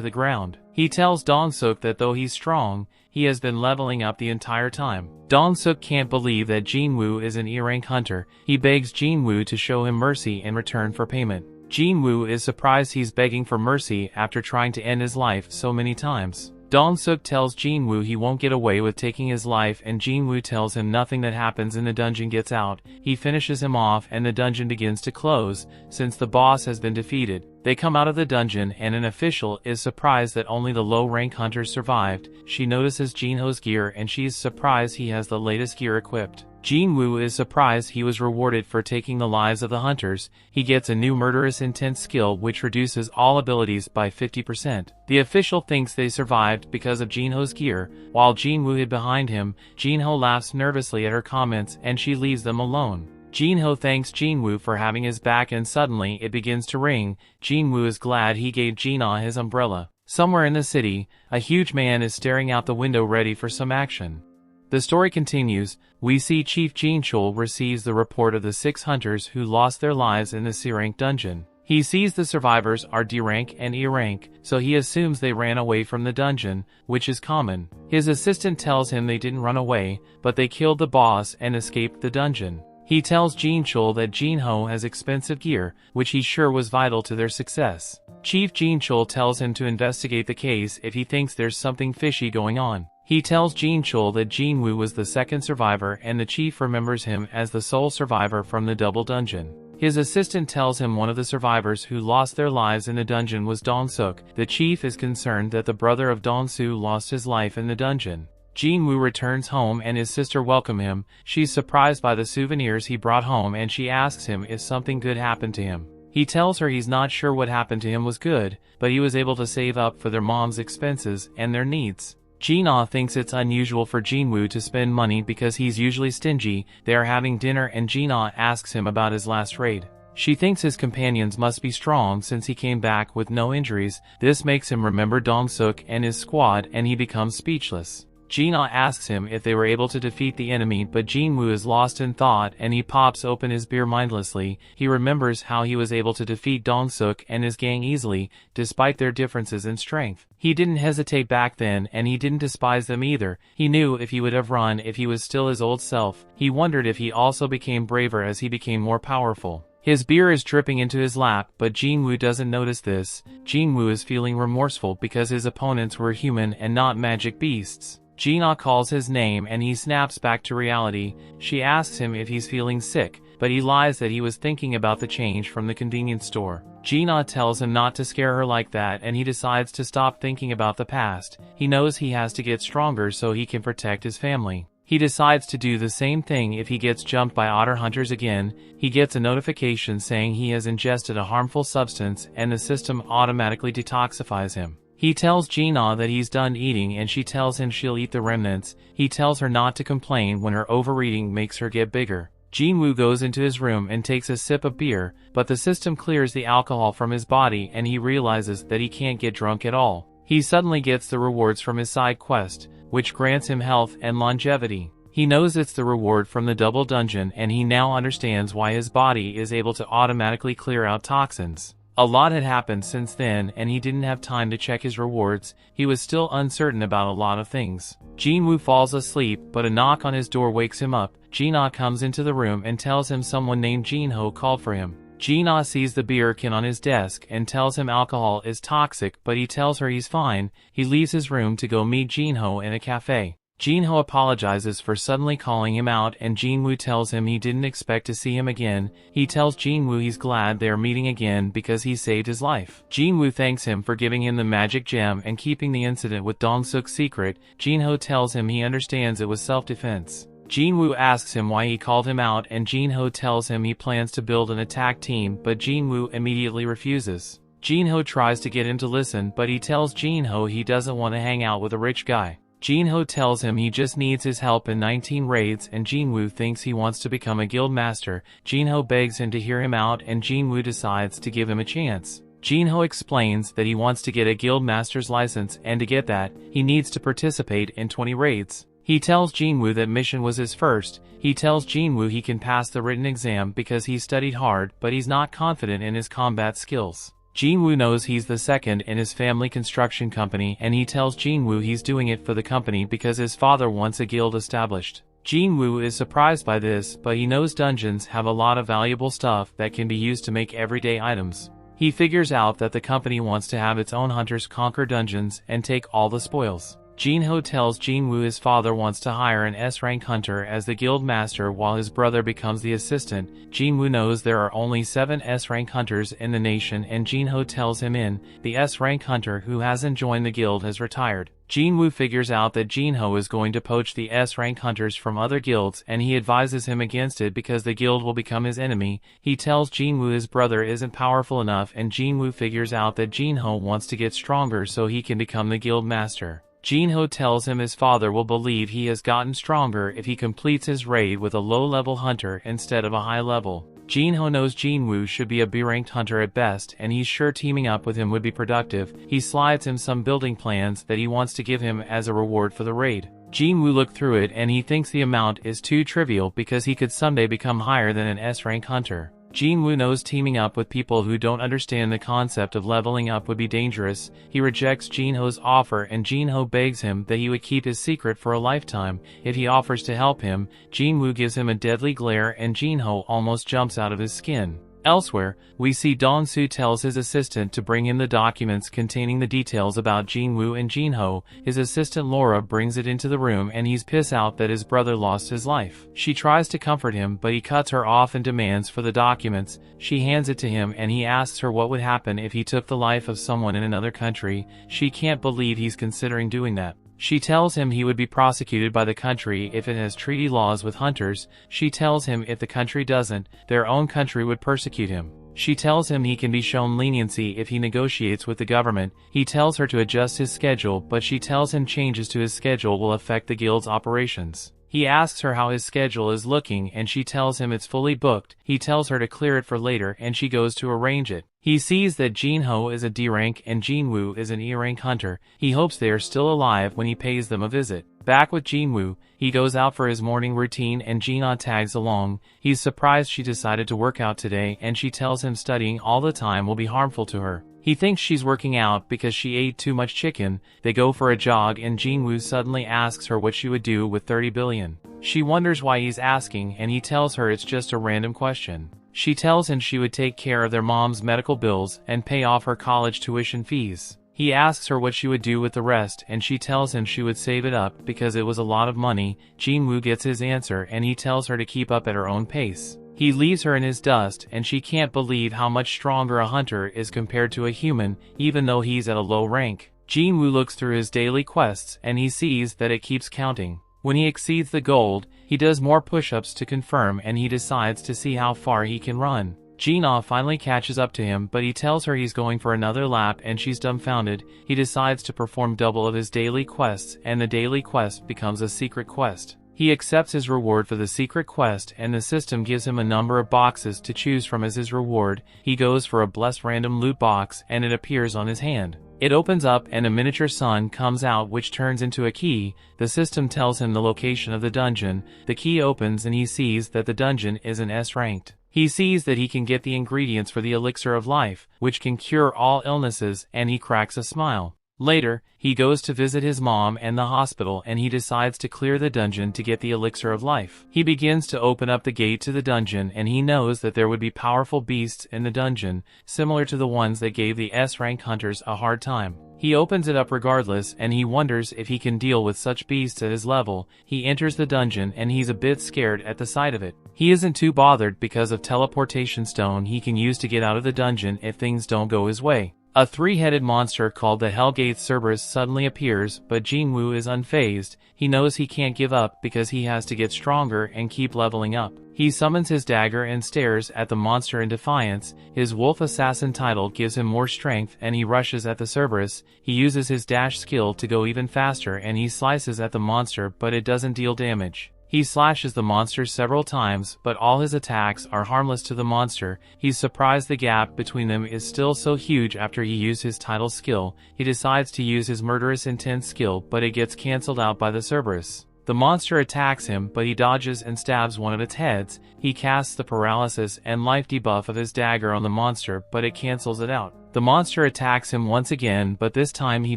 the ground. He tells Dong-suk that though he's strong, he has been leveling up the entire time. Dong-suk can't believe that Jin-woo is an E-rank hunter. He begs Jin-woo to show him mercy in return for payment. Jin-woo is surprised he's begging for mercy after trying to end his life so many times. Dong-suk tells Jin-Woo he won't get away with taking his life, and Jin-Woo tells him nothing that happens in the dungeon gets out. He finishes him off and the dungeon begins to close, since the boss has been defeated. They come out of the dungeon and an official is surprised that only the low-rank hunters survived. She notices Jin-Ho's gear and she is surprised he has the latest gear equipped. Jin-Woo is surprised he was rewarded for taking the lives of the hunters. He gets a new murderous intense skill which reduces all abilities by 50%. The official thinks they survived because of Jin-Ho's gear. While Jin-Woo hid behind him, Jin-Ho laughs nervously at her comments and she leaves them alone. Jin-Ho thanks Jin-Woo for having his back and suddenly it begins to rain. Jin-Woo is glad he gave Jin-Ah his umbrella. Somewhere in the city, a huge man is staring out the window ready for some action. The story continues. We see Chief Jin-chul receives the report of the 6 hunters who lost their lives in the C-rank dungeon. He sees the survivors are D-rank and E-rank, so he assumes they ran away from the dungeon, which is common. His assistant tells him they didn't run away, but they killed the boss and escaped the dungeon. He tells Jin-chul that Jin-Ho has expensive gear, which he's sure was vital to their success. Chief Jin-chul tells him to investigate the case if he thinks there's something fishy going on. He tells Jin-chul that Jin-Woo was the second survivor and the chief remembers him as the sole survivor from the double dungeon. His assistant tells him one of the survivors who lost their lives in the dungeon was Dong-suk. The chief is concerned that the brother of Dong-soo lost his life in the dungeon. Jin-Woo returns home and his sister welcomes him. She's surprised by the souvenirs he brought home and she asks him if something good happened to him. He tells her he's not sure what happened to him was good, but he was able to save up for their mom's expenses and their needs. Jin-ah thinks it's unusual for Jin-Woo to spend money because he's usually stingy. They are having dinner and Jin-ah asks him about his last raid. She thinks his companions must be strong since he came back with no injuries. This makes him remember Dong-suk and his squad and he becomes speechless. Jin-ah asks him if they were able to defeat the enemy, but Jin-Woo is lost in thought and he pops open his beer mindlessly. He remembers how he was able to defeat Dong-suk and his gang easily, despite their differences in strength. He didn't hesitate back then and he didn't despise them either. He knew if he would have run if he was still his old self. He wondered if he also became braver as he became more powerful. His beer is dripping into his lap, but Jin-Woo doesn't notice this. Jin-Woo is feeling remorseful because his opponents were human and not magic beasts. Jin-ah calls his name and he snaps back to reality. She asks him if he's feeling sick, but he lies that he was thinking about the change from the convenience store. Jin-ah tells him not to scare her like that and he decides to stop thinking about the past. He knows he has to get stronger so he can protect his family. He decides to do the same thing if he gets jumped by otter hunters again. He gets a notification saying he has ingested a harmful substance and the system automatically detoxifies him. He tells Jin-ah that he's done eating and she tells him she'll eat the remnants. He tells her not to complain when her overeating makes her get bigger. Jin-Woo goes into his room and takes a sip of beer, but the system clears the alcohol from his body and he realizes that he can't get drunk at all. He suddenly gets the rewards from his side quest, which grants him health and longevity. He knows it's the reward from the double dungeon and he now understands why his body is able to automatically clear out toxins. A lot had happened since then and he didn't have time to check his rewards. He was still uncertain about a lot of things. Jin-Woo falls asleep, but a knock on his door wakes him up. Jin-ah comes into the room and tells him someone named Jin-Ho called for him. Jin-ah sees the beer can on his desk and tells him alcohol is toxic, but he tells her he's fine. He leaves his room to go meet Jin-Ho in a cafe. Jin-Ho apologizes for suddenly calling him out and Jin-Woo tells him he didn't expect to see him again. He tells Jin-Woo he's glad they are meeting again because he saved his life. Jin-Woo thanks him for giving him the magic gem and keeping the incident with Dong-suk secret. Jin-Ho tells him he understands it was self-defense. Jin-Woo asks him why he called him out and Jin-Ho tells him he plans to build an attack team, but Jin-Woo immediately refuses. Jin-Ho tries to get him to listen, but he tells Jin-Ho he doesn't want to hang out with a rich guy. Jin-Ho tells him he just needs his help in 19 raids and Jin-Woo thinks he wants to become a guild master. Jin-Ho begs him to hear him out and Jin-Woo decides to give him a chance. Jin-Ho explains that he wants to get a guild master's license and to get that, he needs to participate in 20 raids. He tells Jin-Woo that mission was his first. He tells Jin-Woo he can pass the written exam because he studied hard, but he's not confident in his combat skills. Jin-Woo knows he's the second in his family construction company and he tells Jin-Woo he's doing it for the company because his father wants a guild established. Jin-Woo is surprised by this, but he knows dungeons have a lot of valuable stuff that can be used to make everyday items. He figures out that the company wants to have its own hunters conquer dungeons and take all the spoils. Jin-Ho tells Jin-Woo his father wants to hire an S-rank hunter as the guild master while his brother becomes the assistant. Jin-Woo knows there are only 7 S-rank hunters in the nation, and Jin-Ho tells him the S-rank hunter who hasn't joined the guild has retired. Jin-Woo figures out that Jin-Ho is going to poach the S-rank hunters from other guilds, and he advises him against it because the guild will become his enemy. He tells Jin-Woo his brother isn't powerful enough, and Jin-Woo figures out that Jin-Ho wants to get stronger so he can become the guild master. Jin-Ho tells him his father will believe he has gotten stronger if he completes his raid with a low-level hunter instead of a high-level. Jin-Ho knows Jin-Woo should be a B-ranked hunter at best, and he's sure teaming up with him would be productive. He slides him some building plans that he wants to give him as a reward for the raid. Jin-Woo looked through it and he thinks the amount is too trivial because he could someday become higher than an S-rank hunter. Jin-Woo knows teaming up with people who don't understand the concept of leveling up would be dangerous. He rejects Jin-Ho's offer, and Jin-Ho begs him that he would keep his secret for a lifetime. If he offers to help him, Jin-Woo gives him a deadly glare and Jin-Ho almost jumps out of his skin. Elsewhere, we see Dong-Soo tells his assistant to bring him the documents containing the details about Jin-Woo and Jin-Ho. His assistant Laura brings it into the room and he's pissed out that his brother lost his life. She tries to comfort him, but he cuts her off and demands for the documents. She hands it to him and he asks her what would happen if he took the life of someone in another country. She can't believe he's considering doing that. She tells him he would be prosecuted by the country if it has treaty laws with hunters. She tells him if the country doesn't, their own country would persecute him. She tells him he can be shown leniency if he negotiates with the government. He tells her to adjust his schedule, but she tells him changes to his schedule will affect the guild's operations. He asks her how his schedule is looking and she tells him it's fully booked. He tells her to clear it for later and she goes to arrange it. He sees that Jin-Ho is a D-rank and Jin-Woo is an E-rank hunter. He hopes they are still alive when he pays them a visit. Back with Jin-Woo, he goes out for his morning routine and Jin-Ah tags along. He's surprised she decided to work out today and she tells him studying all the time will be harmful to her. He thinks she's working out because she ate too much chicken. They go for a jog and Jin-Woo suddenly asks her what she would do with 30 billion. She wonders why he's asking and he tells her it's just a random question. She tells him she would take care of their mom's medical bills and pay off her college tuition fees. He asks her what she would do with the rest and she tells him she would save it up because it was a lot of money. Jin-Woo gets his answer and he tells her to keep up at her own pace. He leaves her in his dust and she can't believe how much stronger a hunter is compared to a human, even though he's at a low rank. Jin-Woo looks through his daily quests and he sees that it keeps counting. When he exceeds the gold, he does more push-ups to confirm and he decides to see how far he can run. Jin-Ah finally catches up to him, but he tells her he's going for another lap and she's dumbfounded. He decides to perform double of his daily quests and the daily quest becomes a secret quest. He accepts his reward for the secret quest and the system gives him a number of boxes to choose from as his reward. He goes for a blessed random loot box and it appears on his hand. It opens up and a miniature sun comes out which turns into a key. The system tells him the location of the dungeon. The key opens and he sees that the dungeon is an S-ranked. He sees that he can get the ingredients for the elixir of life, which can cure all illnesses, and he cracks a smile. Later, he goes to visit his mom and the hospital and he decides to clear the dungeon to get the elixir of life. He begins to open up the gate to the dungeon and he knows that there would be powerful beasts in the dungeon, similar to the ones that gave the S-rank hunters a hard time. He opens it up regardless and he wonders if he can deal with such beasts at his level. He enters the dungeon and he's a bit scared at the sight of it. He isn't too bothered because of teleportation stone he can use to get out of the dungeon if things don't go his way. A three-headed monster called the Hellgate Cerberus suddenly appears, but Jin-Woo is unfazed. He knows he can't give up because he has to get stronger and keep leveling up. He summons his dagger and stares at the monster in defiance. His wolf assassin title gives him more strength and he rushes at the Cerberus. He uses his dash skill to go even faster and he slices at the monster, but it doesn't deal damage. He slashes the monster several times, but all his attacks are harmless to the monster. He's surprised the gap between them is still so huge after he used his title skill. He decides to use his murderous intent skill, but it gets cancelled out by the Cerberus. The monster attacks him, but he dodges and stabs one of its heads. He casts the paralysis and life debuff of his dagger on the monster, but it cancels it out. The monster attacks him once again, but this time he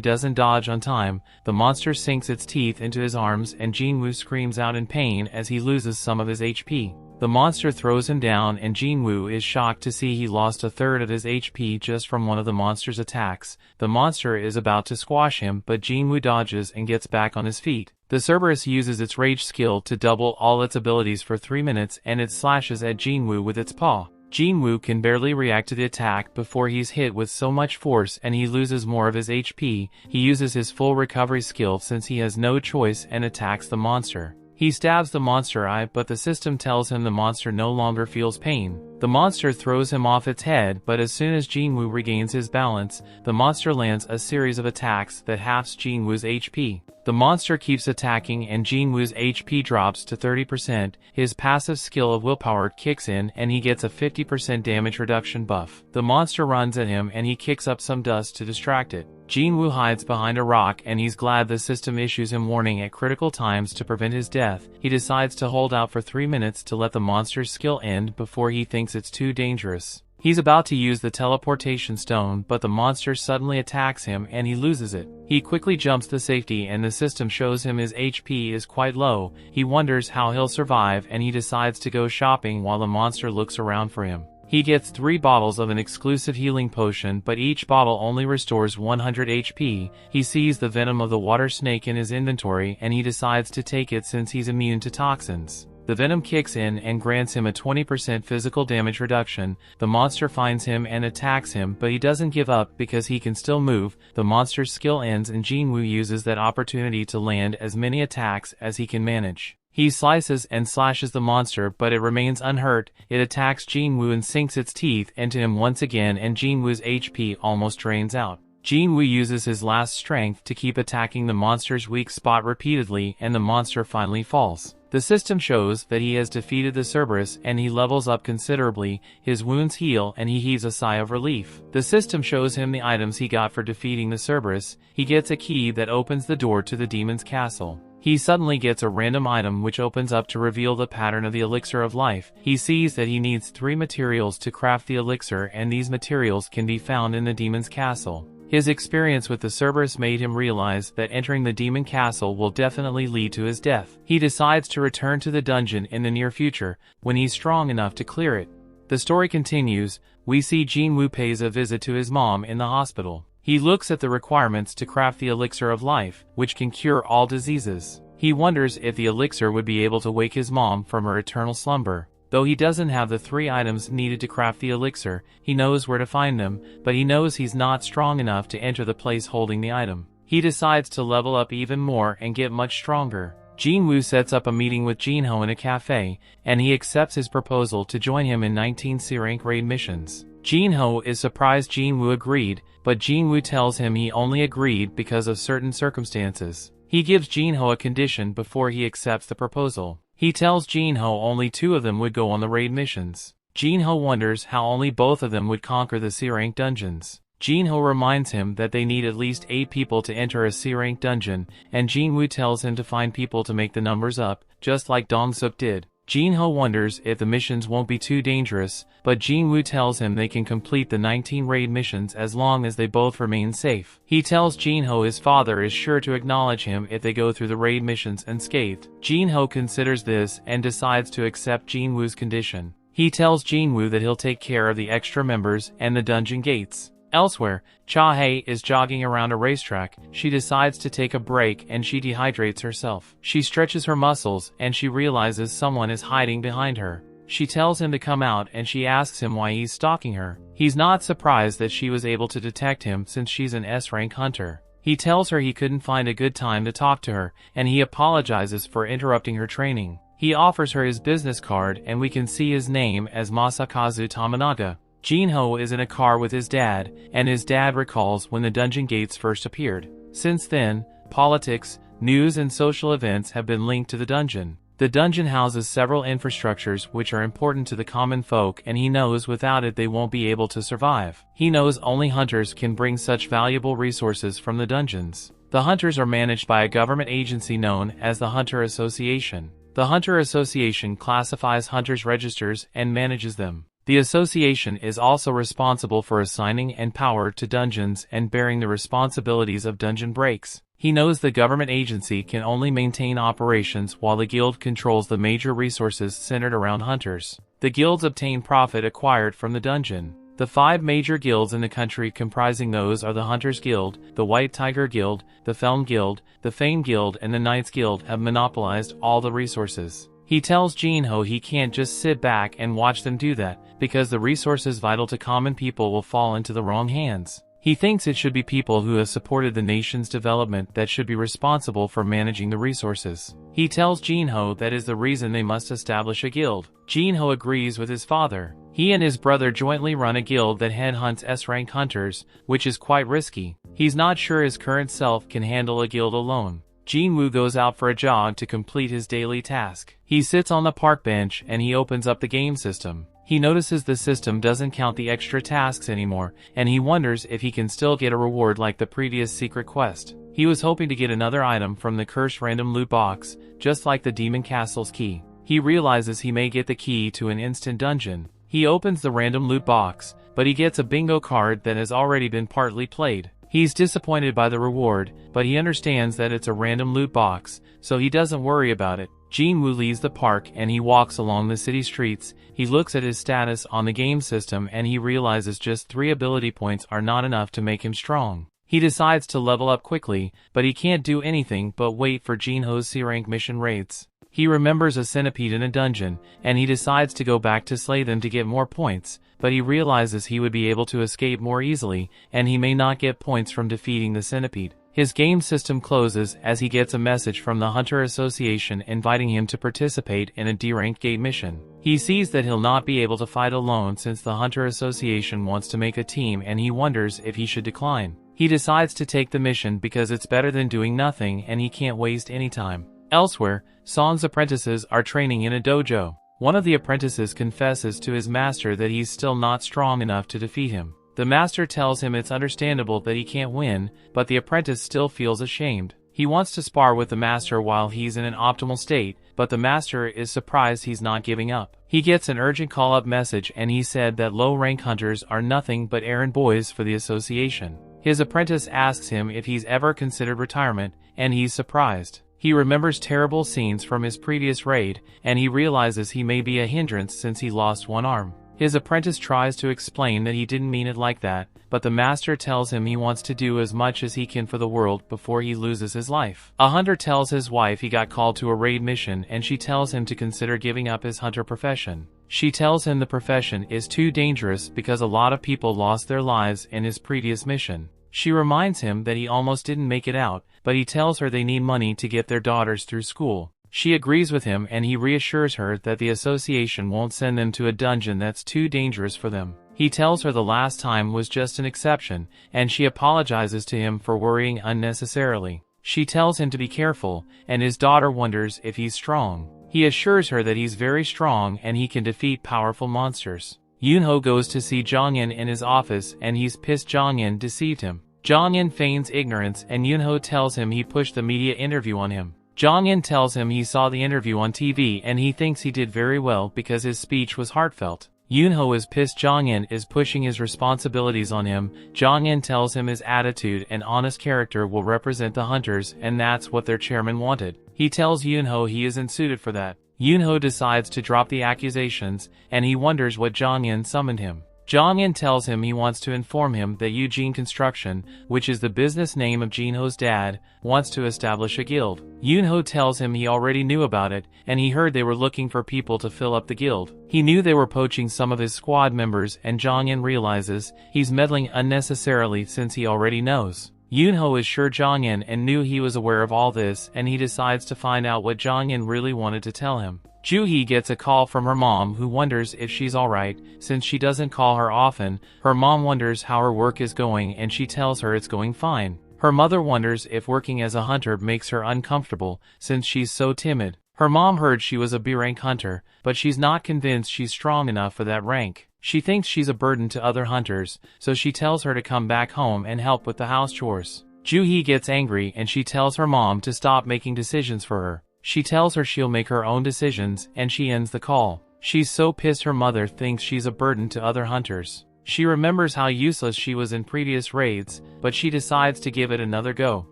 doesn't dodge on time. The monster sinks its teeth into his arms and Jin-Woo screams out in pain as he loses some of his HP. The monster throws him down and Jin-Woo is shocked to see he lost a third of his HP just from one of the monster's attacks. The monster is about to squash him, but Jin-Woo dodges and gets back on his feet. The Cerberus uses its rage skill to double all its abilities for 3 minutes and it slashes at Jin-Woo with its paw. Jin-Woo can barely react to the attack before he's hit with so much force and he loses more of his HP. He uses his full recovery skill since he has no choice and attacks the monster. He stabs the monster eye, but the system tells him the monster no longer feels pain. The monster throws him off its head, but as soon as Jin-Woo regains his balance, the monster lands a series of attacks that halves Jin-Woo's HP. The monster keeps attacking and Jin-Woo's HP drops to 30%, his passive skill of willpower kicks in and he gets a 50% damage reduction buff. The monster runs at him and he kicks up some dust to distract it. Jin-Woo hides behind a rock and he's glad the system issues him warning at critical times to prevent his death. He decides to hold out for 3 minutes to let the monster's skill end before he thinks it's too dangerous. He's about to use the teleportation stone, but the monster suddenly attacks him and he loses it. He quickly jumps to safety and the system shows him his HP is quite low. He wonders how he'll survive and he decides to go shopping while the monster looks around for him. He gets 3 bottles of an exclusive healing potion, but each bottle only restores 100 HP. He sees the venom of the water snake in his inventory and he decides to take it since he's immune to toxins. The venom kicks in and grants him a 20% physical damage reduction. The monster finds him and attacks him, but he doesn't give up because he can still move. The monster's skill ends and Jin-Woo uses that opportunity to land as many attacks as he can manage. He slices and slashes the monster, but it remains unhurt. It attacks Jin-Woo and sinks its teeth into him once again and Jin-Woo's HP almost drains out. Jin-Woo uses his last strength to keep attacking the monster's weak spot repeatedly and the monster finally falls. The system shows that he has defeated the Cerberus and he levels up considerably, his wounds heal and he heaves a sigh of relief. The system shows him the items he got for defeating the Cerberus. He gets a key that opens the door to the demon's castle. He suddenly gets a random item which opens up to reveal the pattern of the elixir of life. He sees that he needs 3 materials to craft the elixir and these materials can be found in the demon's castle. His experience with the Cerberus made him realize that entering the demon castle will definitely lead to his death. He decides to return to the dungeon in the near future, when he's strong enough to clear it. The story continues. We see Jin-Woo pays a visit to his mom in the hospital. He looks at the requirements to craft the elixir of life, which can cure all diseases. He wonders if the elixir would be able to wake his mom from her eternal slumber. Though he doesn't have the 3 items needed to craft the elixir, he knows where to find them, but he knows he's not strong enough to enter the place holding the item. He decides to level up even more and get much stronger. Jin-Woo sets up a meeting with Jin-Ho in a cafe, and he accepts his proposal to join him in 19 C-rank raid missions. Jin-Ho is surprised Jin-Woo agreed, but Jin-Woo tells him he only agreed because of certain circumstances. He gives Jin-Ho a condition before he accepts the proposal. He tells Jin-Ho only 2 of them would go on the raid missions. Jin-Ho wonders how only both of them would conquer the C-rank dungeons. Jin-Ho reminds him that they need at least 8 people to enter a C-rank dungeon, and Jin-Woo tells him to find people to make the numbers up, just like Dong-Suk did. Jin-Ho wonders if the missions won't be too dangerous, but Jin-Woo tells him they can complete the 19 raid missions as long as they both remain safe. He tells Jin-Ho his father is sure to acknowledge him if they go through the raid missions unscathed. Jin-Ho considers this and decides to accept Jin-Woo's condition. He tells Jin-Woo that he'll take care of the extra members and the dungeon gates. Elsewhere, Cha-Hae is jogging around a racetrack. She decides to take a break and she dehydrates herself. She stretches her muscles and she realizes someone is hiding behind her. She tells him to come out and she asks him why he's stalking her. He's not surprised that she was able to detect him since she's an S-rank hunter. He tells her he couldn't find a good time to talk to her and he apologizes for interrupting her training. He offers her his business card and we can see his name as Masakazu Tamanaga. Jin-Ho is in a car with his dad, and his dad recalls when the dungeon gates first appeared. Since then, politics, news and social events have been linked to the dungeon. The dungeon houses several infrastructures which are important to the common folk and he knows without it they won't be able to survive. He knows only hunters can bring such valuable resources from the dungeons. The hunters are managed by a government agency known as the Hunter Association. The Hunter Association classifies hunters' registers and manages them. The association is also responsible for assigning and power to dungeons and bearing the responsibilities of dungeon breaks. He knows the government agency can only maintain operations while the guild controls the major resources centered around hunters. The guilds obtain profit acquired from the dungeon. The 5 major guilds in the country comprising those are the Hunters Guild, the White Tiger Guild, the Felm Guild, the Fame Guild and the Knights Guild have monopolized all the resources. He tells Jin-Ho he can't just sit back and watch them do that, because the resources vital to common people will fall into the wrong hands. He thinks it should be people who have supported the nation's development that should be responsible for managing the resources. He tells Jin-Ho that is the reason they must establish a guild. Jin-Ho agrees with his father. He and his brother jointly run a guild that headhunts S-rank hunters, which is quite risky. He's not sure his current self can handle a guild alone. Jin-Woo goes out for a jog to complete his daily task. He sits on the park bench and he opens up the game system. He notices the system doesn't count the extra tasks anymore, and he wonders if he can still get a reward like the previous secret quest. He was hoping to get another item from the cursed random loot box, just like the Demon Castle's key. He realizes he may get the key to an instant dungeon. He opens the random loot box, but he gets a bingo card that has already been partly played. He's disappointed by the reward, but he understands that it's a random loot box, so he doesn't worry about it. Jin-Woo leaves the park and he walks along the city streets. He looks at his status on the game system and he realizes just 3 ability points are not enough to make him strong. He decides to level up quickly, but he can't do anything but wait for Jin-Ho's C-rank mission raids. He remembers a centipede in a dungeon, and he decides to go back to slay them to get more points, but he realizes he would be able to escape more easily, and he may not get points from defeating the centipede. His game system closes as he gets a message from the Hunter Association inviting him to participate in a D-rank gate mission. He sees that he'll not be able to fight alone since the Hunter Association wants to make a team and he wonders if he should decline. He decides to take the mission because it's better than doing nothing and he can't waste any time. Elsewhere, Song's apprentices are training in a dojo. One of the apprentices confesses to his master that he's still not strong enough to defeat him. The master tells him it's understandable that he can't win, but the apprentice still feels ashamed. He wants to spar with the master while he's in an optimal state, but the master is surprised he's not giving up. He gets an urgent call-up message and he said that low-rank hunters are nothing but errand boys for the association. His apprentice asks him if he's ever considered retirement, and he's surprised. He remembers terrible scenes from his previous raid, and he realizes he may be a hindrance since he lost one arm. His apprentice tries to explain that he didn't mean it like that, but the master tells him he wants to do as much as he can for the world before he loses his life. A hunter tells his wife he got called to a raid mission and she tells him to consider giving up his hunter profession. She tells him the profession is too dangerous because a lot of people lost their lives in his previous mission. She reminds him that he almost didn't make it out, but he tells her they need money to get their daughters through school. She agrees with him and he reassures her that the association won't send them to a dungeon that's too dangerous for them. He tells her the last time was just an exception, and she apologizes to him for worrying unnecessarily. She tells him to be careful, and his daughter wonders if he's strong. He assures her that he's very strong and he can defeat powerful monsters. Yunho goes to see Jongin in his office and he's pissed Jongin deceived him. Jongin feigns ignorance and Yunho tells him he pushed the media interview on him. Jongin tells him he saw the interview on TV and he thinks he did very well because his speech was heartfelt. Yunho is pissed Jongin is pushing his responsibilities on him. Jongin tells him his attitude and honest character will represent the hunters and that's what their chairman wanted. He tells Yunho he isn't suited for that. Yunho decides to drop the accusations and he wonders what Jongin summoned him. Jongin tells him he wants to inform him that Eugene Construction, which is the business name of Jinho's dad, wants to establish a guild. Yunho tells him he already knew about it, and he heard they were looking for people to fill up the guild. He knew they were poaching some of his squad members and Jongin realizes he's meddling unnecessarily since he already knows. Yunho is sure Jongin and knew he was aware of all this and he decides to find out what Jongin really wanted to tell him. Juhee gets a call from her mom who wonders if she's alright, since she doesn't call her often. Her mom wonders how her work is going and she tells her it's going fine. Her mother wonders if working as a hunter makes her uncomfortable, since she's so timid. Her mom heard she was a B-rank hunter, but she's not convinced she's strong enough for that rank. She thinks she's a burden to other hunters, so she tells her to come back home and help with the house chores. Juhee gets angry and she tells her mom to stop making decisions for her. She tells her she'll make her own decisions, and she ends the call. She's so pissed her mother thinks she's a burden to other hunters. She remembers how useless she was in previous raids, but she decides to give it another go.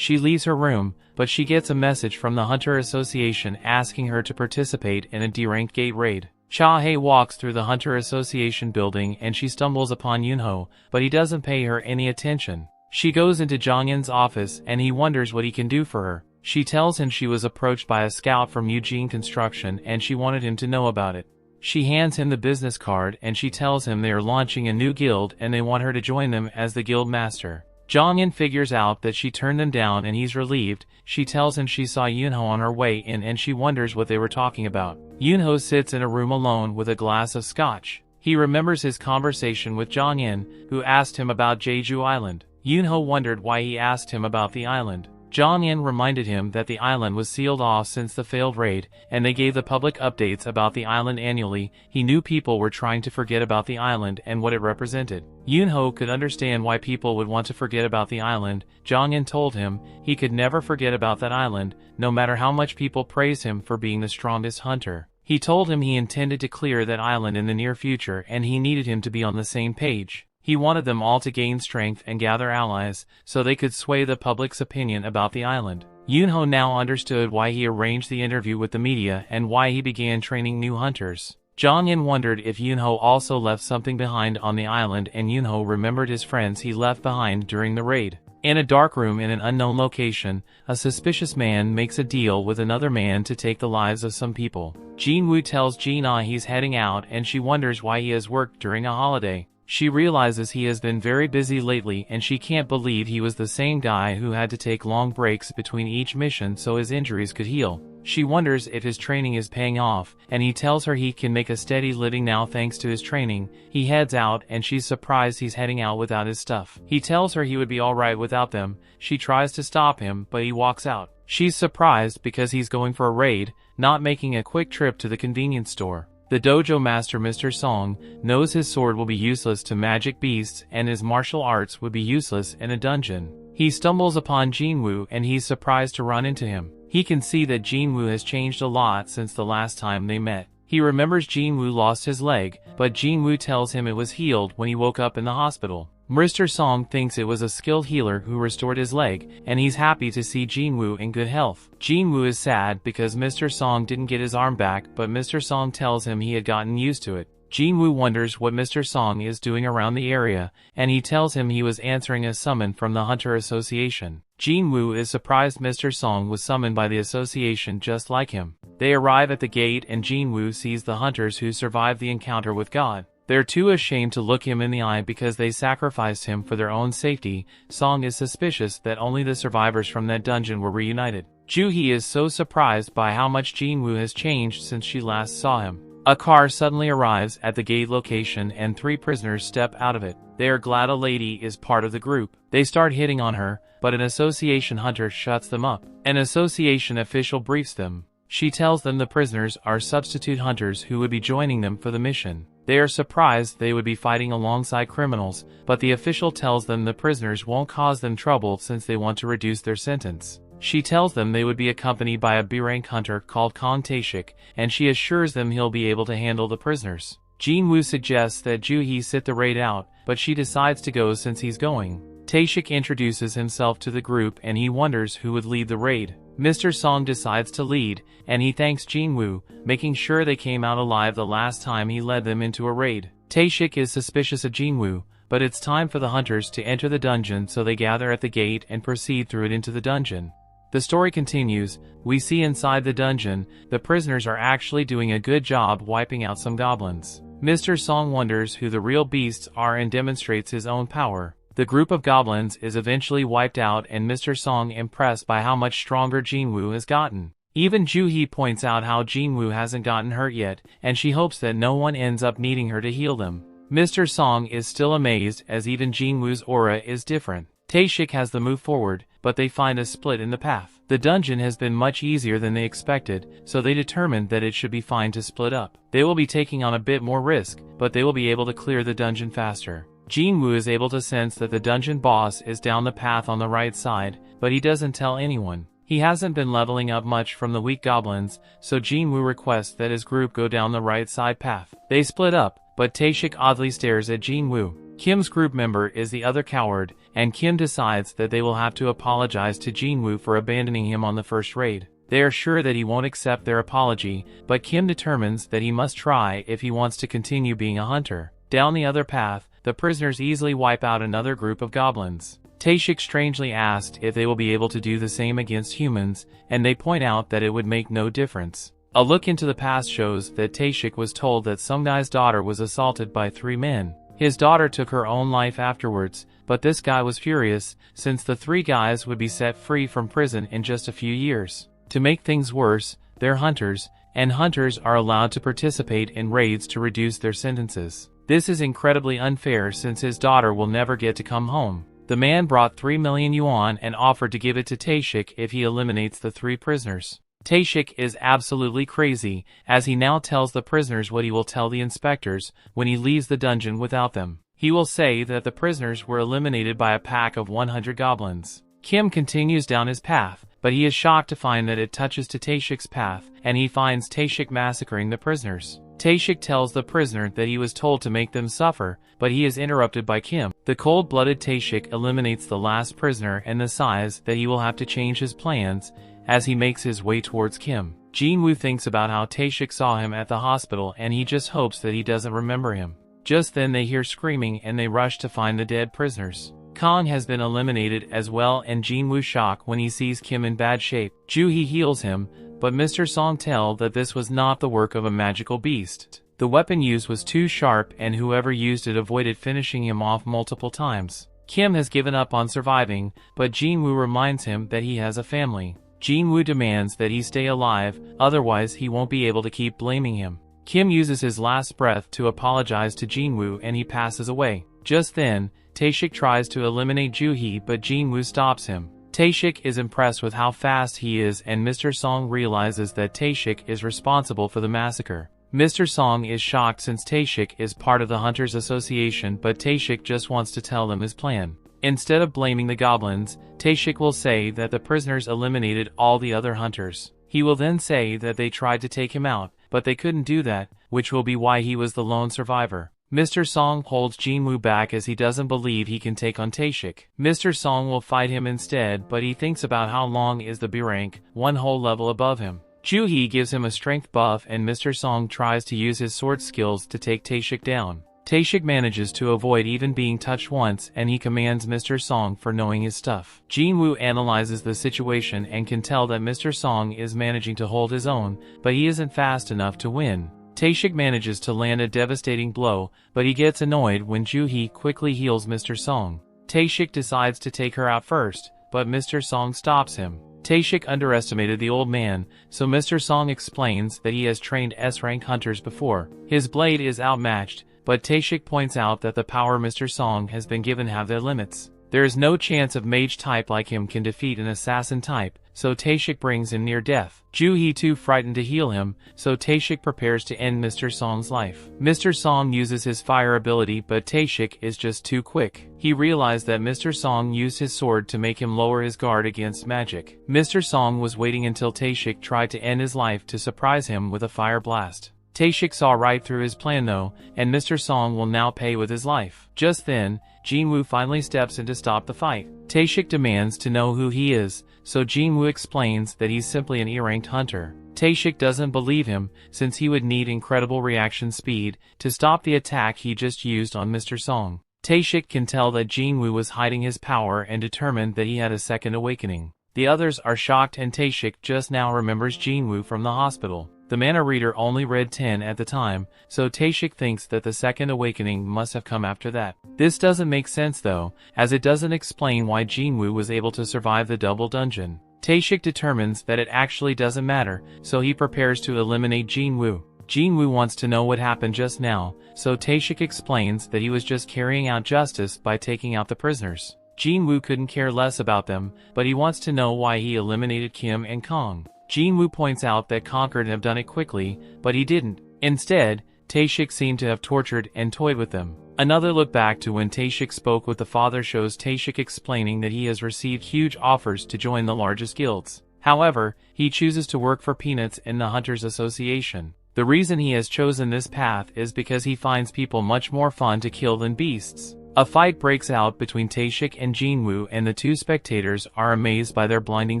She leaves her room, but she gets a message from the Hunter Association asking her to participate in a D-rank gate raid. Cha-hae walks through the Hunter Association building and she stumbles upon Yoonho, but he doesn't pay her any attention. She goes into Jong-in's office and he wonders what he can do for her. She tells him she was approached by a scout from Eugene Construction and she wanted him to know about it. She hands him the business card and she tells him they are launching a new guild and they want her to join them as the guild master. Jong-in figures out that she turned them down and he's relieved. She tells him she saw Yoonho on her way in and she wonders what they were talking about. Yoonho sits in a room alone with a glass of scotch. He remembers his conversation with Jong-in, who asked him about Jeju Island. Yoonho wondered why he asked him about the island. Jong-in reminded him that the island was sealed off since the failed raid, and they gave the public updates about the island annually. He knew people were trying to forget about the island and what it represented. Yoonho could understand why people would want to forget about the island. Jong-in told him he could never forget about that island, no matter how much people praised him for being the strongest hunter. He told him he intended to clear that island in the near future and he needed him to be on the same page. He wanted them all to gain strength and gather allies, so they could sway the public's opinion about the island. Yoonho now understood why he arranged the interview with the media and why he began training new hunters. Jong-in wondered if Yoonho also left something behind on the island, and Yoonho remembered his friends he left behind during the raid. In a dark room in an unknown location, a suspicious man makes a deal with another man to take the lives of some people. Jin-Woo tells Jin-ah he's heading out and she wonders why he has worked during a holiday. She realizes he has been very busy lately and she can't believe he was the same guy who had to take long breaks between each mission so his injuries could heal. She wonders if his training is paying off, and he tells her he can make a steady living now thanks to his training. He heads out and she's surprised he's heading out without his stuff. He tells her he would be alright without them. She tries to stop him, but he walks out. She's surprised because he's going for a raid, not making a quick trip to the convenience store. The dojo master Mr. Song knows his sword will be useless to magic beasts and his martial arts would be useless in a dungeon. He stumbles upon Jin-Woo and he's surprised to run into him. He can see that Jin-Woo has changed a lot since the last time they met. He remembers Jin-Woo lost his leg, but Jin-Woo tells him it was healed when he woke up in the hospital. Mr. Song thinks it was a skilled healer who restored his leg, and he's happy to see Jin-Woo in good health. Jin-Woo is sad because Mr. Song didn't get his arm back, but Mr. Song tells him he had gotten used to it. Jin-Woo wonders what Mr. Song is doing around the area, and he tells him he was answering a summon from the Hunter Association. Jin-Woo is surprised Mr. Song was summoned by the association just like him. They arrive at the gate and Jin-Woo sees the hunters who survived the encounter with God. They're too ashamed to look him in the eye because they sacrificed him for their own safety. Song is suspicious that only the survivors from that dungeon were reunited. Joo-hee is so surprised by how much Jin-Woo has changed since she last saw him. A car suddenly arrives at the gate location and 3 prisoners step out of it. They are glad a lady is part of the group. They start hitting on her, but an association hunter shuts them up. An association official briefs them. She tells them the prisoners are substitute hunters who would be joining them for the mission. They are surprised they would be fighting alongside criminals, but the official tells them the prisoners won't cause them trouble since they want to reduce their sentence. She tells them they would be accompanied by a B-rank hunter called Kong Tae-shik, and she assures them he'll be able to handle the prisoners. Jin-Woo suggests that Joo-hee sit the raid out, but she decides to go since he's going. Tae-shik introduces himself to the group and he wonders who would lead the raid. Mr. Song decides to lead, and he thanks Jin-Woo, making sure they came out alive the last time he led them into a raid. Tae-shik is suspicious of Jin-Woo, but it's time for the hunters to enter the dungeon, so they gather at the gate and proceed through it into the dungeon. The story continues. We see inside the dungeon, the prisoners are actually doing a good job wiping out some goblins. Mr. Song wonders who the real beasts are and demonstrates his own power. The group of goblins is eventually wiped out and Mr. Song impressed by how much stronger Jin-Woo has gotten. Even Joo-hee points out how Jin-Woo hasn't gotten hurt yet, and she hopes that no one ends up needing her to heal them. Mr. Song is still amazed as even Jin-Woo's aura is different. Tae-shik has the move forward, but they find a split in the path. The dungeon has been much easier than they expected, so they determined that it should be fine to split up. They will be taking on a bit more risk, but they will be able to clear the dungeon faster. Jin-Woo is able to sense that the dungeon boss is down the path on the right side, but he doesn't tell anyone. He hasn't been leveling up much from the weak goblins, so Jin-Woo requests that his group go down the right side path. They split up, but Tae-shik oddly stares at Jin-Woo. Kim's group member is the other coward, and Kim decides that they will have to apologize to Jin-Woo for abandoning him on the first raid. They are sure that he won't accept their apology, but Kim determines that he must try if he wants to continue being a hunter. Down the other path, the prisoners easily wipe out another group of goblins. Taeshik strangely asked if they will be able to do the same against humans, and they point out that it would make no difference. A look into the past shows that Taeshik was told that Sung Guy's daughter was assaulted by 3 men. His daughter took her own life afterwards, but this guy was furious, since the 3 guys would be set free from prison in just a few years. To make things worse, they're hunters, and hunters are allowed to participate in raids to reduce their sentences. This is incredibly unfair since his daughter will never get to come home. The man brought 3 million yuan and offered to give it to Taeshik if he eliminates the 3 prisoners. Taeshik is absolutely crazy, as he now tells the prisoners what he will tell the inspectors when he leaves the dungeon without them. He will say that the prisoners were eliminated by a pack of 100 goblins. Kim continues down his path, but he is shocked to find that it touches to Taeshik's path, and he finds Taeshik massacring the prisoners. Taeshik tells the prisoner that he was told to make them suffer, but he is interrupted by Kim. The cold-blooded Taeshik eliminates the last prisoner and decides that he will have to change his plans as he makes his way towards Kim. Jin-Woo thinks about how Taeshik saw him at the hospital and he just hopes that he doesn't remember him. Just then they hear screaming and they rush to find the dead prisoners. Kong has been eliminated as well, and Jin-Woo shocked when he sees Kim in bad shape. Joo-hee heals him, but Mr. Song tells that this was not the work of a magical beast. The weapon used was too sharp and whoever used it avoided finishing him off multiple times. Kim has given up on surviving, but Jin-Woo reminds him that he has a family. Jin-Woo demands that he stay alive, otherwise he won't be able to keep blaming him. Kim uses his last breath to apologize to Jin-Woo and he passes away. Just then, Taeshik tries to eliminate Joo-hee but Jin-Woo stops him. Taeshik is impressed with how fast he is and Mr. Song realizes that Taeshik is responsible for the massacre. Mr. Song is shocked since Taeshik is part of the Hunters Association, but Taeshik just wants to tell them his plan. Instead of blaming the goblins, Taeshik will say that the prisoners eliminated all the other hunters. He will then say that they tried to take him out, but they couldn't do that, which will be why he was the lone survivor. Mr. Song holds Jin-Woo back as he doesn't believe he can take on Taeshik. Mr. Song will fight him instead, but he thinks about how long is the B rank, 1 whole level above him. Joo-hee gives him a strength buff and Mr. Song tries to use his sword skills to take Taeshik down. Taeshik manages to avoid even being touched once and he commands Mr. Song for knowing his stuff. Jin-Woo analyzes the situation and can tell that Mr. Song is managing to hold his own, but he isn't fast enough to win. Taeshik manages to land a devastating blow, but he gets annoyed when Joo-hee quickly heals Mr. Song. Taeshik decides to take her out first, but Mr. Song stops him. Taeshik underestimated the old man, so Mr. Song explains that he has trained S-rank hunters before. His blade is outmatched, but Taeshik points out that the power Mr. Song has been given have their limits. There is no chance a mage type like him can defeat an assassin type, so Taeshik brings him near death. Joo-hee too frightened to heal him, so Taeshik prepares to end Mr. Song's life. Mr. Song uses his fire ability but Taeshik is just too quick. He realized that Mr. Song used his sword to make him lower his guard against magic. Mr. Song was waiting until Taeshik tried to end his life to surprise him with a fire blast. Taeshik saw right through his plan though, and Mr. Song will now pay with his life. Just then, Jin-Woo finally steps in to stop the fight. Taeshik demands to know who he is, so Jin-Woo explains that he's simply an E-ranked hunter. Taeshik doesn't believe him, since he would need incredible reaction speed to stop the attack he just used on Mr. Song. Taeshik can tell that Jin-Woo was hiding his power and determined that he had a second awakening. The others are shocked and Taeshik just now remembers Jin-Woo from the hospital. The mana reader only read 10 at the time, so Taeshik thinks that the second awakening must have come after that. This doesn't make sense though, as it doesn't explain why Jin-Woo was able to survive the double dungeon. Taeshik determines that it actually doesn't matter, so he prepares to eliminate Jin-Woo. Jin-Woo wants to know what happened just now, so Taeshik explains that he was just carrying out justice by taking out the prisoners. Jin-Woo couldn't care less about them, but he wants to know why he eliminated Kim and Kong. Jin-Woo points out that Kong could have done it quickly, but he didn't. Instead, Taeshik seemed to have tortured and toyed with them. Another look back to when Taeshik spoke with the father shows Taeshik explaining that he has received huge offers to join the largest guilds. However, he chooses to work for peanuts in the Hunters Association. The reason he has chosen this path is because he finds people much more fun to kill than beasts. A fight breaks out between Taeshik and Jin-Woo, and the two spectators are amazed by their blinding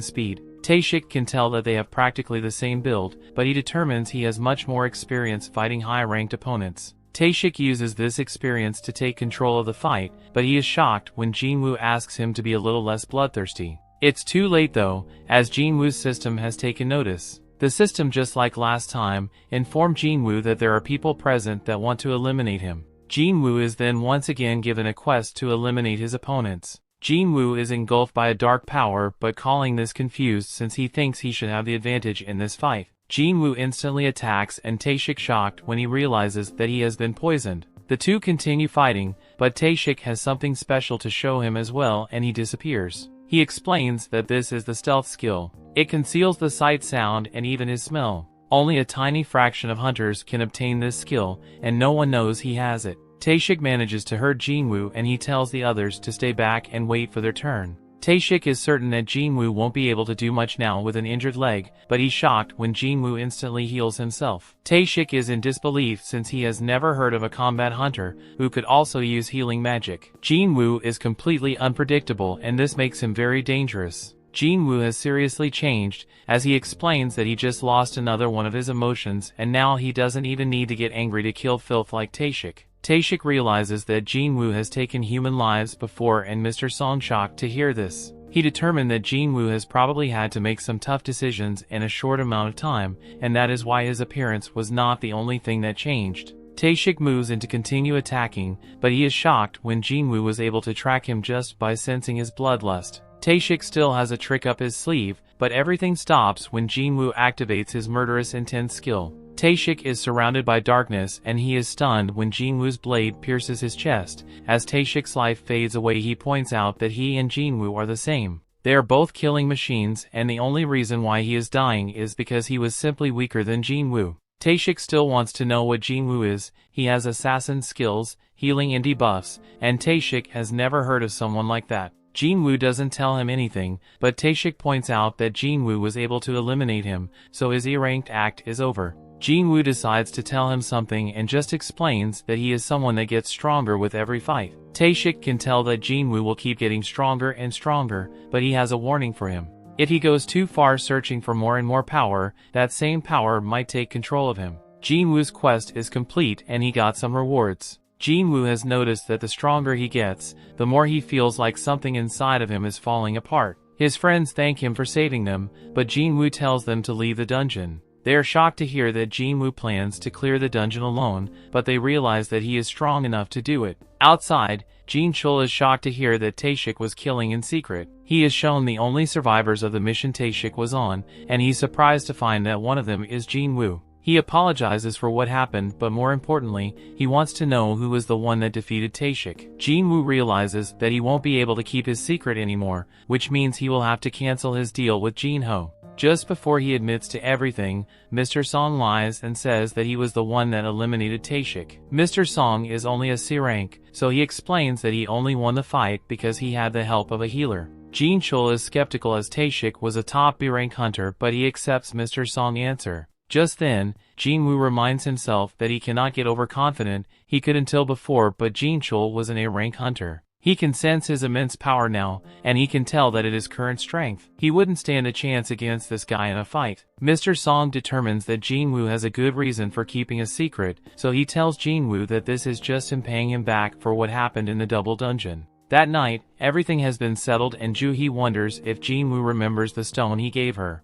speed. Taeshik can tell that they have practically the same build, but he determines he has much more experience fighting high-ranked opponents. Taeshik uses this experience to take control of the fight, but he is shocked when Jin-Woo asks him to be a little less bloodthirsty. It's too late though, as Jin-Woo's system has taken notice. The system, just like last time, informed Jin-Woo that there are people present that want to eliminate him. Jin-Woo is then once again given a quest to eliminate his opponents. Jin-Woo is engulfed by a dark power, but calling this confused since he thinks he should have the advantage in this fight. Jin-Woo instantly attacks, and Taeshik shocked when he realizes that he has been poisoned. The two continue fighting, but Taeshik has something special to show him as well, and he disappears. He explains that this is the stealth skill. It conceals the sight, sound, and even his smell. Only a tiny fraction of hunters can obtain this skill, and no one knows he has it. Taeshik manages to hurt Jin-Woo, and he tells the others to stay back and wait for their turn. Taeshik is certain that Jin-Woo won't be able to do much now with an injured leg, but he's shocked when Jin-Woo instantly heals himself. Taeshik is in disbelief since he has never heard of a combat hunter who could also use healing magic. Jin-Woo is completely unpredictable, and this makes him very dangerous. Jin-Woo has seriously changed, as he explains that he just lost another one of his emotions, and now he doesn't even need to get angry to kill filth like Taeshik. Taeshik realizes that Jin-Woo has taken human lives before, and Mr. Song shocked to hear this. He determined that Jin-Woo has probably had to make some tough decisions in a short amount of time, and that is why his appearance was not the only thing that changed. Taeshik moves in to continue attacking, but he is shocked when Jin-Woo was able to track him just by sensing his bloodlust. Taeshik still has a trick up his sleeve, but everything stops when Jin-Woo activates his murderous intent skill. Taeshik is surrounded by darkness, and he is stunned when Jin-Woo's blade pierces his chest. As Taeshik's life fades away, he points out that he and Jin-Woo are the same. They are both killing machines, and the only reason why he is dying is because he was simply weaker than Jin-Woo. Taeshik still wants to know what Jin-Woo is. He has assassin skills, healing and debuffs, and Taeshik has never heard of someone like that. Jin-Woo doesn't tell him anything, but Taeshik points out that Jin-Woo was able to eliminate him, so his E-ranked act is over. Jin-Woo decides to tell him something and just explains that he is someone that gets stronger with every fight. Taeshik can tell that Jin-Woo will keep getting stronger and stronger, but he has a warning for him. If he goes too far searching for more and more power, that same power might take control of him. Jin-Woo's quest is complete, and he got some rewards. Jin-Woo has noticed that the stronger he gets, the more he feels like something inside of him is falling apart. His friends thank him for saving them, but Jin-Woo tells them to leave the dungeon. They are shocked to hear that Jin-Woo plans to clear the dungeon alone, but they realize that he is strong enough to do it. Outside, Jin-Chul is shocked to hear that Taeshik was killing in secret. He is shown the only survivors of the mission Taeshik was on, and he's surprised to find that one of them is Jin-Woo. He apologizes for what happened, but more importantly, he wants to know who was the one that defeated Taeshik. Jin-Woo realizes that he won't be able to keep his secret anymore, which means he will have to cancel his deal with Jin-Ho. Just before he admits to everything, Mr. Song lies and says that he was the one that eliminated Taeshik. Mr. Song is only a C rank, so he explains that he only won the fight because he had the help of a healer. Jin-Chul is skeptical as Taeshik was a top B rank hunter, but he accepts Mr. Song's answer. Just then, Jin-Woo reminds himself that he cannot get overconfident. He could until before, but Jin-Chul was an A-rank hunter. He can sense his immense power now, and he can tell that it is current strength. He wouldn't stand a chance against this guy in a fight. Mr. Song determines that Jin-Woo has a good reason for keeping a secret, so he tells Jin-Woo that this is just him paying him back for what happened in the double dungeon. That night, everything has been settled, and Ju-hee wonders if Jin-Woo remembers the stone he gave her.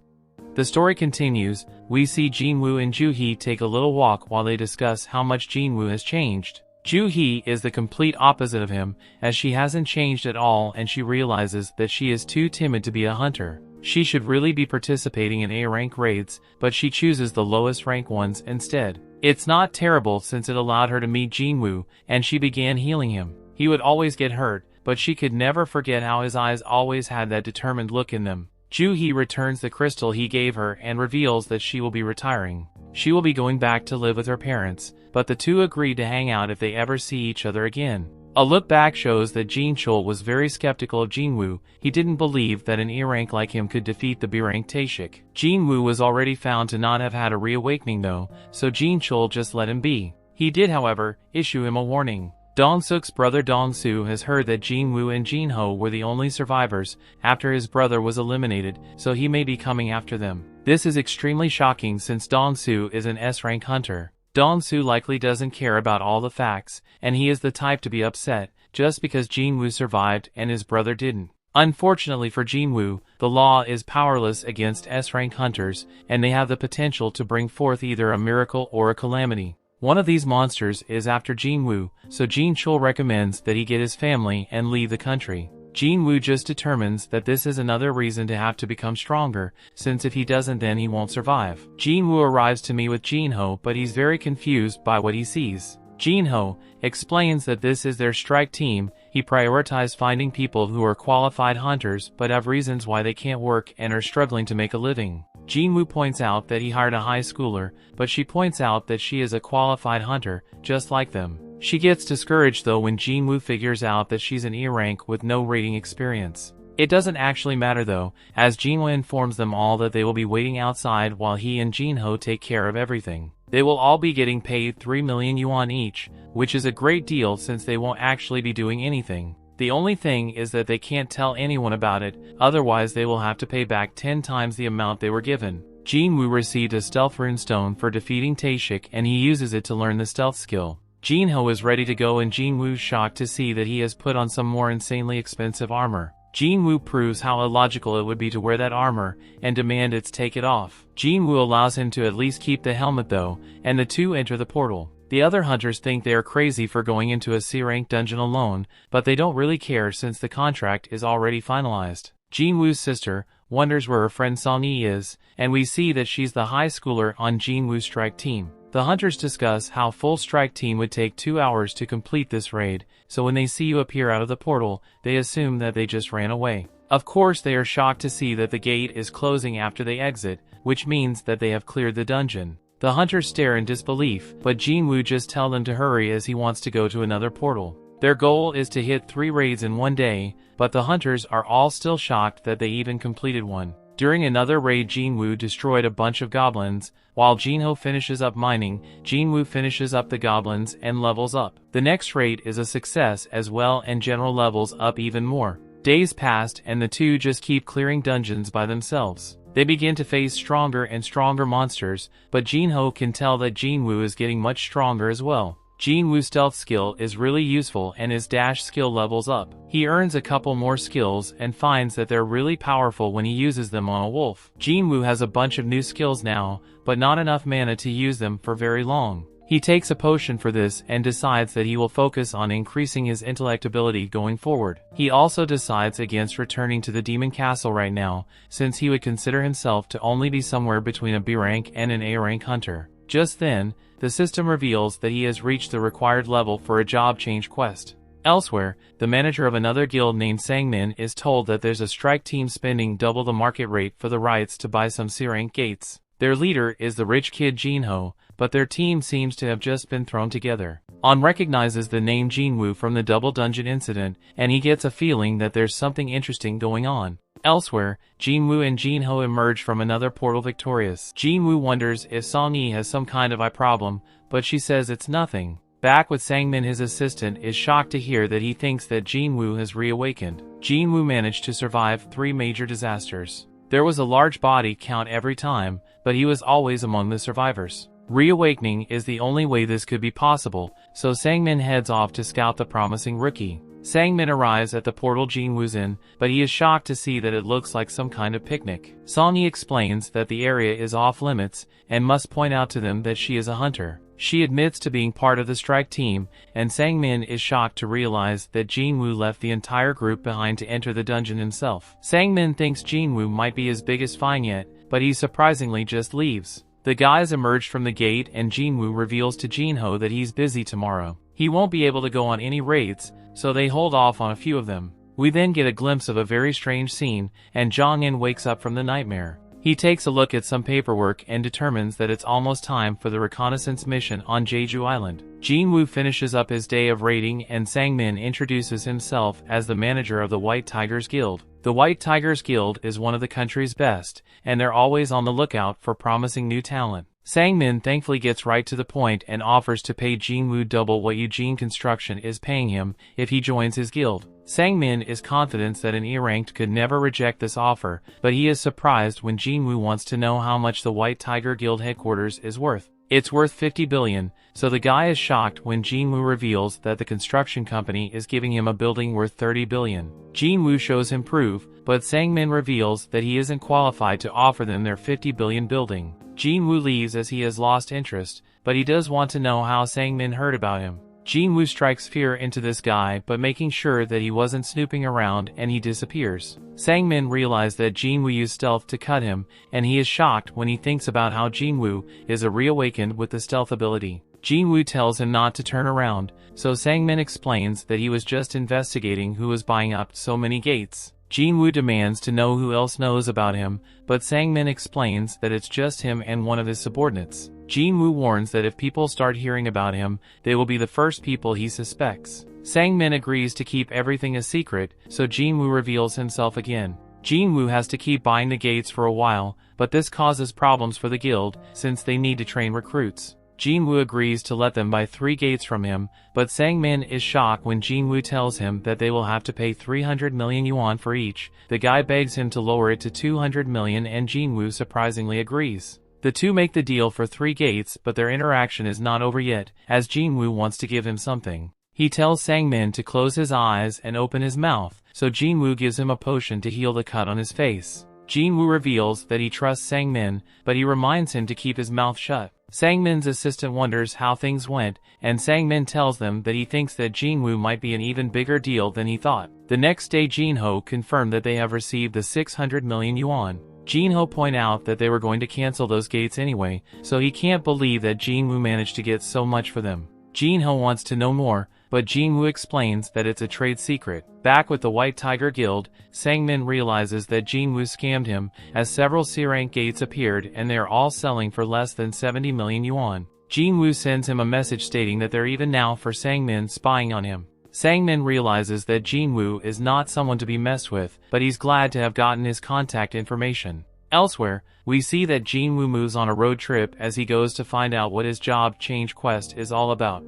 The story continues. We see Jin-Woo and Ju-hee take a little walk while they discuss how much Jin-Woo has changed. Ju-hee is the complete opposite of him, as she hasn't changed at all, and she realizes that she is too timid to be a hunter. She should really be participating in A-rank raids, but she chooses the lowest rank ones instead. It's not terrible since it allowed her to meet Jin-Woo, and she began healing him. He would always get hurt, but she could never forget how his eyes always had that determined look in them. Ju-hee returns the crystal he gave her and reveals that she will be retiring. She will be going back to live with her parents, but the two agree to hang out if they ever see each other again. A look back shows that Jin-Chul was very skeptical of Jin-Woo. He didn't believe that an E-rank like him could defeat the B-rank Taeshik. Jin-Woo was already found to not have had a reawakening though, so Jin-Chul just let him be. He did, however, issue him a warning. Dong-suk's brother Dong-soo has heard that Jin-woo and Jin-ho were the only survivors after his brother was eliminated, so he may be coming after them. This is extremely shocking since Dong-soo is an S-rank hunter. Dong-soo likely doesn't care about all the facts, and he is the type to be upset just because Jin-woo survived and his brother didn't. Unfortunately for Jin-woo, the law is powerless against S-rank hunters, and they have the potential to bring forth either a miracle or a calamity. One of these monsters is after Jin-woo, so Jin-chul recommends that he get his family and leave the country. Jin-woo just determines that this is another reason to have to become stronger, since if he doesn't then he won't survive. Jin-woo arrives to meet with Jin-ho, but he's very confused by what he sees. Jin-ho explains that this is their strike team. He prioritized finding people who are qualified hunters but have reasons why they can't work and are struggling to make a living. Jin-woo points out that he hired a high schooler, but she points out that she is a qualified hunter, just like them. She gets discouraged though when Jin-woo figures out that she's an E rank with no raiding experience. It doesn't actually matter though, as Jin-woo informs them all that they will be waiting outside while he and Jin-ho take care of everything. They will all be getting paid 3 million yuan each, which is a great deal since they won't actually be doing anything. The only thing is that they can't tell anyone about it, otherwise they will have to pay back 10 times the amount they were given. Jin-woo received a stealth runestone for defeating Taeshik and he uses it to learn the stealth skill. Jin-ho is ready to go and Jin-woo's shocked to see that he has put on some more insanely expensive armor. Jin-woo proves how illogical it would be to wear that armor and demand it's take it off. Jin-woo allows him to at least keep the helmet though, and the two enter the portal. The other hunters think they are crazy for going into a C-rank dungeon alone, but they don't really care since the contract is already finalized. Jin-woo's sister wonders where her friend Sung-yi is, and we see that she's the high schooler on Jin-woo's strike team. The hunters discuss how full strike team would take 2 hours to complete this raid, so when they see you appear out of the portal, they assume that they just ran away. Of course they are shocked to see that the gate is closing after they exit, which means that they have cleared the dungeon. The hunters stare in disbelief, but Jin-woo just tells them to hurry as he wants to go to another portal. Their goal is to hit 3 raids in one day, but the hunters are all still shocked that they even completed one. During another raid Jin-woo destroyed a bunch of goblins, while Jin-ho finishes up mining, Jin-woo finishes up the goblins and levels up. The next raid is a success as well and general levels up even more. Days passed and the two just keep clearing dungeons by themselves. They begin to face stronger and stronger monsters, but Jin-ho can tell that Jin-woo is getting much stronger as well. Jin-woo's stealth skill is really useful and his dash skill levels up. He earns a couple more skills and finds that they're really powerful when he uses them on a wolf. Jin-woo has a bunch of new skills now, but not enough mana to use them for very long. He takes a potion for this and decides that he will focus on increasing his intellect ability going forward. He also decides against returning to the Demon Castle right now, since he would consider himself to only be somewhere between a B rank and an A rank hunter. Just then, the system reveals that he has reached the required level for a job change quest. Elsewhere, the manager of another guild named Sang-min is told that there's a strike team spending double the market rate for the rights to buy some C-rank gates. Their leader is the rich kid Jin-ho, but their team seems to have just been thrown together. On recognizes the name Jin-woo from the double dungeon incident, and he gets a feeling that there's something interesting going on. Elsewhere, Jin-woo and Jin-ho emerge from another portal victorious. Jin-woo wonders if Sung-yi has some kind of eye problem, but she says it's nothing. Back with Sang-min, his assistant is shocked to hear that he thinks that Jin-woo has reawakened. Jin-woo managed to survive 3 major disasters. There was a large body count every time, but he was always among the survivors. Reawakening is the only way this could be possible, so Sang-min heads off to scout the promising rookie. Sang-min arrives at the portal Jin-woo's in, but he is shocked to see that it looks like some kind of picnic. Sung-yi explains that the area is off limits, and must point out to them that she is a hunter. She admits to being part of the strike team, and Sang-min is shocked to realize that Jin-woo left the entire group behind to enter the dungeon himself. Sang-min thinks Jin-woo might be his biggest find yet, but he surprisingly just leaves. The guys emerge from the gate and Jin-woo reveals to Jin-ho that he's busy tomorrow. He won't be able to go on any raids, so they hold off on a few of them. We then get a glimpse of a very strange scene, and Jong-in wakes up from the nightmare. He takes a look at some paperwork and determines that it's almost time for the reconnaissance mission on Jeju Island. Jin-woo finishes up his day of raiding and Sang-min introduces himself as the manager of the White Tigers Guild. The White Tigers Guild is one of the country's best, and they're always on the lookout for promising new talent. Sang-min thankfully gets right to the point and offers to pay Jin-Woo double what Eugene Construction is paying him if he joins his guild. Sang-min is confident that an E-ranked could never reject this offer, but he is surprised when Jin-Woo wants to know how much the White Tiger Guild headquarters is worth. It's worth 50 billion, so the guy is shocked when Jin-Woo reveals that the construction company is giving him a building worth 30 billion. Jin-Woo shows him proof, but Sang-min reveals that he isn't qualified to offer them their 50 billion building. Jin-Woo leaves as he has lost interest, but he does want to know how Sang-min heard about him. Jin-Woo strikes fear into this guy but making sure that he wasn't snooping around and he disappears. Sang-min realizes that Jin-Woo used stealth to cut him, and he is shocked when he thinks about how Jin-Woo is a reawakened with the stealth ability. Jin-Woo tells him not to turn around, so Sang-min explains that he was just investigating who was buying up so many gates. Jin-Woo demands to know who else knows about him, but Sang-min explains that it's just him and one of his subordinates. Jin-Woo warns that if people start hearing about him, they will be the first people he suspects. Sang-min agrees to keep everything a secret, so Jin-Woo reveals himself again. Jin-Woo has to keep buying the gates for a while, but this causes problems for the guild, since they need to train recruits. Jin-Woo agrees to let them buy 3 gates from him, but Sang-min is shocked when Jin-Woo tells him that they will have to pay 300 million yuan for each. The guy begs him to lower it to 200 million and Jin-Woo surprisingly agrees. The two make the deal for 3 gates, but their interaction is not over yet, as Jin-Woo wants to give him something. He tells Sang-min to close his eyes and open his mouth, so Jin-Woo gives him a potion to heal the cut on his face. Jin-Woo reveals that he trusts Sang-min, but he reminds him to keep his mouth shut. Sang-min's assistant wonders how things went, and Sang-min tells them that he thinks that Jin-Woo might be an even bigger deal than he thought. The next day Jin-Ho confirmed that they have received the 600 million yuan. Jin-Ho point out that they were going to cancel those gates anyway, so he can't believe that Jin-Woo managed to get so much for them. Jin-Ho wants to know more, but Jin-Woo explains that it's a trade secret. Back with the White Tiger Guild, Sang-min realizes that Jin-Woo scammed him, as several C-rank gates appeared and they are all selling for less than 70 million yuan. Jin-Woo sends him a message stating that they're even now for Sang-min spying on him. Sang-min realizes that Jin-Woo is not someone to be messed with, but he's glad to have gotten his contact information. Elsewhere, we see that Jin-Woo moves on a road trip as he goes to find out what his job change quest is all about.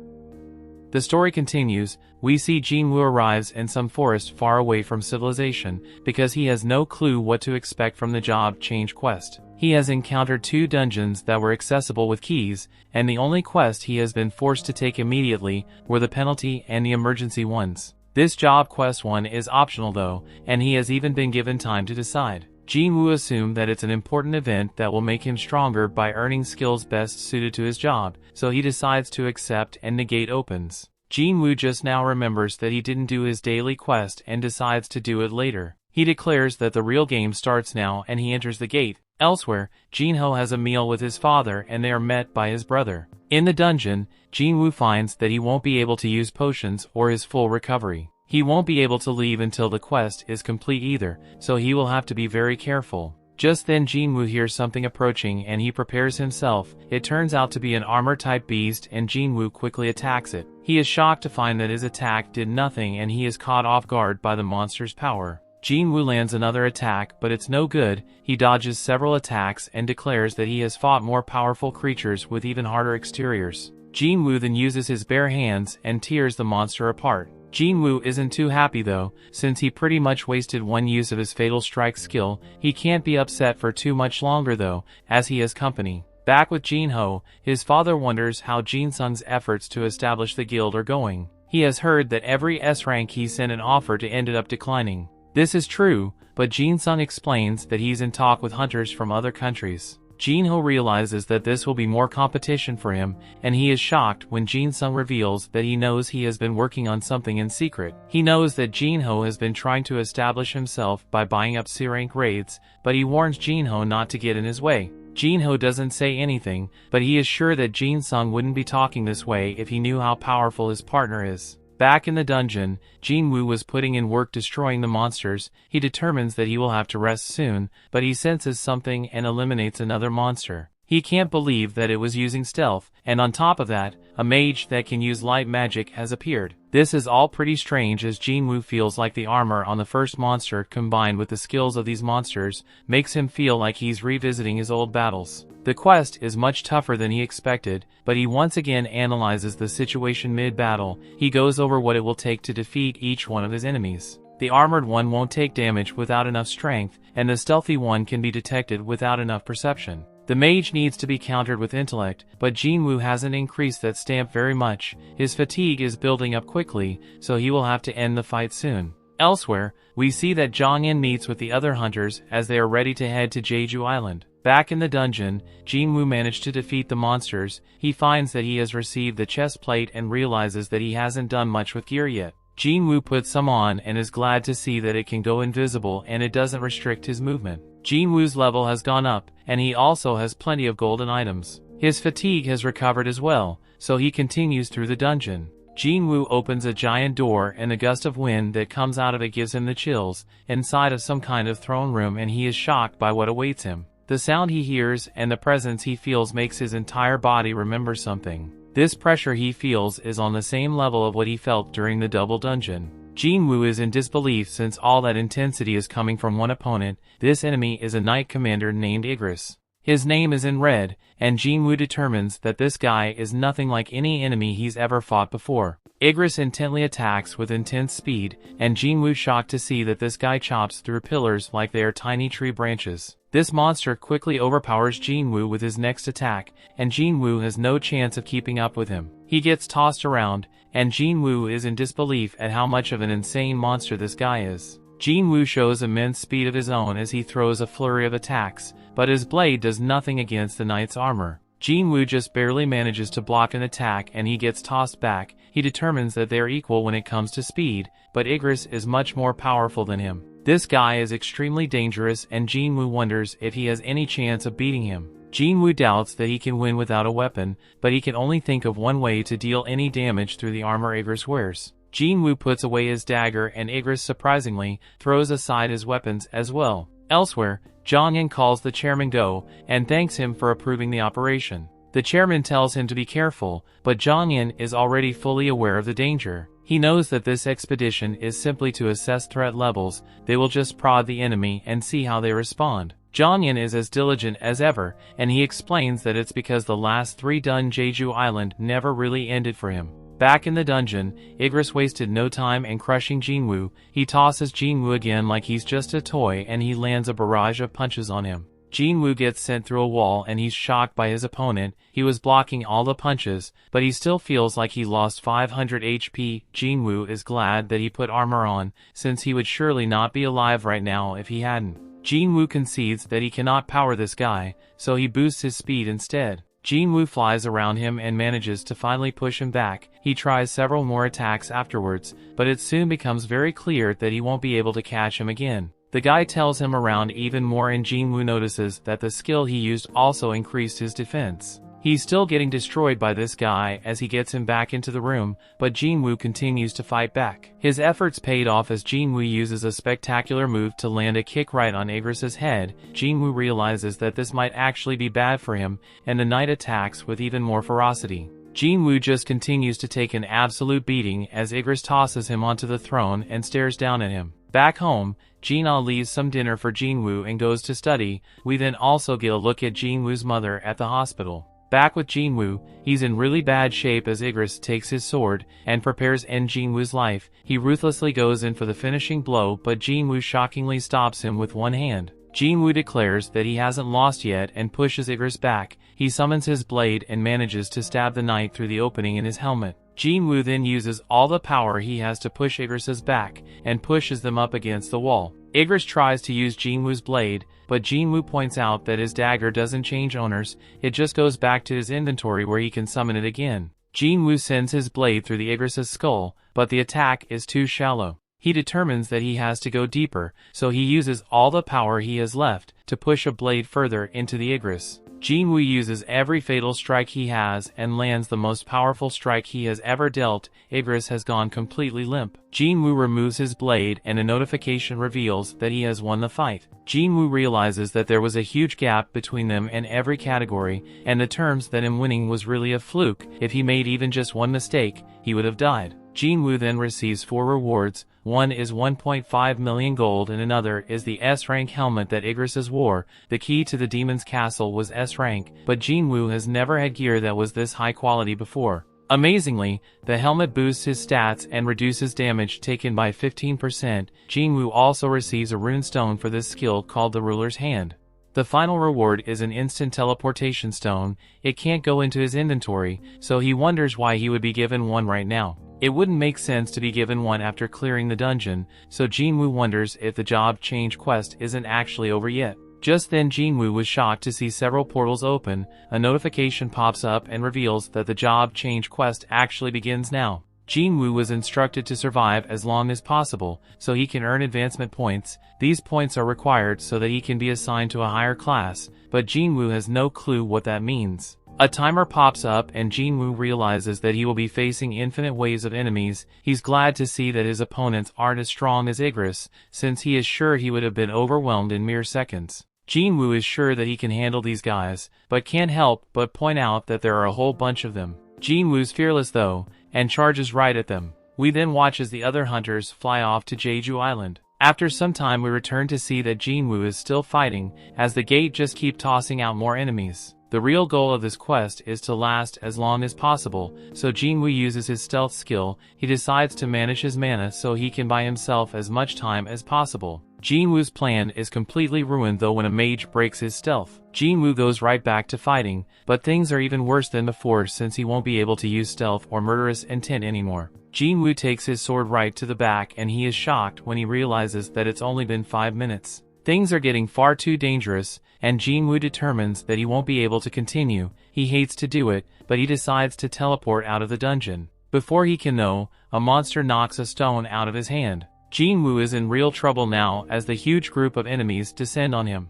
The story continues. We see Jin-Woo arrives in some forest far away from civilization, because he has no clue what to expect from the job change quest. He has encountered 2 dungeons that were accessible with keys, and the only quest he has been forced to take immediately were the penalty and the emergency ones. This job quest 1 is optional though, and he has even been given time to decide. Jin-Woo assumes that it's an important event that will make him stronger by earning skills best suited to his job, so he decides to accept and the gate opens. Jin-Woo just now remembers that he didn't do his daily quest and decides to do it later. He declares that the real game starts now and he enters the gate. Elsewhere, Jin-Ho has a meal with his father and they are met by his brother. In the dungeon, Jin-Woo finds that he won't be able to use potions or his full recovery. He won't be able to leave until the quest is complete either, so he will have to be very careful. Just then Jin-Woo hears something approaching and he prepares himself. It turns out to be an armor-type beast and Jin-Woo quickly attacks it. He is shocked to find that his attack did nothing and he is caught off guard by the monster's power. Jin-Woo lands another attack, but it's no good. He dodges several attacks and declares that he has fought more powerful creatures with even harder exteriors. Jin-Woo then uses his bare hands and tears the monster apart. Jin-Woo isn't too happy though, since he pretty much wasted one use of his Fatal Strike skill. He can't be upset for too much longer though, as he has company. Back with Jin-Ho, his father wonders how Jin-Sung's efforts to establish the guild are going. He has heard that every S-rank he sent an offer to ended up declining. This is true, but Jin-Sung explains that he's in talk with hunters from other countries. Jin-Ho realizes that this will be more competition for him, and he is shocked when Jin-Sung reveals that he knows he has been working on something in secret. He knows that Jin-Ho has been trying to establish himself by buying up C-rank raids, but he warns Jin-Ho not to get in his way. Jin-Ho doesn't say anything, but he is sure that Jin-Sung wouldn't be talking this way if he knew how powerful his partner is. Back in the dungeon, Jin-Woo was putting in work destroying the monsters. He determines that he will have to rest soon, but he senses something and eliminates another monster. He can't believe that it was using stealth, and on top of that, a mage that can use light magic has appeared. This is all pretty strange as Jin-Woo feels like the armor on the first monster combined with the skills of these monsters makes him feel like he's revisiting his old battles. The quest is much tougher than he expected, but he once again analyzes the situation mid-battle. He goes over what it will take to defeat each one of his enemies. The armored one won't take damage without enough strength, and the stealthy one can be detected without enough perception. The mage needs to be countered with intellect, but Jin-Woo hasn't increased that stamp very much. His fatigue is building up quickly, so he will have to end the fight soon. Elsewhere, we see that Jong-in meets with the other hunters as they are ready to head to Jeju Island. Back in the dungeon, Jin-Woo managed to defeat the monsters. He finds that he has received the chest plate and realizes that he hasn't done much with gear yet. Jin-Woo puts some on and is glad to see that it can go invisible and it doesn't restrict his movement. Jin-Woo's level has gone up, and he also has plenty of golden items. His fatigue has recovered as well, so he continues through the dungeon. Jin-Woo opens a giant door and a gust of wind that comes out of it gives him the chills, inside of some kind of throne room, and he is shocked by what awaits him. The sound he hears and the presence he feels makes his entire body remember something. This pressure he feels is on the same level of what he felt during the double dungeon. Jin-Woo is in disbelief since all that intensity is coming from one opponent. This enemy is a knight commander named Igris. His name is in red, and Jin-Woo determines that this guy is nothing like any enemy he's ever fought before. Igris intently attacks with intense speed, and Jin-Woo shocked to see that this guy chops through pillars like they are tiny tree branches. This monster quickly overpowers Jin-Woo with his next attack, and Jin-Woo has no chance of keeping up with him. He gets tossed around, and Jin-Woo is in disbelief at how much of an insane monster this guy is. Jin-Woo shows immense speed of his own as he throws a flurry of attacks, but his blade does nothing against the knight's armor. Jin-Woo just barely manages to block an attack and he gets tossed back. He determines that they are equal when it comes to speed, but Igris is much more powerful than him. This guy is extremely dangerous and Jin-Woo wonders if he has any chance of beating him. Jin-Woo doubts that he can win without a weapon, but he can only think of one way to deal any damage through the armor Igris wears. Jin-Woo puts away his dagger and Igris surprisingly throws aside his weapons as well. Elsewhere, Jong-in calls the chairman Go and thanks him for approving the operation. The chairman tells him to be careful, but Jong-in is already fully aware of the danger. He knows that this expedition is simply to assess threat levels. They will just prod the enemy and see how they respond. Jong-in is as diligent as ever, and he explains that it's because the last 3 done Jeju Island never really ended for him. Back in the dungeon, Igris wasted no time in crushing Jin-Woo. He tosses Jin-Woo again like he's just a toy and he lands a barrage of punches on him. Jin-Woo gets sent through a wall and he's shocked by his opponent. He was blocking all the punches, but he still feels like he lost 500 HP. Jin-Woo is glad that he put armor on, since he would surely not be alive right now if he hadn't. Jin-Woo concedes that he cannot power this guy, so he boosts his speed instead. Jin-Woo flies around him and manages to finally push him back. He tries several more attacks afterwards, but it soon becomes very clear that he won't be able to catch him again. The guy tells him around even more and Jin-Woo notices that the skill he used also increased his defense. He's still getting destroyed by this guy as he gets him back into the room, but Jin-Woo continues to fight back. His efforts paid off as Jin-Woo uses a spectacular move to land a kick right on Igris' head. Jin-Woo realizes that this might actually be bad for him, and the knight attacks with even more ferocity. Jin-Woo just continues to take an absolute beating as Igris tosses him onto the throne and stares down at him. Back home, Jin-Ah leaves some dinner for Jin-Woo and goes to study. We then also get a look at Jin-Woo's mother at the hospital. Back with Jin-Woo, he's in really bad shape as Igris takes his sword and prepares to end Jin-Woo's life. He ruthlessly goes in for the finishing blow, but Jin-Woo shockingly stops him with one hand. Jin-Woo declares that he hasn't lost yet and pushes Igris back. He summons his blade and manages to stab the knight through the opening in his helmet. Jin-Woo then uses all the power he has to push Igris' back and pushes them up against the wall. Igris tries to use Jin-Woo's blade, but Jin-Woo points out that his dagger doesn't change owners, it just goes back to his inventory where he can summon it again. Jin-Woo sends his blade through the Igris' skull, but the attack is too shallow. He determines that he has to go deeper, so he uses all the power he has left to push a blade further into the Igris. Jin-Woo uses every fatal strike he has and lands the most powerful strike he has ever dealt. Igris has gone completely limp. Jin-Woo removes his blade and a notification reveals that he has won the fight. Jin-Woo realizes that there was a huge gap between them in every category, and determines that him winning was really a fluke. If he made even just one mistake, he would have died. Jin-Woo then receives 4 rewards. One is 1.5 million gold and another is the S-rank helmet that Igris wore. The key to the demon's castle was S-rank, but Jin-Woo has never had gear that was this high quality before. Amazingly, the helmet boosts his stats and reduces damage taken by 15%. Jin-Woo also receives a rune stone for this skill called the Ruler's Hand. The final reward is an instant teleportation stone. It can't go into his inventory, so he wonders why he would be given one right now. It wouldn't make sense to be given one after clearing the dungeon, so Jin-Woo wonders if the job change quest isn't actually over yet. Just then Jin-Woo was shocked to see several portals open. A notification pops up and reveals that the job change quest actually begins now. Jin-Woo was instructed to survive as long as possible, so he can earn advancement points. These points are required so that he can be assigned to a higher class, but Jin-Woo has no clue what that means. A timer pops up and Jin-Woo realizes that he will be facing infinite waves of enemies. He's glad to see that his opponents aren't as strong as Igris, since he is sure he would have been overwhelmed in mere seconds. Jin-Woo is sure that he can handle these guys, but can't help but point out that there are a whole bunch of them. Jin-Woo's fearless though, and charges right at them. We then watch as the other hunters fly off to Jeju Island. After some time we return to see that Jin-Woo is still fighting, as the gate just keep tossing out more enemies. The real goal of this quest is to last as long as possible, so Jin-Woo uses his stealth skill. He decides to manage his mana so he can buy himself as much time as possible. Jin-Woo's plan is completely ruined though when a mage breaks his stealth. Jin-Woo goes right back to fighting, but things are even worse than before since he won't be able to use stealth or murderous intent anymore. Jin-Woo takes his sword right to the back and he is shocked when he realizes that it's only been 5 minutes. Things are getting far too dangerous, and Jin-Woo determines that he won't be able to continue. He hates to do it, but he decides to teleport out of the dungeon. Before he can know, a monster knocks a stone out of his hand. Jin-Woo is in real trouble now as the huge group of enemies descend on him.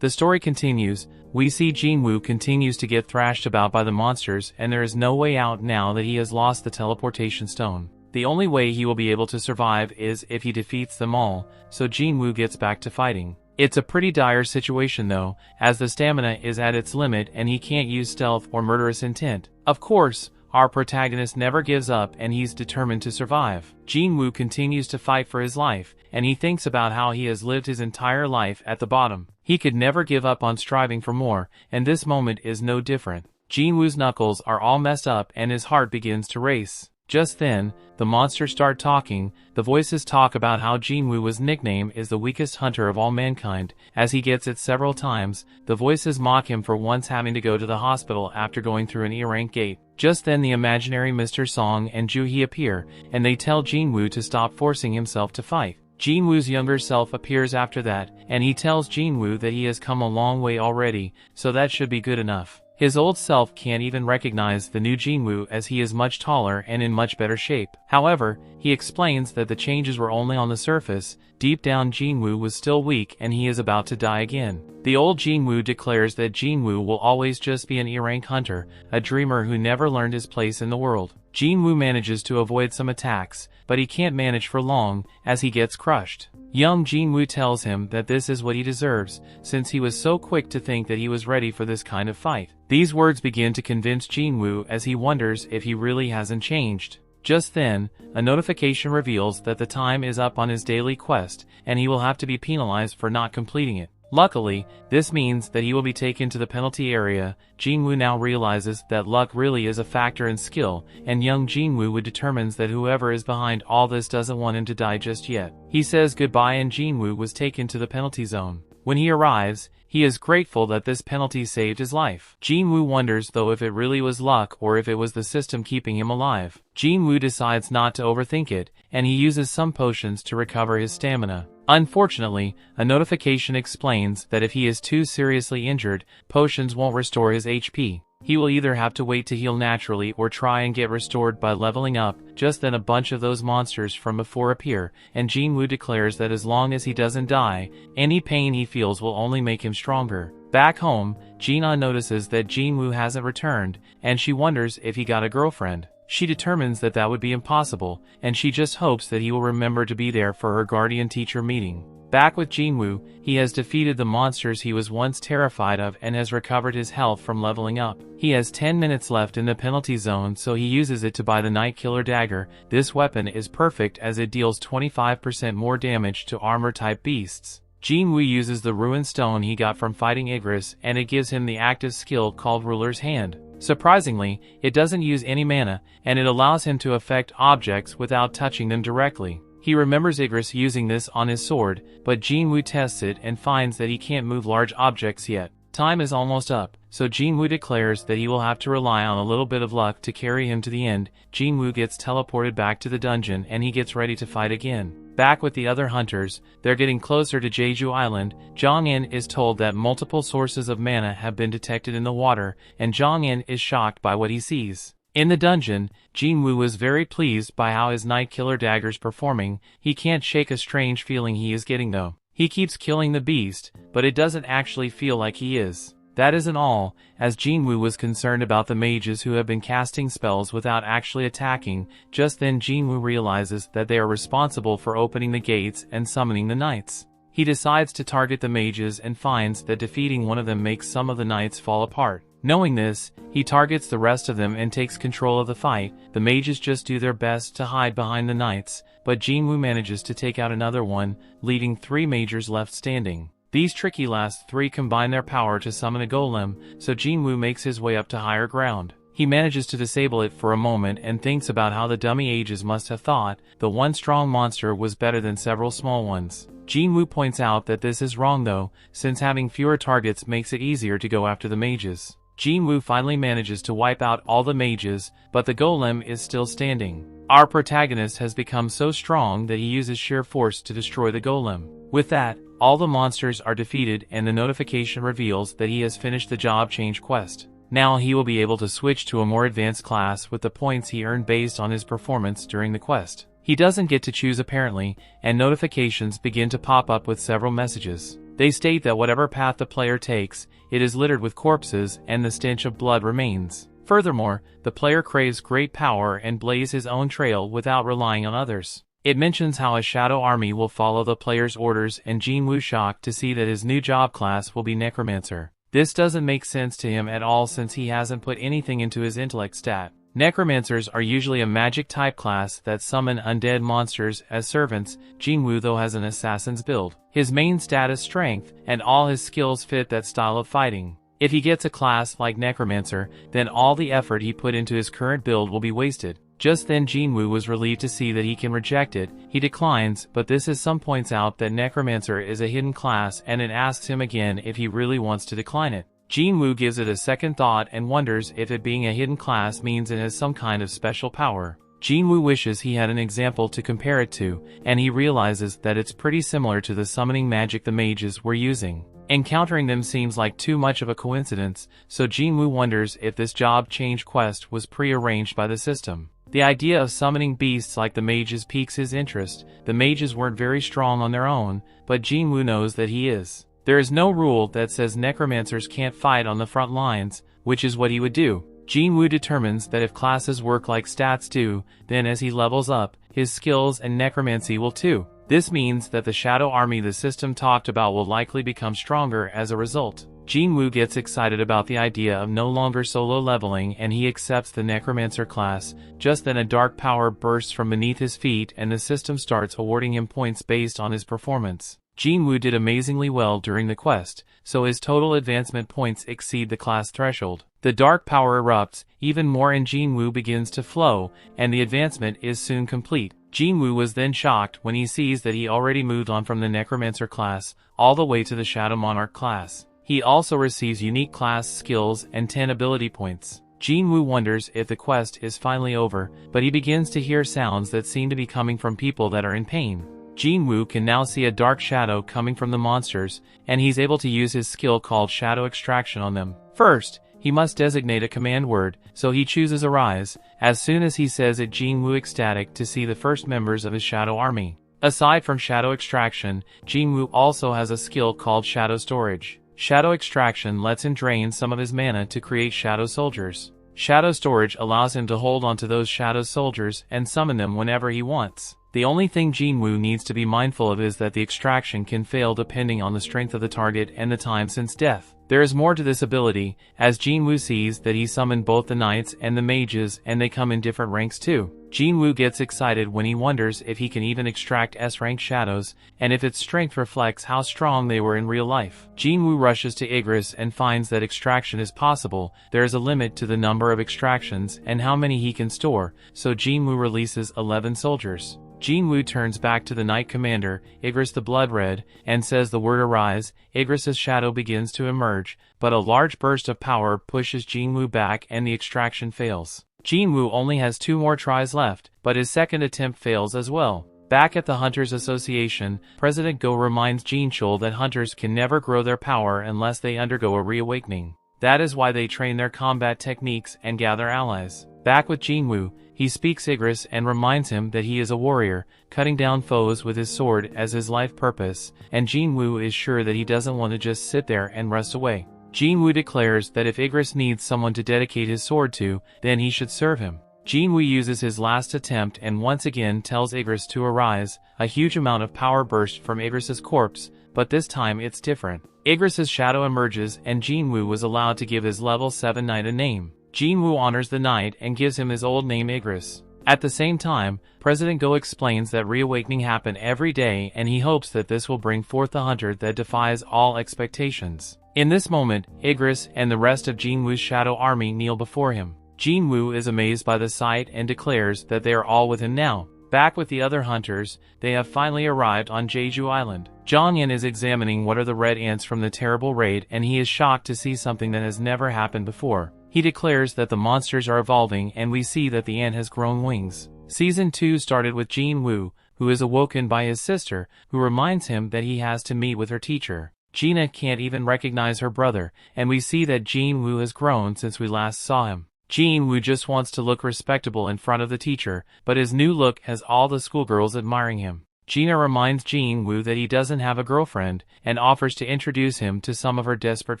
The story continues. We see Jin-Woo continues to get thrashed about by the monsters and there is no way out now that he has lost the teleportation stone. The only way he will be able to survive is if he defeats them all, so Jin-Woo gets back to fighting. It's a pretty dire situation though, as the stamina is at its limit and he can't use stealth or murderous intent. Of course, our protagonist never gives up and he's determined to survive. Jin-Woo continues to fight for his life, and he thinks about how he has lived his entire life at the bottom. He could never give up on striving for more, and this moment is no different. Jin-Woo's knuckles are all messed up and his heart begins to race. Just then, the monsters start talking. The voices talk about how Jin-Woo's nickname is the weakest hunter of all mankind, as he gets it several times. The voices mock him for once having to go to the hospital after going through an E-rank gate. Just then the imaginary Mr. Song and Joo-hee appear, and they tell Jin-Woo to stop forcing himself to fight. Jin-Woo's younger self appears after that, and he tells Jin-Woo that he has come a long way already, so that should be good enough. His old self can't even recognize the new Jin-Woo as he is much taller and in much better shape. However, he explains that the changes were only on the surface. Deep down Jin-Woo was still weak and he is about to die again. The old Jin-Woo declares that Jin-Woo will always just be an E-rank hunter, a dreamer who never learned his place in the world. Jin-Woo manages to avoid some attacks, but he can't manage for long, as he gets crushed. Young Jin-Woo tells him that this is what he deserves, since he was so quick to think that he was ready for this kind of fight. These words begin to convince Jin-Woo as he wonders if he really hasn't changed. Just then, a notification reveals that the time is up on his daily quest, and he will have to be penalized for not completing it. Luckily, this means that he will be taken to the penalty area. Jin-Woo now realizes that luck really is a factor in skill, and young Jin-Woo determines that whoever is behind all this doesn't want him to die just yet. He says goodbye and Jin-Woo was taken to the penalty zone. When he arrives, he is grateful that this penalty saved his life. Jin-Woo wonders though if it really was luck or if it was the system keeping him alive. Jin-Woo decides not to overthink it, and he uses some potions to recover his stamina. Unfortunately, a notification explains that if he is too seriously injured, potions won't restore his HP. he will either have to wait to heal naturally or try and get restored by leveling up. Just then a bunch of those monsters from before appear, and Jin-Woo declares that as long as he doesn't die, any pain he feels will only make him stronger. Back home, Jin-Ah notices that Jin-Woo hasn't returned, and she wonders if he got a girlfriend. She determines that that would be impossible, and she just hopes that he will remember to be there for her guardian-teacher meeting. Back with Jin-Woo, he has defeated the monsters he was once terrified of and has recovered his health from leveling up. He has 10 minutes left in the penalty zone, so he uses it to buy the Night Killer dagger. This weapon is perfect as it deals 25% more damage to armor-type beasts. Jin-Woo uses the ruined stone he got from fighting Igris, and it gives him the active skill called Ruler's Hand. Surprisingly, it doesn't use any mana, and it allows him to affect objects without touching them directly. He remembers Igris using this on his sword, but Jin-Woo tests it and finds that he can't move large objects yet. Time is almost up, so Jin-Woo declares that he will have to rely on a little bit of luck to carry him to the end. Jin-Woo gets teleported back to the dungeon and he gets ready to fight again. Back with the other hunters, they're getting closer to Jeju Island. Jong-in is told that multiple sources of mana have been detected in the water, and Jong-in is shocked by what he sees. In the dungeon, Jin-Woo was very pleased by how his Night Killer dagger's performing. He can't shake a strange feeling he is getting though. He keeps killing the beast, but it doesn't actually feel like he is. That isn't all, as Jin-Woo was concerned about the mages who have been casting spells without actually attacking. Just then Jin-Woo realizes that they are responsible for opening the gates and summoning the knights. He decides to target the mages and finds that defeating one of them makes some of the knights fall apart. Knowing this, he targets the rest of them and takes control of the fight. The mages just do their best to hide behind the knights, but Jin-Woo manages to take out another one, leaving 3 mages left standing. These tricky last 3 combine their power to summon a golem, so Jin-Woo makes his way up to higher ground. He manages to disable it for a moment and thinks about how the dummy ages must have thought the one strong monster was better than several small ones. Jin-Woo points out that this is wrong though, since having fewer targets makes it easier to go after the mages. Jin-Woo finally manages to wipe out all the mages, but the golem is still standing. Our protagonist has become so strong that he uses sheer force to destroy the golem. With that, all the monsters are defeated and the notification reveals that he has finished the job change quest. Now he will be able to switch to a more advanced class with the points he earned based on his performance during the quest. He doesn't get to choose apparently, and notifications begin to pop up with several messages. They state that whatever path the player takes, it is littered with corpses and the stench of blood remains. Furthermore, the player craves great power and blaze his own trail without relying on others. It mentions how a shadow army will follow the player's orders, and Jin-Woo shocked to see that his new job class will be Necromancer. This doesn't make sense to him at all since he hasn't put anything into his intellect stat. Necromancers are usually a magic type class that summon undead monsters as servants. Jin-Woo though has an assassin's build. His main stat is strength, and all his skills fit that style of fighting. If he gets a class like Necromancer, then all the effort he put into his current build will be wasted. Just then Jin-Woo was relieved to see that he can reject it. He declines, but this is some points out that Necromancer is a hidden class and it asks him again if he really wants to decline it. Jin-Woo gives it a second thought and wonders if it being a hidden class means it has some kind of special power. Jin-Woo wishes he had an example to compare it to, and he realizes that it's pretty similar to the summoning magic the mages were using. Encountering them seems like too much of a coincidence, so Jin-Woo wonders if this job change quest was pre-arranged by the system. The idea of summoning beasts like the mages piques his interest. The mages weren't very strong on their own, but Jin-Woo knows that he is. There is no rule that says necromancers can't fight on the front lines, which is what he would do. Jin-Woo determines that if classes work like stats do, then as he levels up, his skills and necromancy will too. This means that the shadow army the system talked about will likely become stronger as a result. Jin-Woo gets excited about the idea of no longer solo leveling and he accepts the necromancer class. Just then a dark power bursts from beneath his feet and the system starts awarding him points based on his performance. Jin-Woo did amazingly well during the quest, so his total advancement points exceed the class threshold. The dark power erupts even more and Jin-Woo begins to flow, and the advancement is soon complete. Jin-Woo was then shocked when he sees that he already moved on from the Necromancer class all the way to the Shadow Monarch class. He also receives unique class skills and 10 ability points. Jin-Woo wonders if the quest is finally over, but he begins to hear sounds that seem to be coming from people that are in pain. Jin-Woo can now see a dark shadow coming from the monsters, and he's able to use his skill called Shadow Extraction on them. First, he must designate a command word, so he chooses arise. As soon as he says it, Jin-Woo ecstatic to see the first members of his shadow army. Aside from shadow extraction, Jin-Woo also has a skill called shadow storage. Shadow extraction lets him drain some of his mana to create shadow soldiers. Shadow storage allows him to hold onto those shadow soldiers and summon them whenever he wants. The only thing Jin-Woo needs to be mindful of is that the extraction can fail depending on the strength of the target and the time since death. There is more to this ability, as Jin-Woo sees that he summoned both the knights and the mages and they come in different ranks too. Jin-Woo gets excited when he wonders if he can even extract S-rank shadows, and if its strength reflects how strong they were in real life. Jin-Woo rushes to Igris and finds that extraction is possible. There is a limit to the number of extractions and how many he can store, so Jin-Woo releases 11 soldiers. Jin-Woo turns back to the Knight Commander, Igris the Blood Red, and says the word arise. Igris's shadow begins to emerge, but a large burst of power pushes Jin-Woo back and the extraction fails. Jin-Woo only has 2 more tries left, but his second attempt fails as well. Back at the Hunters Association, President Go reminds Jin-Chul that hunters can never grow their power unless they undergo a reawakening. That is why they train their combat techniques and gather allies. Back with Jin-Woo, he speaks Igris and reminds him that he is a warrior, cutting down foes with his sword as his life purpose, and Jin-Woo is sure that he doesn't want to just sit there and rust away. Jin-Woo declares that if Igris needs someone to dedicate his sword to, then he should serve him. Jin-Woo uses his last attempt and once again tells Igris to arise. A huge amount of power bursts from Igris's corpse, but this time it's different. Igris's shadow emerges and Jin-Woo was allowed to give his level 7 knight a name. Jin-Woo honors the knight and gives him his old name Igris. At the same time, President Go explains that reawakening happen every day and he hopes that this will bring forth the hunter that defies all expectations. In this moment, Igris and the rest of Jin-Woo's shadow army kneel before him. Jin-Woo is amazed by the sight and declares that they are all with him now. Back with the other hunters, they have finally arrived on Jeju Island. Jonghyun is examining what are the red ants from the terrible raid and he is shocked to see something that has never happened before. He declares that the monsters are evolving and we see that the ant has grown wings. Season 2 started with Jin-Woo, who is awoken by his sister, who reminds him that he has to meet with her teacher. Gina can't even recognize her brother, and we see that Jin-Woo has grown since we last saw him. Jin-Woo just wants to look respectable in front of the teacher, but his new look has all the schoolgirls admiring him. Gina reminds Jin-Woo that he doesn't have a girlfriend, and offers to introduce him to some of her desperate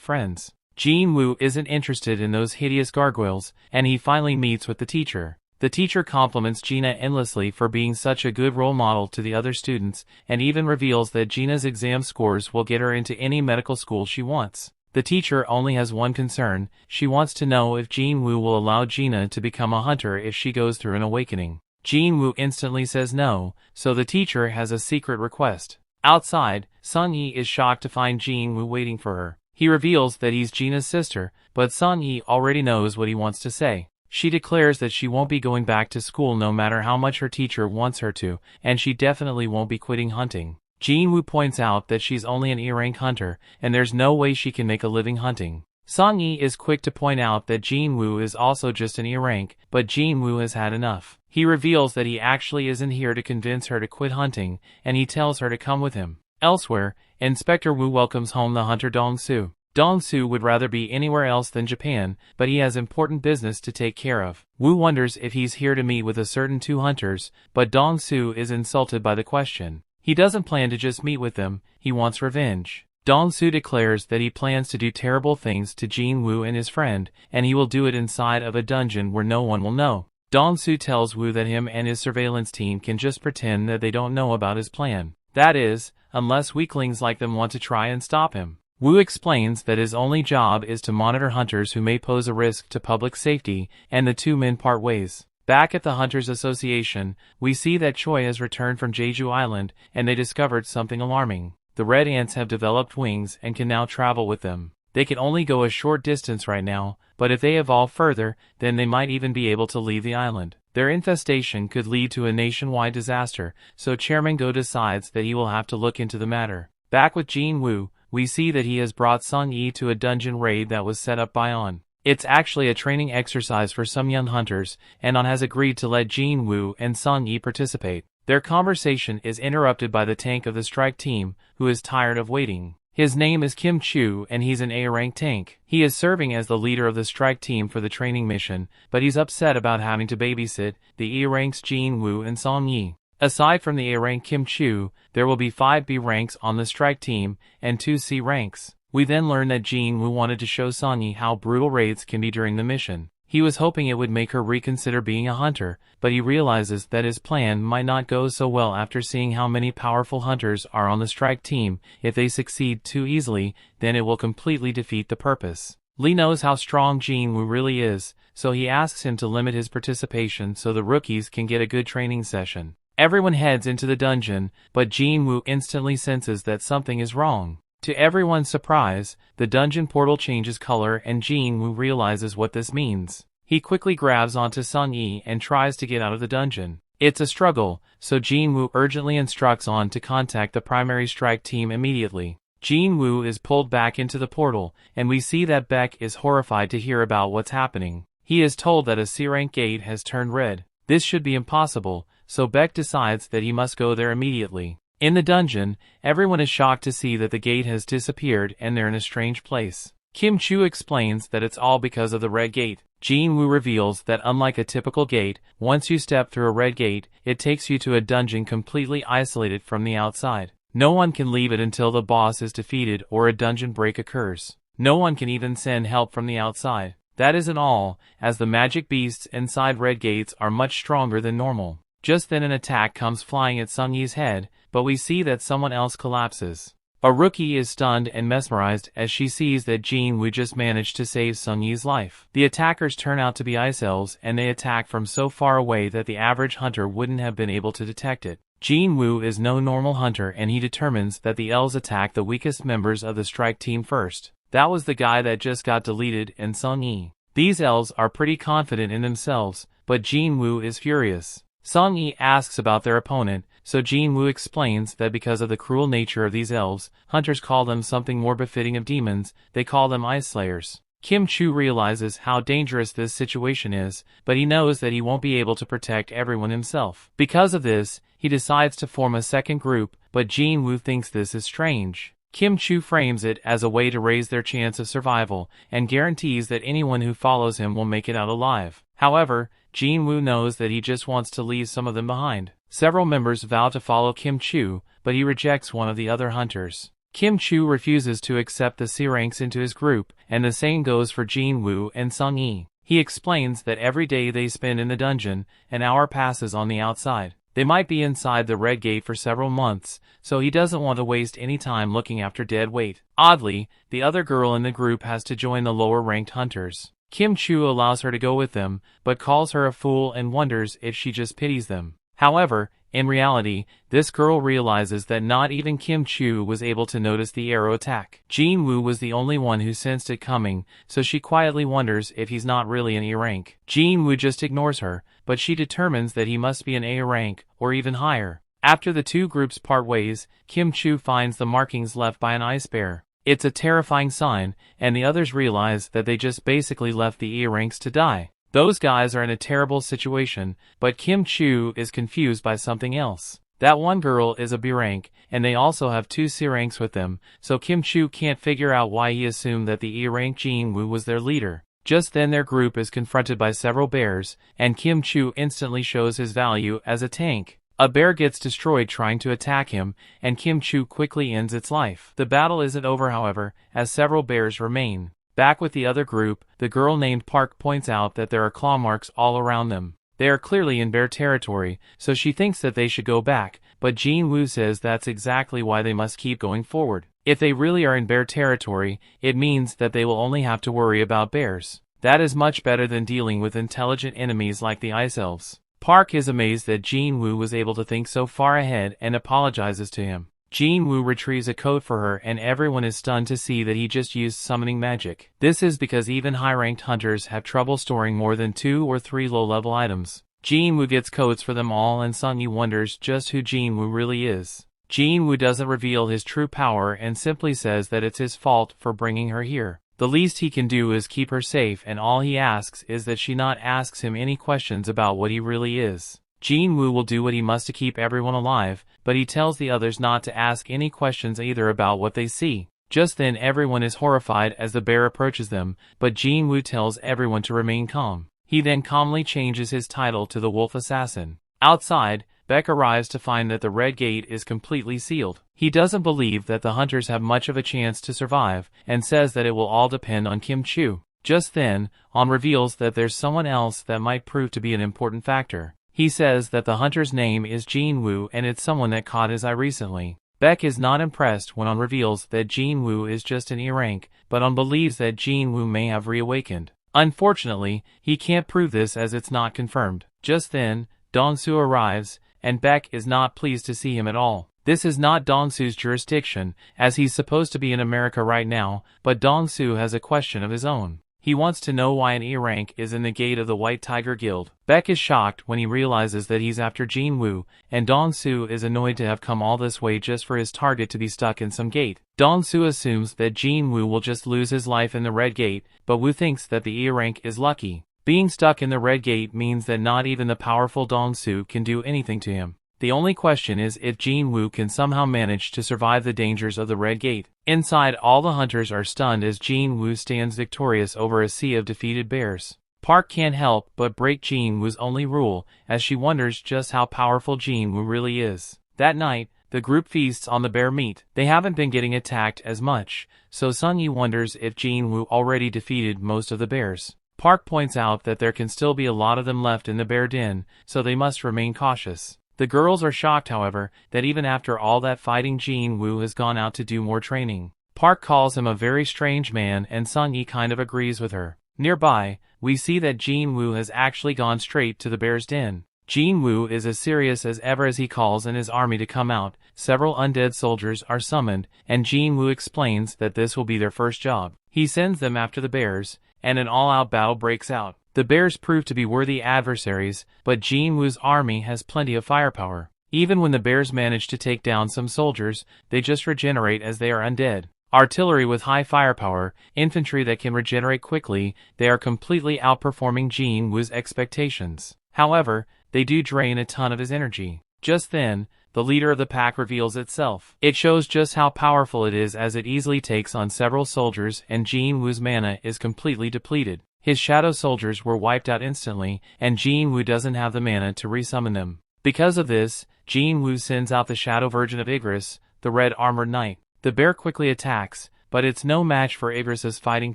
friends. Jin-Woo isn't interested in those hideous gargoyles, and he finally meets with the teacher. The teacher compliments Gina endlessly for being such a good role model to the other students, and even reveals that Gina's exam scores will get her into any medical school she wants. The teacher only has one concern. She wants to know if Jin-Woo will allow Gina to become a hunter if she goes through an awakening. Jin-Woo instantly says no, so the teacher has a secret request. Outside, Sung-Yi is shocked to find Jin-Woo waiting for her. He reveals that he's Gina's sister, but Sung-Yi already knows what he wants to say. She declares that she won't be going back to school no matter how much her teacher wants her to, and she definitely won't be quitting hunting. Jin-Woo points out that she's only an E-rank hunter, and there's no way she can make a living hunting. Sung-Yi is quick to point out that Jin-Woo is also just an E-rank, but Jin-Woo has had enough. He reveals that he actually isn't here to convince her to quit hunting, and he tells her to come with him. Elsewhere, Inspector Woo welcomes home the hunter Dong-Soo. Dong-Soo would rather be anywhere else than Japan, but he has important business to take care of. Woo wonders if he's here to meet with a certain 2 hunters, but Dong-Soo is insulted by the question. He doesn't plan to just meet with them, he wants revenge. Dong-Soo declares that he plans to do terrible things to Jin-Woo and his friend, and he will do it inside of a dungeon where no one will know. Dong-Soo tells Woo that him and his surveillance team can just pretend that they don't know about his plan. That is, unless weaklings like them want to try and stop him. Woo explains that his only job is to monitor hunters who may pose a risk to public safety, and the 2 men part ways. Back at the Hunters Association, we see that Choi has returned from Jeju Island, and they discovered something alarming. The red ants have developed wings and can now travel with them. They can only go a short distance right now, but if they evolve further, then they might even be able to leave the island. Their infestation could lead to a nationwide disaster, so Chairman Go decides that he will have to look into the matter. Back with Jin-Woo, we see that he has brought Sung-Yi to a dungeon raid that was set up by On. It's actually a training exercise for some young hunters, and On has agreed to let Jin-Woo and Sung-Yi participate. Their conversation is interrupted by the tank of the strike team, who is tired of waiting. His name is Kim Chu and he's an A-rank tank. He is serving as the leader of the strike team for the training mission, but he's upset about having to babysit the E-ranks Jin-Woo and Song Yi. Aside from the A-rank Kim Chu, there will be 5 B ranks on the strike team and 2 C ranks. We then learn that Jin-Woo wanted to show Song Yi how brutal raids can be during the mission. He was hoping it would make her reconsider being a hunter, but he realizes that his plan might not go so well after seeing how many powerful hunters are on the strike team. If they succeed too easily, then it will completely defeat the purpose. Lee knows how strong Jin-Woo really is, so he asks him to limit his participation so the rookies can get a good training session. Everyone heads into the dungeon, but Jin-Woo instantly senses that something is wrong. To everyone's surprise, the dungeon portal changes color and Jin-Woo realizes what this means. He quickly grabs onto Sung Yi and tries to get out of the dungeon. It's a struggle, so Jin-Woo urgently instructs On to contact the primary strike team immediately. Jin-Woo is pulled back into the portal, and we see that Beck is horrified to hear about what's happening. He is told that a C-rank gate has turned red. This should be impossible, so Beck decides that he must go there immediately. In the dungeon, everyone is shocked to see that the gate has disappeared and they're in a strange place. Kim Chu explains that it's all because of the red gate. Jin-Woo reveals that unlike a typical gate, once you step through a red gate, it takes you to a dungeon completely isolated from the outside. No one can leave it until the boss is defeated or a dungeon break occurs. No one can even send help from the outside. That isn't all, as the magic beasts inside red gates are much stronger than normal. Just then an attack comes flying at Sung Yi's head, but we see that someone else collapses. A rookie is stunned and mesmerized as she sees that Jin-Woo just managed to save Sung Yi's life. The attackers turn out to be ice elves and they attack from so far away that the average hunter wouldn't have been able to detect it. Jin-Woo is no normal hunter and he determines that the elves attack the weakest members of the strike team first. That was the guy that just got deleted and Sung Yi. These elves are pretty confident in themselves, but Jin-Woo is furious. Sung Yi asks about their opponent, so Jin-Woo explains that because of the cruel nature of these elves, hunters call them something more befitting of demons. They call them ice slayers. Kim Chu realizes how dangerous this situation is, but he knows that he won't be able to protect everyone himself. Because of this, he decides to form a second group, but Jin-Woo thinks this is strange. Kim Chu frames it as a way to raise their chance of survival, and guarantees that anyone who follows him will make it out alive. However, Jin-Woo knows that he just wants to leave some of them behind. Several members vow to follow Kim Chu, but he rejects one of the other hunters. Kim Chu refuses to accept the C-ranks into his group, and the same goes for Jin-Woo and Sung Yi. He explains that every day they spend in the dungeon, an hour passes on the outside. They might be inside the red gate for several months, so he doesn't want to waste any time looking after dead weight. Oddly, the other girl in the group has to join the lower-ranked hunters. Kim Chu allows her to go with them, but calls her a fool and wonders if she just pities them. However, in reality, this girl realizes that not even Kim Chu was able to notice the arrow attack. Jin-Woo was the only one who sensed it coming, so she quietly wonders if he's not really an E-rank. Jin-Woo just ignores her, but she determines that he must be an A-rank, or even higher. After the two groups part ways, Kim Chu finds the markings left by an ice bear. It's a terrifying sign, and the others realize that they just basically left the E-ranks to die. Those guys are in a terrible situation, but Kim Chu is confused by something else. That one girl is a B rank, and they also have 2 C ranks with them, so Kim Chu can't figure out why he assumed that the E rank Jin-Woo was their leader. Just then their group is confronted by several bears, and Kim Chu instantly shows his value as a tank. A bear gets destroyed trying to attack him, and Kim Chu quickly ends its life. The battle isn't over however, as several bears remain. Back with the other group, the girl named Park points out that there are claw marks all around them. They are clearly in bear territory, so she thinks that they should go back, but Jin-Woo says that's exactly why they must keep going forward. If they really are in bear territory, it means that they will only have to worry about bears. That is much better than dealing with intelligent enemies like the ice elves. Park is amazed that Jin-Woo was able to think so far ahead and apologizes to him. Jin-Woo retrieves a coat for her and everyone is stunned to see that he just used summoning magic. This is because even high-ranked hunters have trouble storing more than 2 or 3 low-level items. Jin-Woo gets coats for them all and Sung Yi wonders just who Jin-Woo really is. Jin-Woo doesn't reveal his true power and simply says that it's his fault for bringing her here. The least he can do is keep her safe and all he asks is that she not asks him any questions about what he really is. Jin-Woo will do what he must to keep everyone alive, but he tells the others not to ask any questions either about what they see. Just then everyone is horrified as the bear approaches them, but Jin-Woo tells everyone to remain calm. He then calmly changes his title to the Wolf Assassin. Outside, Beck arrives to find that the Red Gate is completely sealed. He doesn't believe that the hunters have much of a chance to survive, and says that it will all depend on Kim Chu. Just then, On reveals that there's someone else that might prove to be an important factor. He says that the hunter's name is Jin-Woo and it's someone that caught his eye recently. Beck is not impressed when On reveals that Jin-Woo is just an E-rank, but On believes that Jin-Woo may have reawakened. Unfortunately, he can't prove this as it's not confirmed. Just then, Dong-soo arrives, and Beck is not pleased to see him at all. This is not Dong-soo's jurisdiction, as he's supposed to be in America right now, but Dong-soo has a question of his own. He wants to know why an E-rank is in the gate of the White Tiger Guild. Beck is shocked when he realizes that he's after Jin-Woo, and Dong-soo is annoyed to have come all this way just for his target to be stuck in some gate. Dong-soo assumes that Jin-Woo will just lose his life in the Red Gate, but Woo thinks that the E-rank is lucky. Being stuck in the Red Gate means that not even the powerful Dong-soo can do anything to him. The only question is if Jin-Woo can somehow manage to survive the dangers of the Red Gate. Inside, all the hunters are stunned as Jin-Woo stands victorious over a sea of defeated bears. Park can't help but break Jin-Woo's only rule, as she wonders just how powerful Jin-Woo really is. That night, the group feasts on the bear meat. They haven't been getting attacked as much, so Sung-yi wonders if Jin-Woo already defeated most of the bears. Park points out that there can still be a lot of them left in the bear den, so they must remain cautious. The girls are shocked, however, that even after all that fighting Jin-Woo has gone out to do more training. Park calls him a very strange man and Sung-yi kind of agrees with her. Nearby, we see that Jin-Woo has actually gone straight to the bear's den. Jin-Woo is as serious as ever as he calls in his army to come out. Several undead soldiers are summoned, and Jin-Woo explains that this will be their first job. He sends them after the bears, and an all-out battle breaks out. The bears prove to be worthy adversaries, but Jin-Woo's army has plenty of firepower. Even when the bears manage to take down some soldiers, they just regenerate as they are undead. Artillery with high firepower, infantry that can regenerate quickly, they are completely outperforming Jin-Woo's expectations. However, they do drain a ton of his energy. Just then, the leader of the pack reveals itself. It shows just how powerful it is as it easily takes on several soldiers and Jin-Woo's mana is completely depleted. His shadow soldiers were wiped out instantly, and Jin-Woo doesn't have the mana to resummon them. Because of this, Jin-Woo sends out the shadow version of Igris, the red armored knight. The bear quickly attacks, but it's no match for Igris's fighting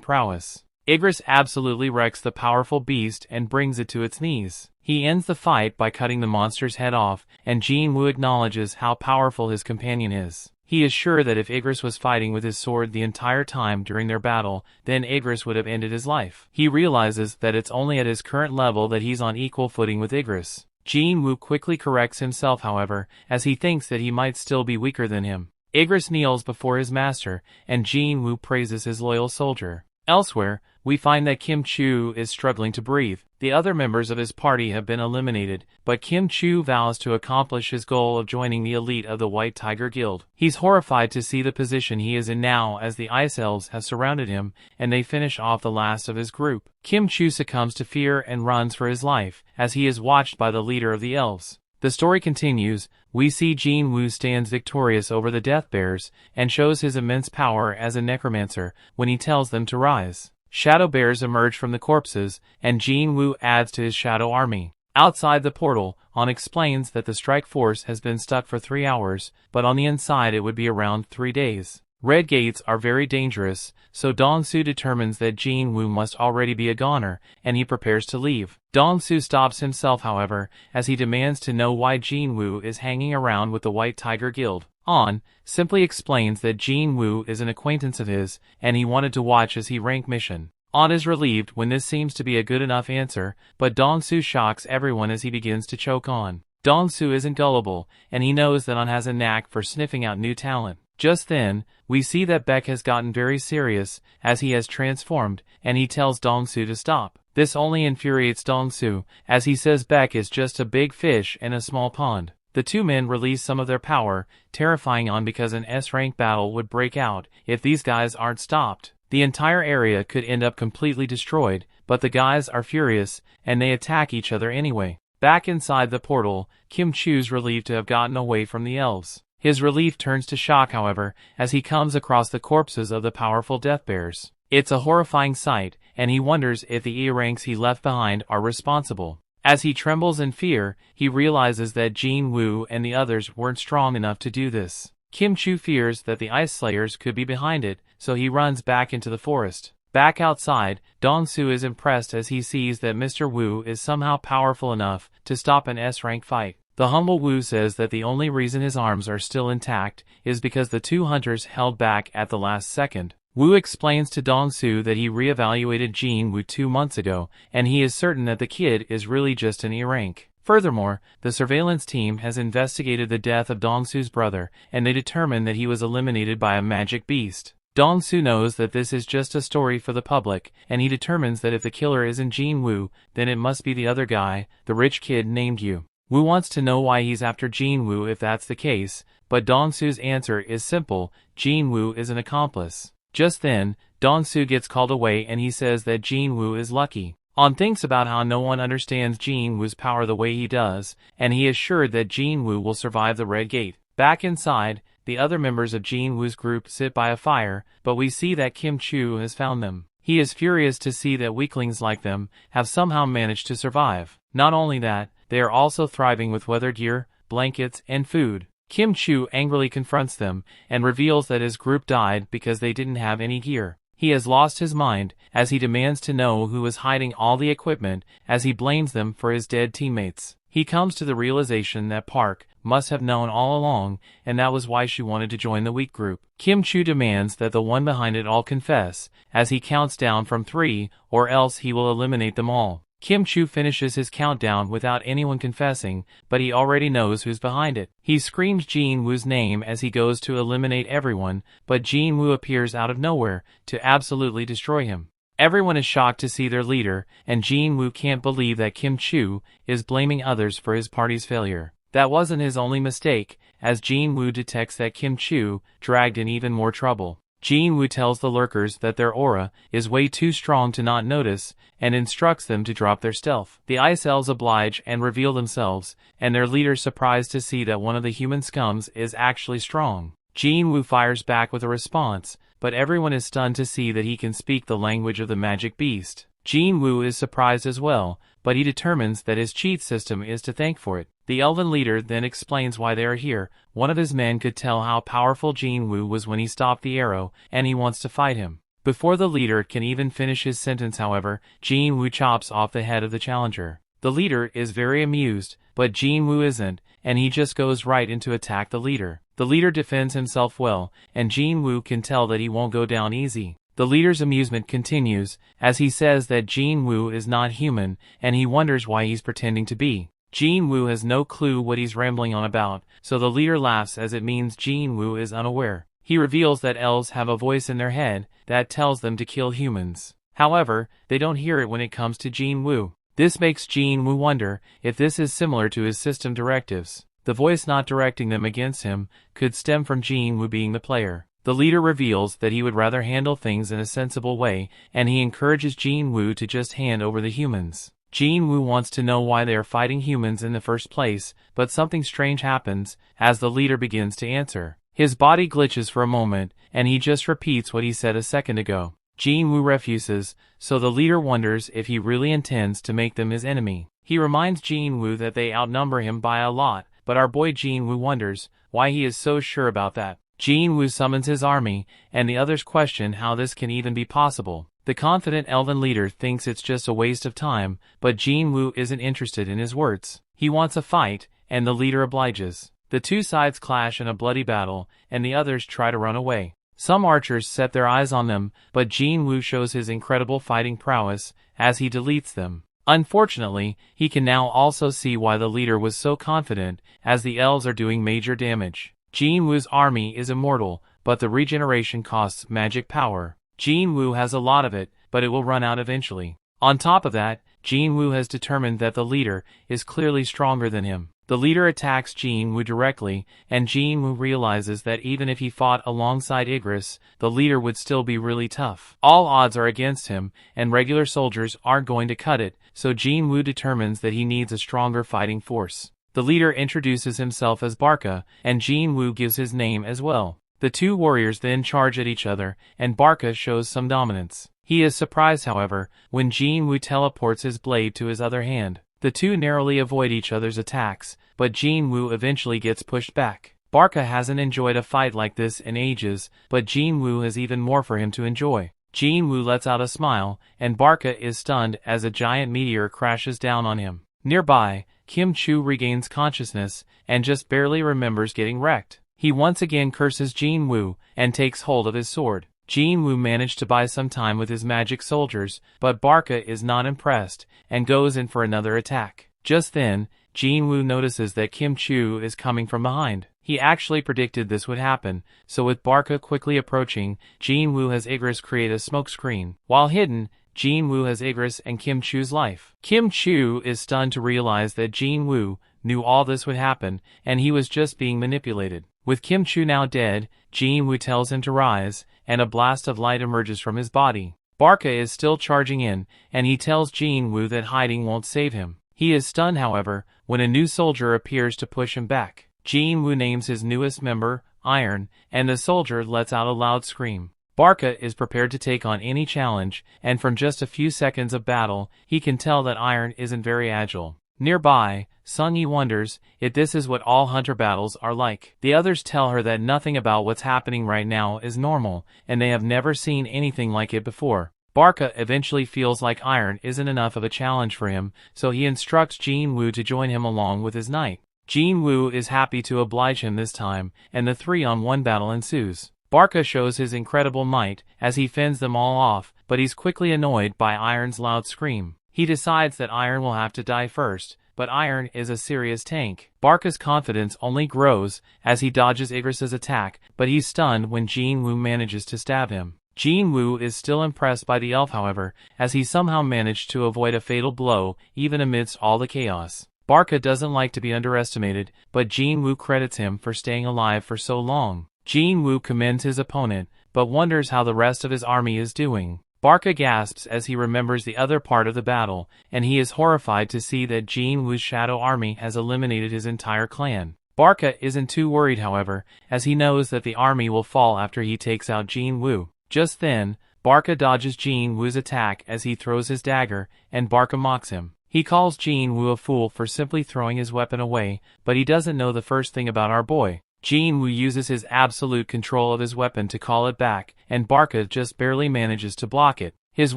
prowess. Igris absolutely wrecks the powerful beast and brings it to its knees. He ends the fight by cutting the monster's head off, and Jin-Woo acknowledges how powerful his companion is. He is sure that if Igris was fighting with his sword the entire time during their battle, then Igris would have ended his life. He realizes that it's only at his current level that he's on equal footing with Igris. Jin-Woo quickly corrects himself, however, as he thinks that he might still be weaker than him. Igris kneels before his master, and Jin-Woo praises his loyal soldier. Elsewhere, we find that Kim Chu is struggling to breathe. The other members of his party have been eliminated, but Kim Chu vows to accomplish his goal of joining the elite of the White Tiger Guild. He's horrified to see the position he is in now as the Ice Elves have surrounded him, and they finish off the last of his group. Kim Chu succumbs to fear and runs for his life, as he is watched by the leader of the elves. The story continues. We see Jin-Woo stands victorious over the Death Bears, and shows his immense power as a necromancer when he tells them to rise. Shadow bears emerge from the corpses, and Jin-Woo adds to his shadow army. Outside the portal, On explains that the strike force has been stuck for 3 hours, but on the inside it would be around 3 days. Red gates are very dangerous, so Dong-soo determines that Jin-Woo must already be a goner, and he prepares to leave. Dong-soo stops himself, however, as he demands to know why Jin-Woo is hanging around with the White Tiger Guild. On simply explains that Jin-Woo is an acquaintance of his, and he wanted to watch his rank mission. On is relieved when this seems to be a good enough answer, but Dong-soo shocks everyone as he begins to choke On. Dong-soo isn't gullible, and he knows that On has a knack for sniffing out new talent. Just then, we see that Beck has gotten very serious, as he has transformed, and he tells Dong-soo to stop. This only infuriates Dong-soo, as he says Beck is just a big fish in a small pond. The two men release some of their power, terrifying On because an S-rank battle would break out if these guys aren't stopped. The entire area could end up completely destroyed, but the guys are furious, and they attack each other anyway. Back inside the portal, Kim Chu's relieved to have gotten away from the elves. His relief turns to shock, however, as he comes across the corpses of the powerful death bears. It's a horrifying sight, and he wonders if the E-ranks he left behind are responsible. As he trembles in fear, he realizes that Jin-Woo and the others weren't strong enough to do this. Kim-Chu fears that the Ice Slayers could be behind it, so he runs back into the forest. Back outside, Dong-Soo is impressed as he sees that Mr. Woo is somehow powerful enough to stop an S-rank fight. The humble Woo says that the only reason his arms are still intact is because the two hunters held back at the last second. Woo explains to Dong-Soo that he re-evaluated Jin-Woo 2 months ago, and he is certain that the kid is really just an E-rank. Furthermore, the surveillance team has investigated the death of Dong-Soo's brother, and they determined that he was eliminated by a magic beast. Dong-Soo knows that this is just a story for the public, and he determines that if the killer isn't Jin-Woo, then it must be the other guy, the rich kid named Yu. Woo wants to know why he's after Jin-Woo if that's the case, but Dong-Soo's answer is simple: Jin-Woo is an accomplice. Just then, Dong-Soo gets called away and he says that Jin-Woo is lucky. On thinks about how no one understands Jin-Woo's power the way he does, and he is sure that Jin-Woo will survive the Red Gate. Back inside, the other members of Jin-Woo's group sit by a fire, but we see that Kim-Chu has found them. He is furious to see that weaklings like them have somehow managed to survive. Not only that, they are also thriving with weather gear, blankets, and food. Kim-Chu angrily confronts them and reveals that his group died because they didn't have any gear. He has lost his mind, as he demands to know who is hiding all the equipment, as he blames them for his dead teammates. He comes to the realization that Park must have known all along, and that was why she wanted to join the weak group. Kim-Chu demands that the one behind it all confess, as he counts down from 3, or else he will eliminate them all. Kim-Chu finishes his countdown without anyone confessing, but he already knows who's behind it. He screams Jin-Woo's name as he goes to eliminate everyone, but Jin-Woo appears out of nowhere to absolutely destroy him. Everyone is shocked to see their leader, and Jin-Woo can't believe that Kim-Chu is blaming others for his party's failure. That wasn't his only mistake, as Jin-Woo detects that Kim-Chu dragged in even more trouble. Jin-Woo tells the lurkers that their aura is way too strong to not notice, and instructs them to drop their stealth. The Ice Elves oblige and reveal themselves, and their leader's surprised to see that one of the human scums is actually strong. Jin-Woo fires back with a response, but everyone is stunned to see that he can speak the language of the magic beast. Jin-Woo is surprised as well, but he determines that his cheat system is to thank for it. The elven leader then explains why they are here. One of his men could tell how powerful Jin-Woo was when he stopped the arrow, and he wants to fight him. Before the leader can even finish his sentence, however, Jin-Woo chops off the head of the challenger. The leader is very amused, but Jin-Woo isn't, and he just goes right in to attack the leader. The leader defends himself well, and Jin-Woo can tell that he won't go down easy. The leader's amusement continues, as he says that Jin-Woo is not human, and he wonders why he's pretending to be. Jin-Woo has no clue what he's rambling on about, so the leader laughs as it means Jin-Woo is unaware. He reveals that elves have a voice in their head that tells them to kill humans. However, they don't hear it when it comes to Jin-Woo. This makes Jin-Woo wonder if this is similar to his system directives. The voice not directing them against him could stem from Jin-Woo being the player. The leader reveals that he would rather handle things in a sensible way, and he encourages Jin-Woo to just hand over the humans. Jin-Woo wants to know why they are fighting humans in the first place, but something strange happens as the leader begins to answer. His body glitches for a moment, and he just repeats what he said a second ago. Jin-Woo refuses, so the leader wonders if he really intends to make them his enemy. He reminds Jin-Woo that they outnumber him by a lot, but our boy Jin-Woo wonders why he is so sure about that. Jin-Woo summons his army, and the others question how this can even be possible. The confident elven leader thinks it's just a waste of time, but Jin-Woo isn't interested in his words. He wants a fight, and the leader obliges. The two sides clash in a bloody battle, and the others try to run away. Some archers set their eyes on them, but Jin-Woo shows his incredible fighting prowess as he deletes them. Unfortunately, he can now also see why the leader was so confident, as the elves are doing major damage. Jin-Woo's army is immortal, but the regeneration costs magic power. Jin-Woo has a lot of it, but it will run out eventually. On top of that, Jin-Woo has determined that the leader is clearly stronger than him. The leader attacks Jin-Woo directly, and Jin-Woo realizes that even if he fought alongside Igris, the leader would still be really tough. All odds are against him, and regular soldiers aren't going to cut it, so Jin-Woo determines that he needs a stronger fighting force. The leader introduces himself as Barca, and Jin-Woo gives his name as well. The two warriors then charge at each other, and Barca shows some dominance. He is surprised, however, when Jin-Woo teleports his blade to his other hand. The two narrowly avoid each other's attacks, but Jin-Woo eventually gets pushed back. Barca hasn't enjoyed a fight like this in ages, but Jin-Woo has even more for him to enjoy. Jin-Woo lets out a smile, and Barca is stunned as a giant meteor crashes down on him. Nearby, Kim Chu regains consciousness, and just barely remembers getting wrecked. He once again curses Jin-Woo, and takes hold of his sword. Jin-Woo managed to buy some time with his magic soldiers, but Barca is not impressed, and goes in for another attack. Just then, Jin-Woo notices that Kim Chu is coming from behind. He actually predicted this would happen, so with Barca quickly approaching, Jin-Woo has Igris create a smoke screen. While hidden, Jin-Woo has Igris and Kim Chu's life. Kim Chu is stunned to realize that Jin-Woo knew all this would happen, and he was just being manipulated. With Kim Chu now dead, Jin-Woo tells him to rise, and a blast of light emerges from his body. Barca is still charging in, and he tells Jin-Woo that hiding won't save him. He is stunned, however, when a new soldier appears to push him back. Jin-Woo names his newest member, Iron, and the soldier lets out a loud scream. Barca is prepared to take on any challenge, and from just a few seconds of battle, he can tell that Iron isn't very agile. Nearby, Sung-Yi wonders if this is what all hunter battles are like. The others tell her that nothing about what's happening right now is normal, and they have never seen anything like it before. Barca eventually feels like Iron isn't enough of a challenge for him, so he instructs Jin-Woo to join him along with his knight. Jin-Woo is happy to oblige him this time, and the 3-on-1 battle ensues. Barca shows his incredible might as he fends them all off, but he's quickly annoyed by Iron's loud scream. He decides that Iron will have to die first, but Iron is a serious tank. Barca's confidence only grows as he dodges Igris's attack, but he's stunned when Jin-Woo manages to stab him. Jin-Woo is still impressed by the elf, however, as he somehow managed to avoid a fatal blow even amidst all the chaos. Barca doesn't like to be underestimated, but Jin-Woo credits him for staying alive for so long. Jin-Woo commends his opponent, but wonders how the rest of his army is doing. Barca gasps as he remembers the other part of the battle, and he is horrified to see that Jin-Woo's shadow army has eliminated his entire clan. Barca isn't too worried, however, as he knows that the army will fall after he takes out Jin-Woo. Just then, Barca dodges Jin-Woo's attack as he throws his dagger, and Barca mocks him. He calls Jin-Woo a fool for simply throwing his weapon away, but he doesn't know the first thing about our boy. Jin-Woo uses his absolute control of his weapon to call it back, and Barca just barely manages to block it. His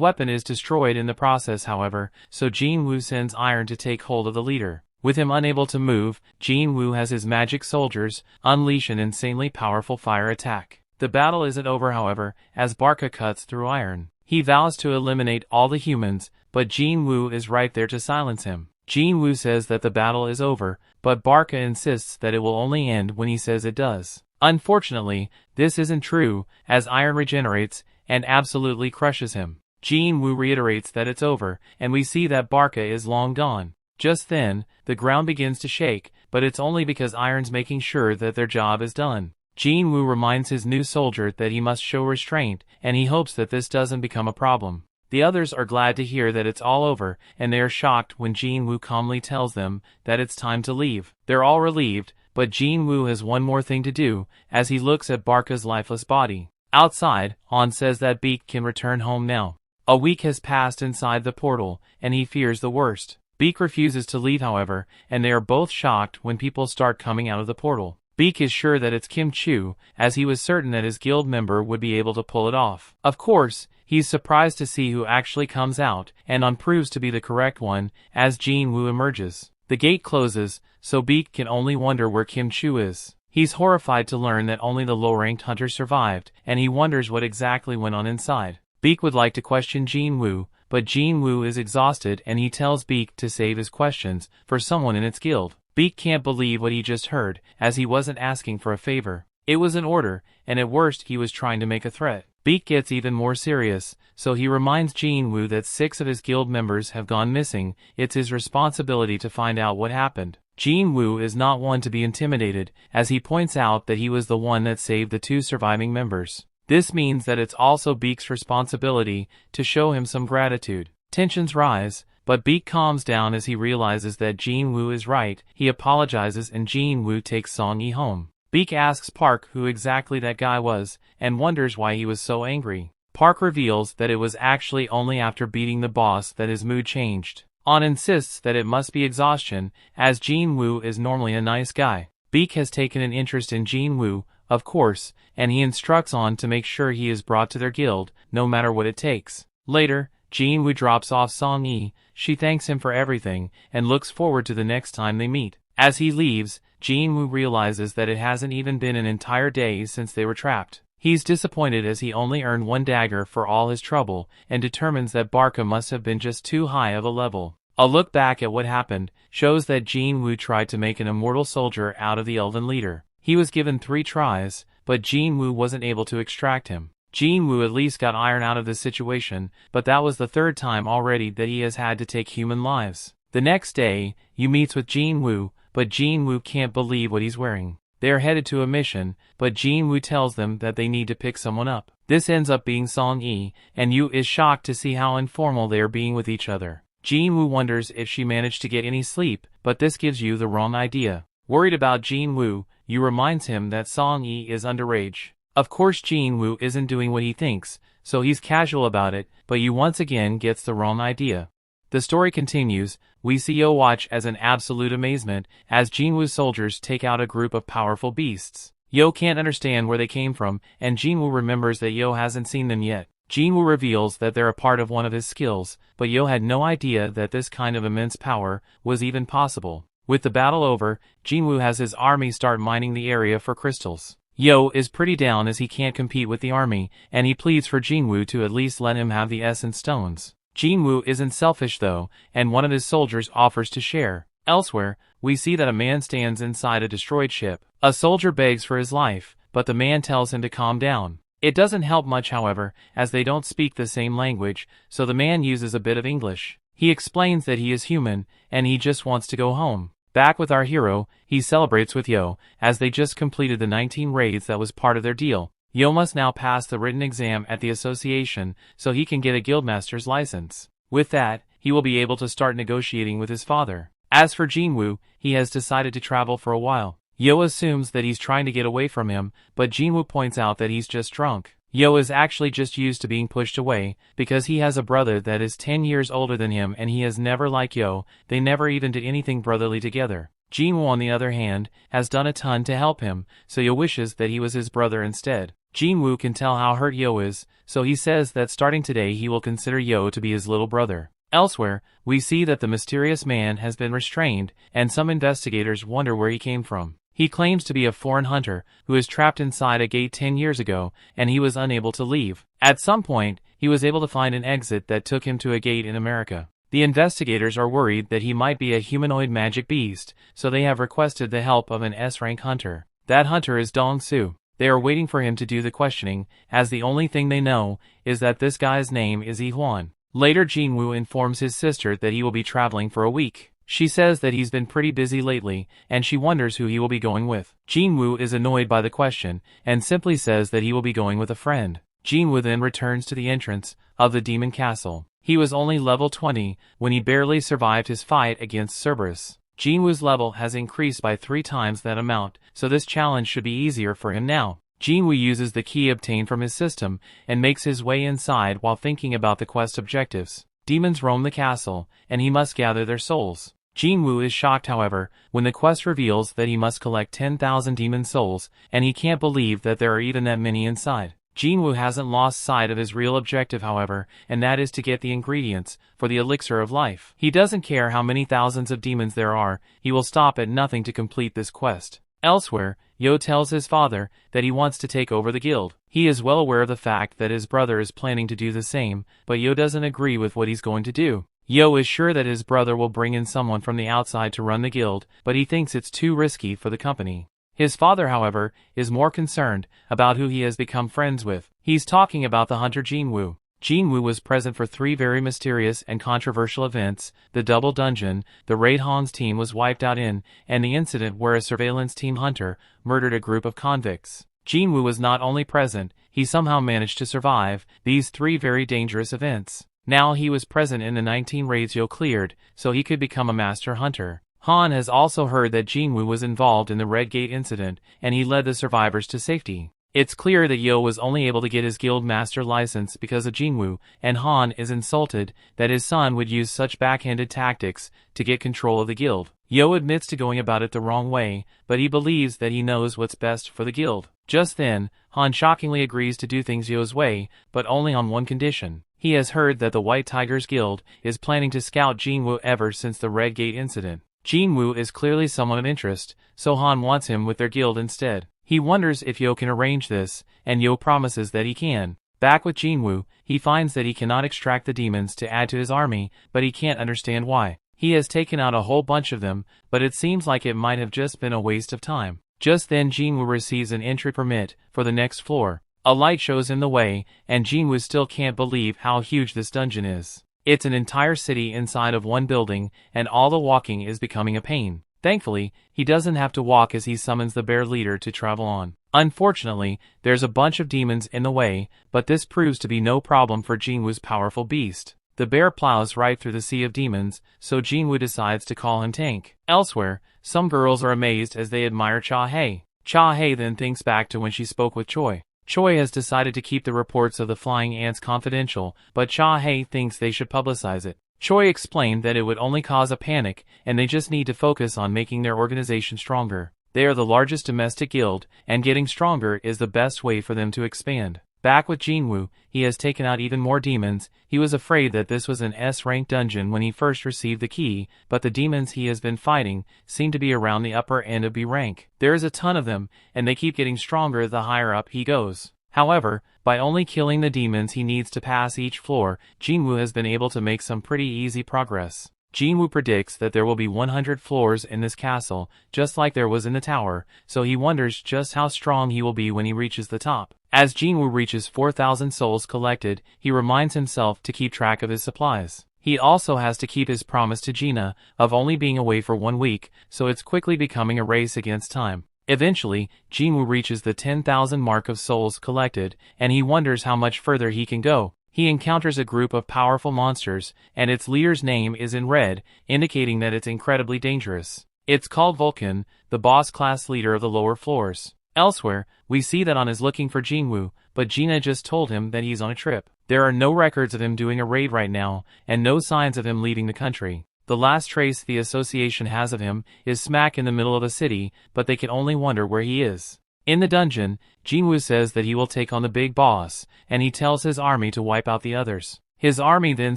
weapon is destroyed in the process, however, so Jin-Woo sends Iron to take hold of the leader. With him unable to move, Jin-Woo has his magic soldiers unleash an insanely powerful fire attack. The battle isn't over, however, as Barca cuts through Iron. He vows to eliminate all the humans, but Jin-Woo is right there to silence him. Jin-Woo says that the battle is over, but Barca insists that it will only end when he says it does. Unfortunately, this isn't true, as Iron regenerates and absolutely crushes him. Jin-Woo reiterates that it's over, and we see that Barca is long gone. Just then, the ground begins to shake, but it's only because Iron's making sure that their job is done. Jin-Woo reminds his new soldier that he must show restraint, and he hopes that this doesn't become a problem. The others are glad to hear that it's all over, and they are shocked when Jin-Woo calmly tells them that it's time to leave. They're all relieved, but Jin-Woo has one more thing to do, as he looks at Barca's lifeless body. Outside, Han says that Beak can return home now. A week has passed inside the portal, and he fears the worst. Beak refuses to leave, however, and they are both shocked when people start coming out of the portal. Beak is sure that it's Kim Chu, as he was certain that his guild member would be able to pull it off. Of course, he's surprised to see who actually comes out, and Han proves to be the correct one, as Jin-Woo emerges. The gate closes, so Beak can only wonder where Kim Chu is. He's horrified to learn that only the low-ranked hunters survived, and he wonders what exactly went on inside. Beak would like to question Jin-Woo, but Jin-Woo is exhausted and he tells Beak to save his questions for someone in its guild. Beak can't believe what he just heard, as he wasn't asking for a favor. It was an order, and at worst he was trying to make a threat. Beak gets even more serious, so he reminds Jin-Woo that 6 of his guild members have gone missing. It's his responsibility to find out what happened. Jin-Woo is not one to be intimidated, as he points out that he was the one that saved the 2 surviving members. This means that it's also Beak's responsibility to show him some gratitude. Tensions rise, But Beak calms down as he realizes that Jin-Woo is right. He apologizes and Jin-Woo takes Song-yi home. Beak asks Park who exactly that guy was, and wonders why he was so angry. Park reveals that it was actually only after beating the boss that his mood changed. On insists that it must be exhaustion, as Jin-Woo is normally a nice guy. Beak has taken an interest in Jin-Woo, of course, and he instructs On to make sure he is brought to their guild, no matter what it takes. Later, Jin-Woo drops off Song-yi. She thanks him for everything, and looks forward to the next time they meet. As he leaves, Jin-Woo realizes that it hasn't even been an entire day since they were trapped. He's disappointed as he only earned 1 dagger for all his trouble, and determines that Barca must have been just too high of a level. A look back at what happened shows that Jin-Woo tried to make an immortal soldier out of the elven leader. He was given 3 tries, but Jin-Woo wasn't able to extract him. Jin-Woo at least got iron out of this situation, but that was the 3rd time already that he has had to take human lives. The next day, Yu meets with Jin-Woo, but Jin-Woo can't believe what he's wearing. They are headed to a mission, but Jin-Woo tells them that they need to pick someone up. This ends up being Song-yi, and Yu is shocked to see how informal they are being with each other. Jin-Woo wonders if she managed to get any sleep, but this gives Yu the wrong idea. Worried about Jin-Woo, Yu reminds him that Song-yi is underage. Of course Jin-Woo isn't doing what he thinks, so he's casual about it, but Yu once again gets the wrong idea. The story continues. We see Yo watch as in absolute amazement as Jin-Woo's soldiers take out a group of powerful beasts. Yo can't understand where they came from, and Jin-Woo remembers that Yo hasn't seen them yet. Jin-Woo reveals that they're a part of one of his skills, but Yo had no idea that this kind of immense power was even possible. With the battle over, Jin-Woo has his army start mining the area for crystals. Yo is pretty down as he can't compete with the army, and he pleads for Jin-Woo to at least let him have the essence stones. Jin-Woo isn't selfish though, and one of his soldiers offers to share. Elsewhere, we see that a man stands inside a destroyed ship. A soldier begs for his life, but the man tells him to calm down. It doesn't help much however, as they don't speak the same language, so the man uses a bit of English. He explains that he is human, and he just wants to go home. Back with our hero, he celebrates with Yo, as they just completed the 19 raids that was part of their deal. Yo must now pass the written exam at the association, so he can get a guildmaster's license. With that, he will be able to start negotiating with his father. As for Jin-Woo, he has decided to travel for a while. Yo assumes that he's trying to get away from him, but Jin-Woo points out that he's just drunk. Yo is actually just used to being pushed away, because he has a brother that is 10 years older than him and he is never like Yo. They never even did anything brotherly together. Jin-Woo on the other hand, has done a ton to help him, so Yo wishes that he was his brother instead. Jin-Woo can tell how hurt Yo is, so he says that starting today he will consider Yo to be his little brother. Elsewhere, we see that the mysterious man has been restrained, and some investigators wonder where he came from. He claims to be a foreign hunter who is trapped inside a gate 10 years ago, and he was unable to leave. At some point, he was able to find an exit that took him to a gate in America. The investigators are worried that he might be a humanoid magic beast, so they have requested the help of an S-rank hunter. That hunter is Dong-Soo. They are waiting for him to do the questioning, as the only thing they know is that this guy's name is Yi-Hwan. Later Jin-Woo informs his sister that he will be traveling for a week. She says that he's been pretty busy lately, and she wonders who he will be going with. Jin-Woo is annoyed by the question, and simply says that he will be going with a friend. Jin-Woo then returns to the entrance of the demon castle. He was only level 20 when he barely survived his fight against Cerberus. Jin-Woo's level has increased by 3 times that amount, so this challenge should be easier for him now. Jin-Woo uses the key obtained from his system and makes his way inside while thinking about the quest objectives. Demons roam the castle, and he must gather their souls. Jin-Woo is shocked however, when the quest reveals that he must collect 10,000 demon souls, and he can't believe that there are even that many inside. Jin-Woo hasn't lost sight of his real objective however, and that is to get the ingredients for the elixir of life. He doesn't care how many thousands of demons there are, he will stop at nothing to complete this quest. Elsewhere, Yo tells his father that he wants to take over the guild. He is well aware of the fact that his brother is planning to do the same, but Yo doesn't agree with what he's going to do. Yo is sure that his brother will bring in someone from the outside to run the guild, but he thinks it's too risky for the company. His father, however, is more concerned about who he has become friends with. He's talking about the hunter Jin-Woo. Jin-Woo was present for 3 very mysterious and controversial events: the double dungeon, the raid Han's team was wiped out in, and the incident where a surveillance team hunter murdered a group of convicts. Jin-Woo was not only present, he somehow managed to survive these 3 very dangerous events. Now he was present in the 19 raids Yo cleared, so he could become a master hunter. Han has also heard that Jin-Woo was involved in the Red Gate incident, and he led the survivors to safety. It's clear that Yo was only able to get his guild master license because of Jin-Woo, and Han is insulted that his son would use such backhanded tactics to get control of the guild. Yo admits to going about it the wrong way, but he believes that he knows what's best for the guild. Just then, Han shockingly agrees to do things Yo's way, but only on one condition. He has heard that the White Tigers Guild is planning to scout Jin-Woo ever since the Red Gate incident. Jin-Woo is clearly someone of interest, so Han wants him with their guild instead. He wonders if Yo can arrange this, and Yo promises that he can. Back with Jin-Woo, he finds that he cannot extract the demons to add to his army, but he can't understand why. He has taken out a whole bunch of them, but it seems like it might have just been a waste of time. Just then Jin-Woo receives an entry permit for the next floor. A light shows him the way, and Jin-Woo still can't believe how huge this dungeon is. It's an entire city inside of one building, and all the walking is becoming a pain. Thankfully, he doesn't have to walk as he summons the bear leader to travel on. Unfortunately, there's a bunch of demons in the way, but this proves to be no problem for Jin-Woo's powerful beast. The bear plows right through the sea of demons, so Jin-Woo decides to call him Tank. Elsewhere, some girls are amazed as they admire Cha-Hae. Cha-Hae then thinks back to when she spoke with Choi. Choi has decided to keep the reports of the flying ants confidential, but Cha-Hae thinks they should publicize it. Choi explained that it would only cause a panic, and they just need to focus on making their organization stronger. They are the largest domestic guild, and getting stronger is the best way for them to expand. Back with Jin-Woo, he has taken out even more demons. He was afraid that this was an S-rank dungeon when he first received the key, but the demons he has been fighting seem to be around the upper end of B rank. There is a ton of them, and they keep getting stronger the higher up he goes. However, by only killing the demons he needs to pass each floor, Jin-Woo has been able to make some pretty easy progress. Jin-Woo predicts that there will be 100 floors in this castle, just like there was in the tower, so he wonders just how strong he will be when he reaches the top. As Jin-Woo reaches 4,000 souls collected, he reminds himself to keep track of his supplies. He also has to keep his promise to Gina of only being away for 1 week, so it's quickly becoming a race against time. Eventually, Jin-Woo reaches the 10,000 mark of souls collected, and he wonders how much further he can go. He encounters a group of powerful monsters, and its leader's name is in red, indicating that it's incredibly dangerous. It's called Vulcan, the boss-class leader of the lower floors. Elsewhere, we see that Han is looking for Jin-Woo, but Gina just told him that he's on a trip. There are no records of him doing a raid right now, and no signs of him leaving the country. The last trace the association has of him is smack in the middle of the city, but they can only wonder where he is. In the dungeon, Jin-Woo says that he will take on the big boss, and he tells his army to wipe out the others. His army then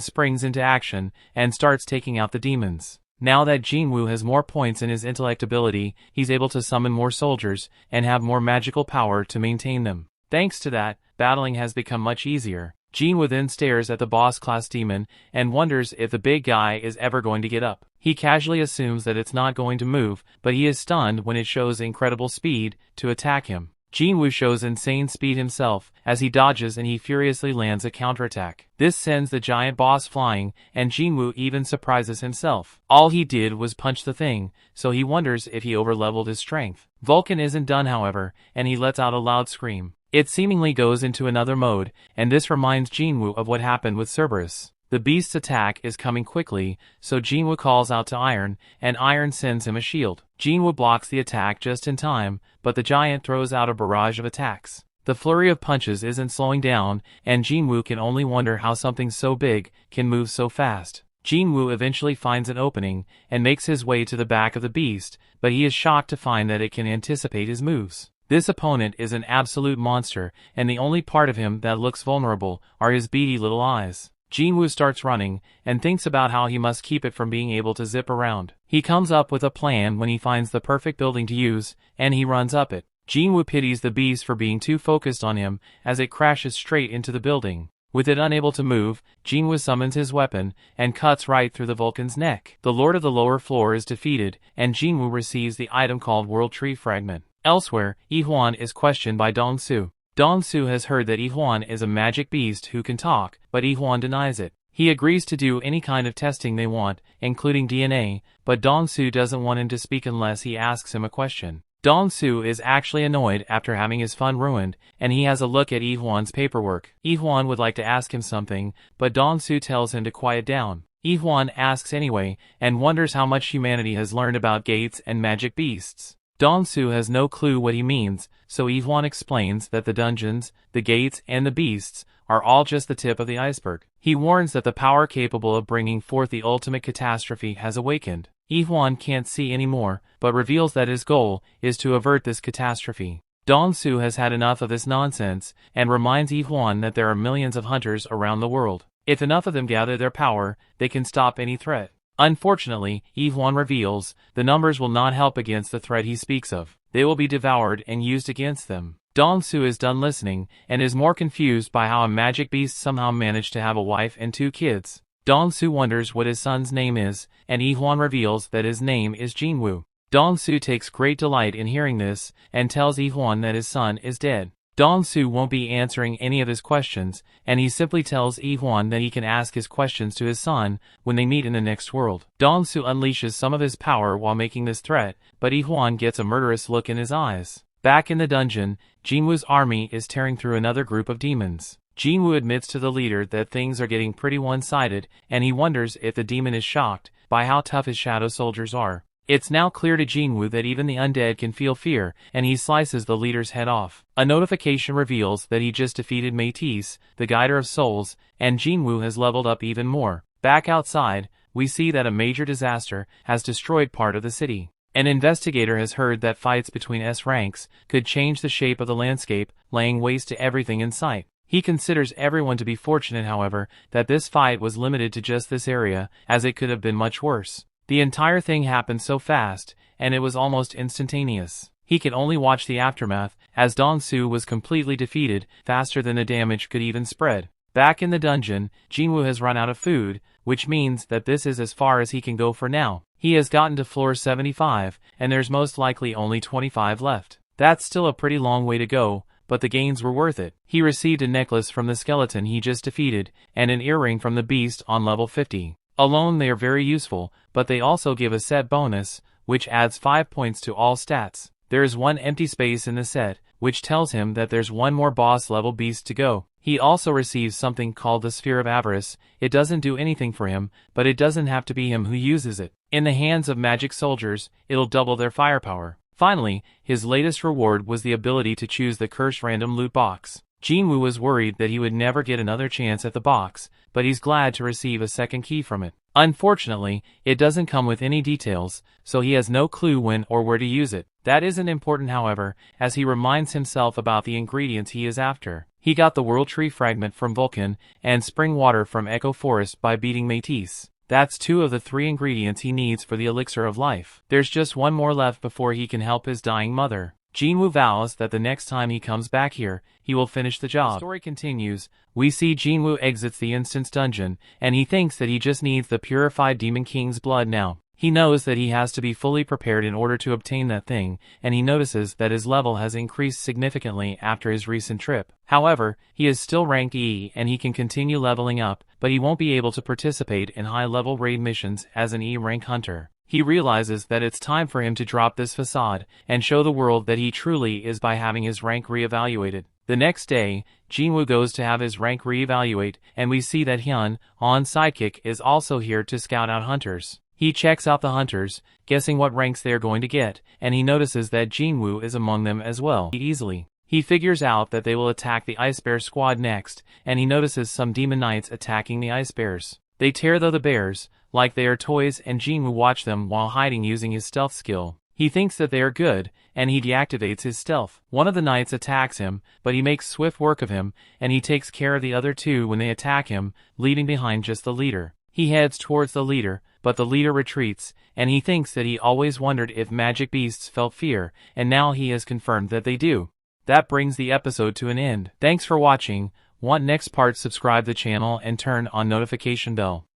springs into action, and starts taking out the demons. Now that Jin-Woo has more points in his intellect ability, he's able to summon more soldiers, and have more magical power to maintain them. Thanks to that, battling has become much easier. Jin-Woo then stares at the boss-class demon, and wonders if the big guy is ever going to get up. He casually assumes that it's not going to move, but he is stunned when it shows incredible speed to attack him. Jin-Woo shows insane speed himself, as he dodges and he furiously lands a counterattack. This sends the giant boss flying, and Jin-Woo even surprises himself. All he did was punch the thing, so he wonders if he overleveled his strength. Vulcan isn't done however, and he lets out a loud scream. It seemingly goes into another mode, and this reminds Jin-Woo of what happened with Cerberus. The beast's attack is coming quickly, so Jin-Woo calls out to Iron, and Iron sends him a shield. Jin-Woo blocks the attack just in time, but the giant throws out a barrage of attacks. The flurry of punches isn't slowing down, and Jin-Woo can only wonder how something so big can move so fast. Jin-Woo eventually finds an opening, and makes his way to the back of the beast, but he is shocked to find that it can anticipate his moves. This opponent is an absolute monster, and the only part of him that looks vulnerable are his beady little eyes. Jin-Woo starts running, and thinks about how he must keep it from being able to zip around. He comes up with a plan when he finds the perfect building to use, and he runs up it. Jin-Woo pities the beast for being too focused on him, as it crashes straight into the building. With it unable to move, Jin-Woo summons his weapon, and cuts right through the Vulcan's neck. The Lord of the Lower Floor is defeated, and Jin-Woo receives the item called World Tree Fragment. Elsewhere, Yi-Hwan is questioned by Dong-Su. Dong-Su has heard that Yi-Hwan is a magic beast who can talk, but Yi-Hwan denies it. He agrees to do any kind of testing they want, including DNA, but Dong-Su doesn't want him to speak unless he asks him a question. Dong-soo is actually annoyed after having his fun ruined, and he has a look at Ip-1's paperwork. Ip-1 would like to ask him something, but Dong-soo tells him to quiet down. Ip-1 asks anyway, and wonders how much humanity has learned about gates and magic beasts. Dong-soo has no clue what he means, so Ip-1 explains that the dungeons, the gates, and the beasts are all just the tip of the iceberg. He warns that the power capable of bringing forth the ultimate catastrophe has awakened. Ip-1 can't see anymore, but reveals that his goal is to avert this catastrophe. Dong-soo has had enough of this nonsense, and reminds Ip-1 that there are millions of hunters around the world. If enough of them gather their power, they can stop any threat. Unfortunately, Ip-1 reveals, the numbers will not help against the threat he speaks of. They will be devoured and used against them. Dong-soo is done listening, and is more confused by how a magic beast somehow managed to have a wife and 2 kids. Dong-soo wonders what his son's name is, and Ip-1 reveals that his name is Jin-Woo. Dong-soo takes great delight in hearing this, and tells Ip-1 that his son is dead. Dong-soo won't be answering any of his questions, and he simply tells Ip-1 that he can ask his questions to his son when they meet in the next world. Dong-soo unleashes some of his power while making this threat, but Ip-1 gets a murderous look in his eyes. Back in the dungeon, Jin-Woo's army is tearing through another group of demons. Jin-Woo admits to the leader that things are getting pretty one-sided, and he wonders if the demon is shocked by how tough his shadow soldiers are. It's now clear to Jin-Woo that even the undead can feel fear, and he slices the leader's head off. A notification reveals that he just defeated Métis, the Guider of Souls, and Jin-Woo has leveled up even more. Back outside, we see that a major disaster has destroyed part of the city. An investigator has heard that fights between S ranks could change the shape of the landscape, laying waste to everything in sight. He considers everyone to be fortunate, however, that this fight was limited to just this area, as it could have been much worse. The entire thing happened so fast, and it was almost instantaneous. He could only watch the aftermath, as Dong-soo was completely defeated, faster than the damage could even spread. Back in the dungeon, Jin-Woo has run out of food, which means that this is as far as he can go for now. He has gotten to floor 75, and there's most likely only 25 left. That's still a pretty long way to go, but the gains were worth it. He received a necklace from the skeleton he just defeated, and an earring from the beast on level 50. Alone they are very useful, but they also give a set bonus, which adds 5 points to all stats. There is one empty space in the set, which tells him that there's one more boss level beast to go. He also receives something called the Sphere of Avarice. It doesn't do anything for him, but it doesn't have to be him who uses it. In the hands of magic soldiers, it'll double their firepower. Finally, his latest reward was the ability to choose the cursed random loot box. Jin-Woo was worried that he would never get another chance at the box, but he's glad to receive a second key from it. Unfortunately, it doesn't come with any details, so he has no clue when or where to use it. That isn't important, however, as he reminds himself about the ingredients he is after. He got the World Tree Fragment from Vulcan, and Spring Water from Echo Forest by beating Métis. That's 2 of the 3 ingredients he needs for the Elixir of Life. There's just one more left before he can help his dying mother. Jin-Woo vows that the next time he comes back here, he will finish the job. The story continues. We see Jin-Woo exits the instance dungeon, and he thinks that he just needs the purified Demon King's blood now. He knows that he has to be fully prepared in order to obtain that thing, and he notices that his level has increased significantly after his recent trip. However, he is still ranked E and he can continue leveling up, but he won't be able to participate in high-level raid missions as an E-rank hunter. He realizes that it's time for him to drop this facade and show the world that he truly is by having his rank re-evaluated. The next day, Jin-Woo goes to have his rank re-evaluate, and we see that Hyun-on's sidekick is also here to scout out hunters. He checks out the hunters, guessing what ranks they are going to get, and he notices that Jin-Woo is among them as well. He figures out that they will attack the Ice Bear squad next, and he notices some demon knights attacking the Ice Bears. They tear the bears like they are toys, and Jin-Woo watch them while hiding using his stealth skill. He thinks that they are good, and he deactivates his stealth. One of the knights attacks him, but he makes swift work of him, and he takes care of the other 2 when they attack him, leaving behind just the leader. He heads towards the leader, but the leader retreats, and he thinks that he always wondered if magic beasts felt fear, and now he has confirmed that they do. That brings the episode to an end. Thanks for watching. Want next part? Subscribe the channel and turn on notification bell.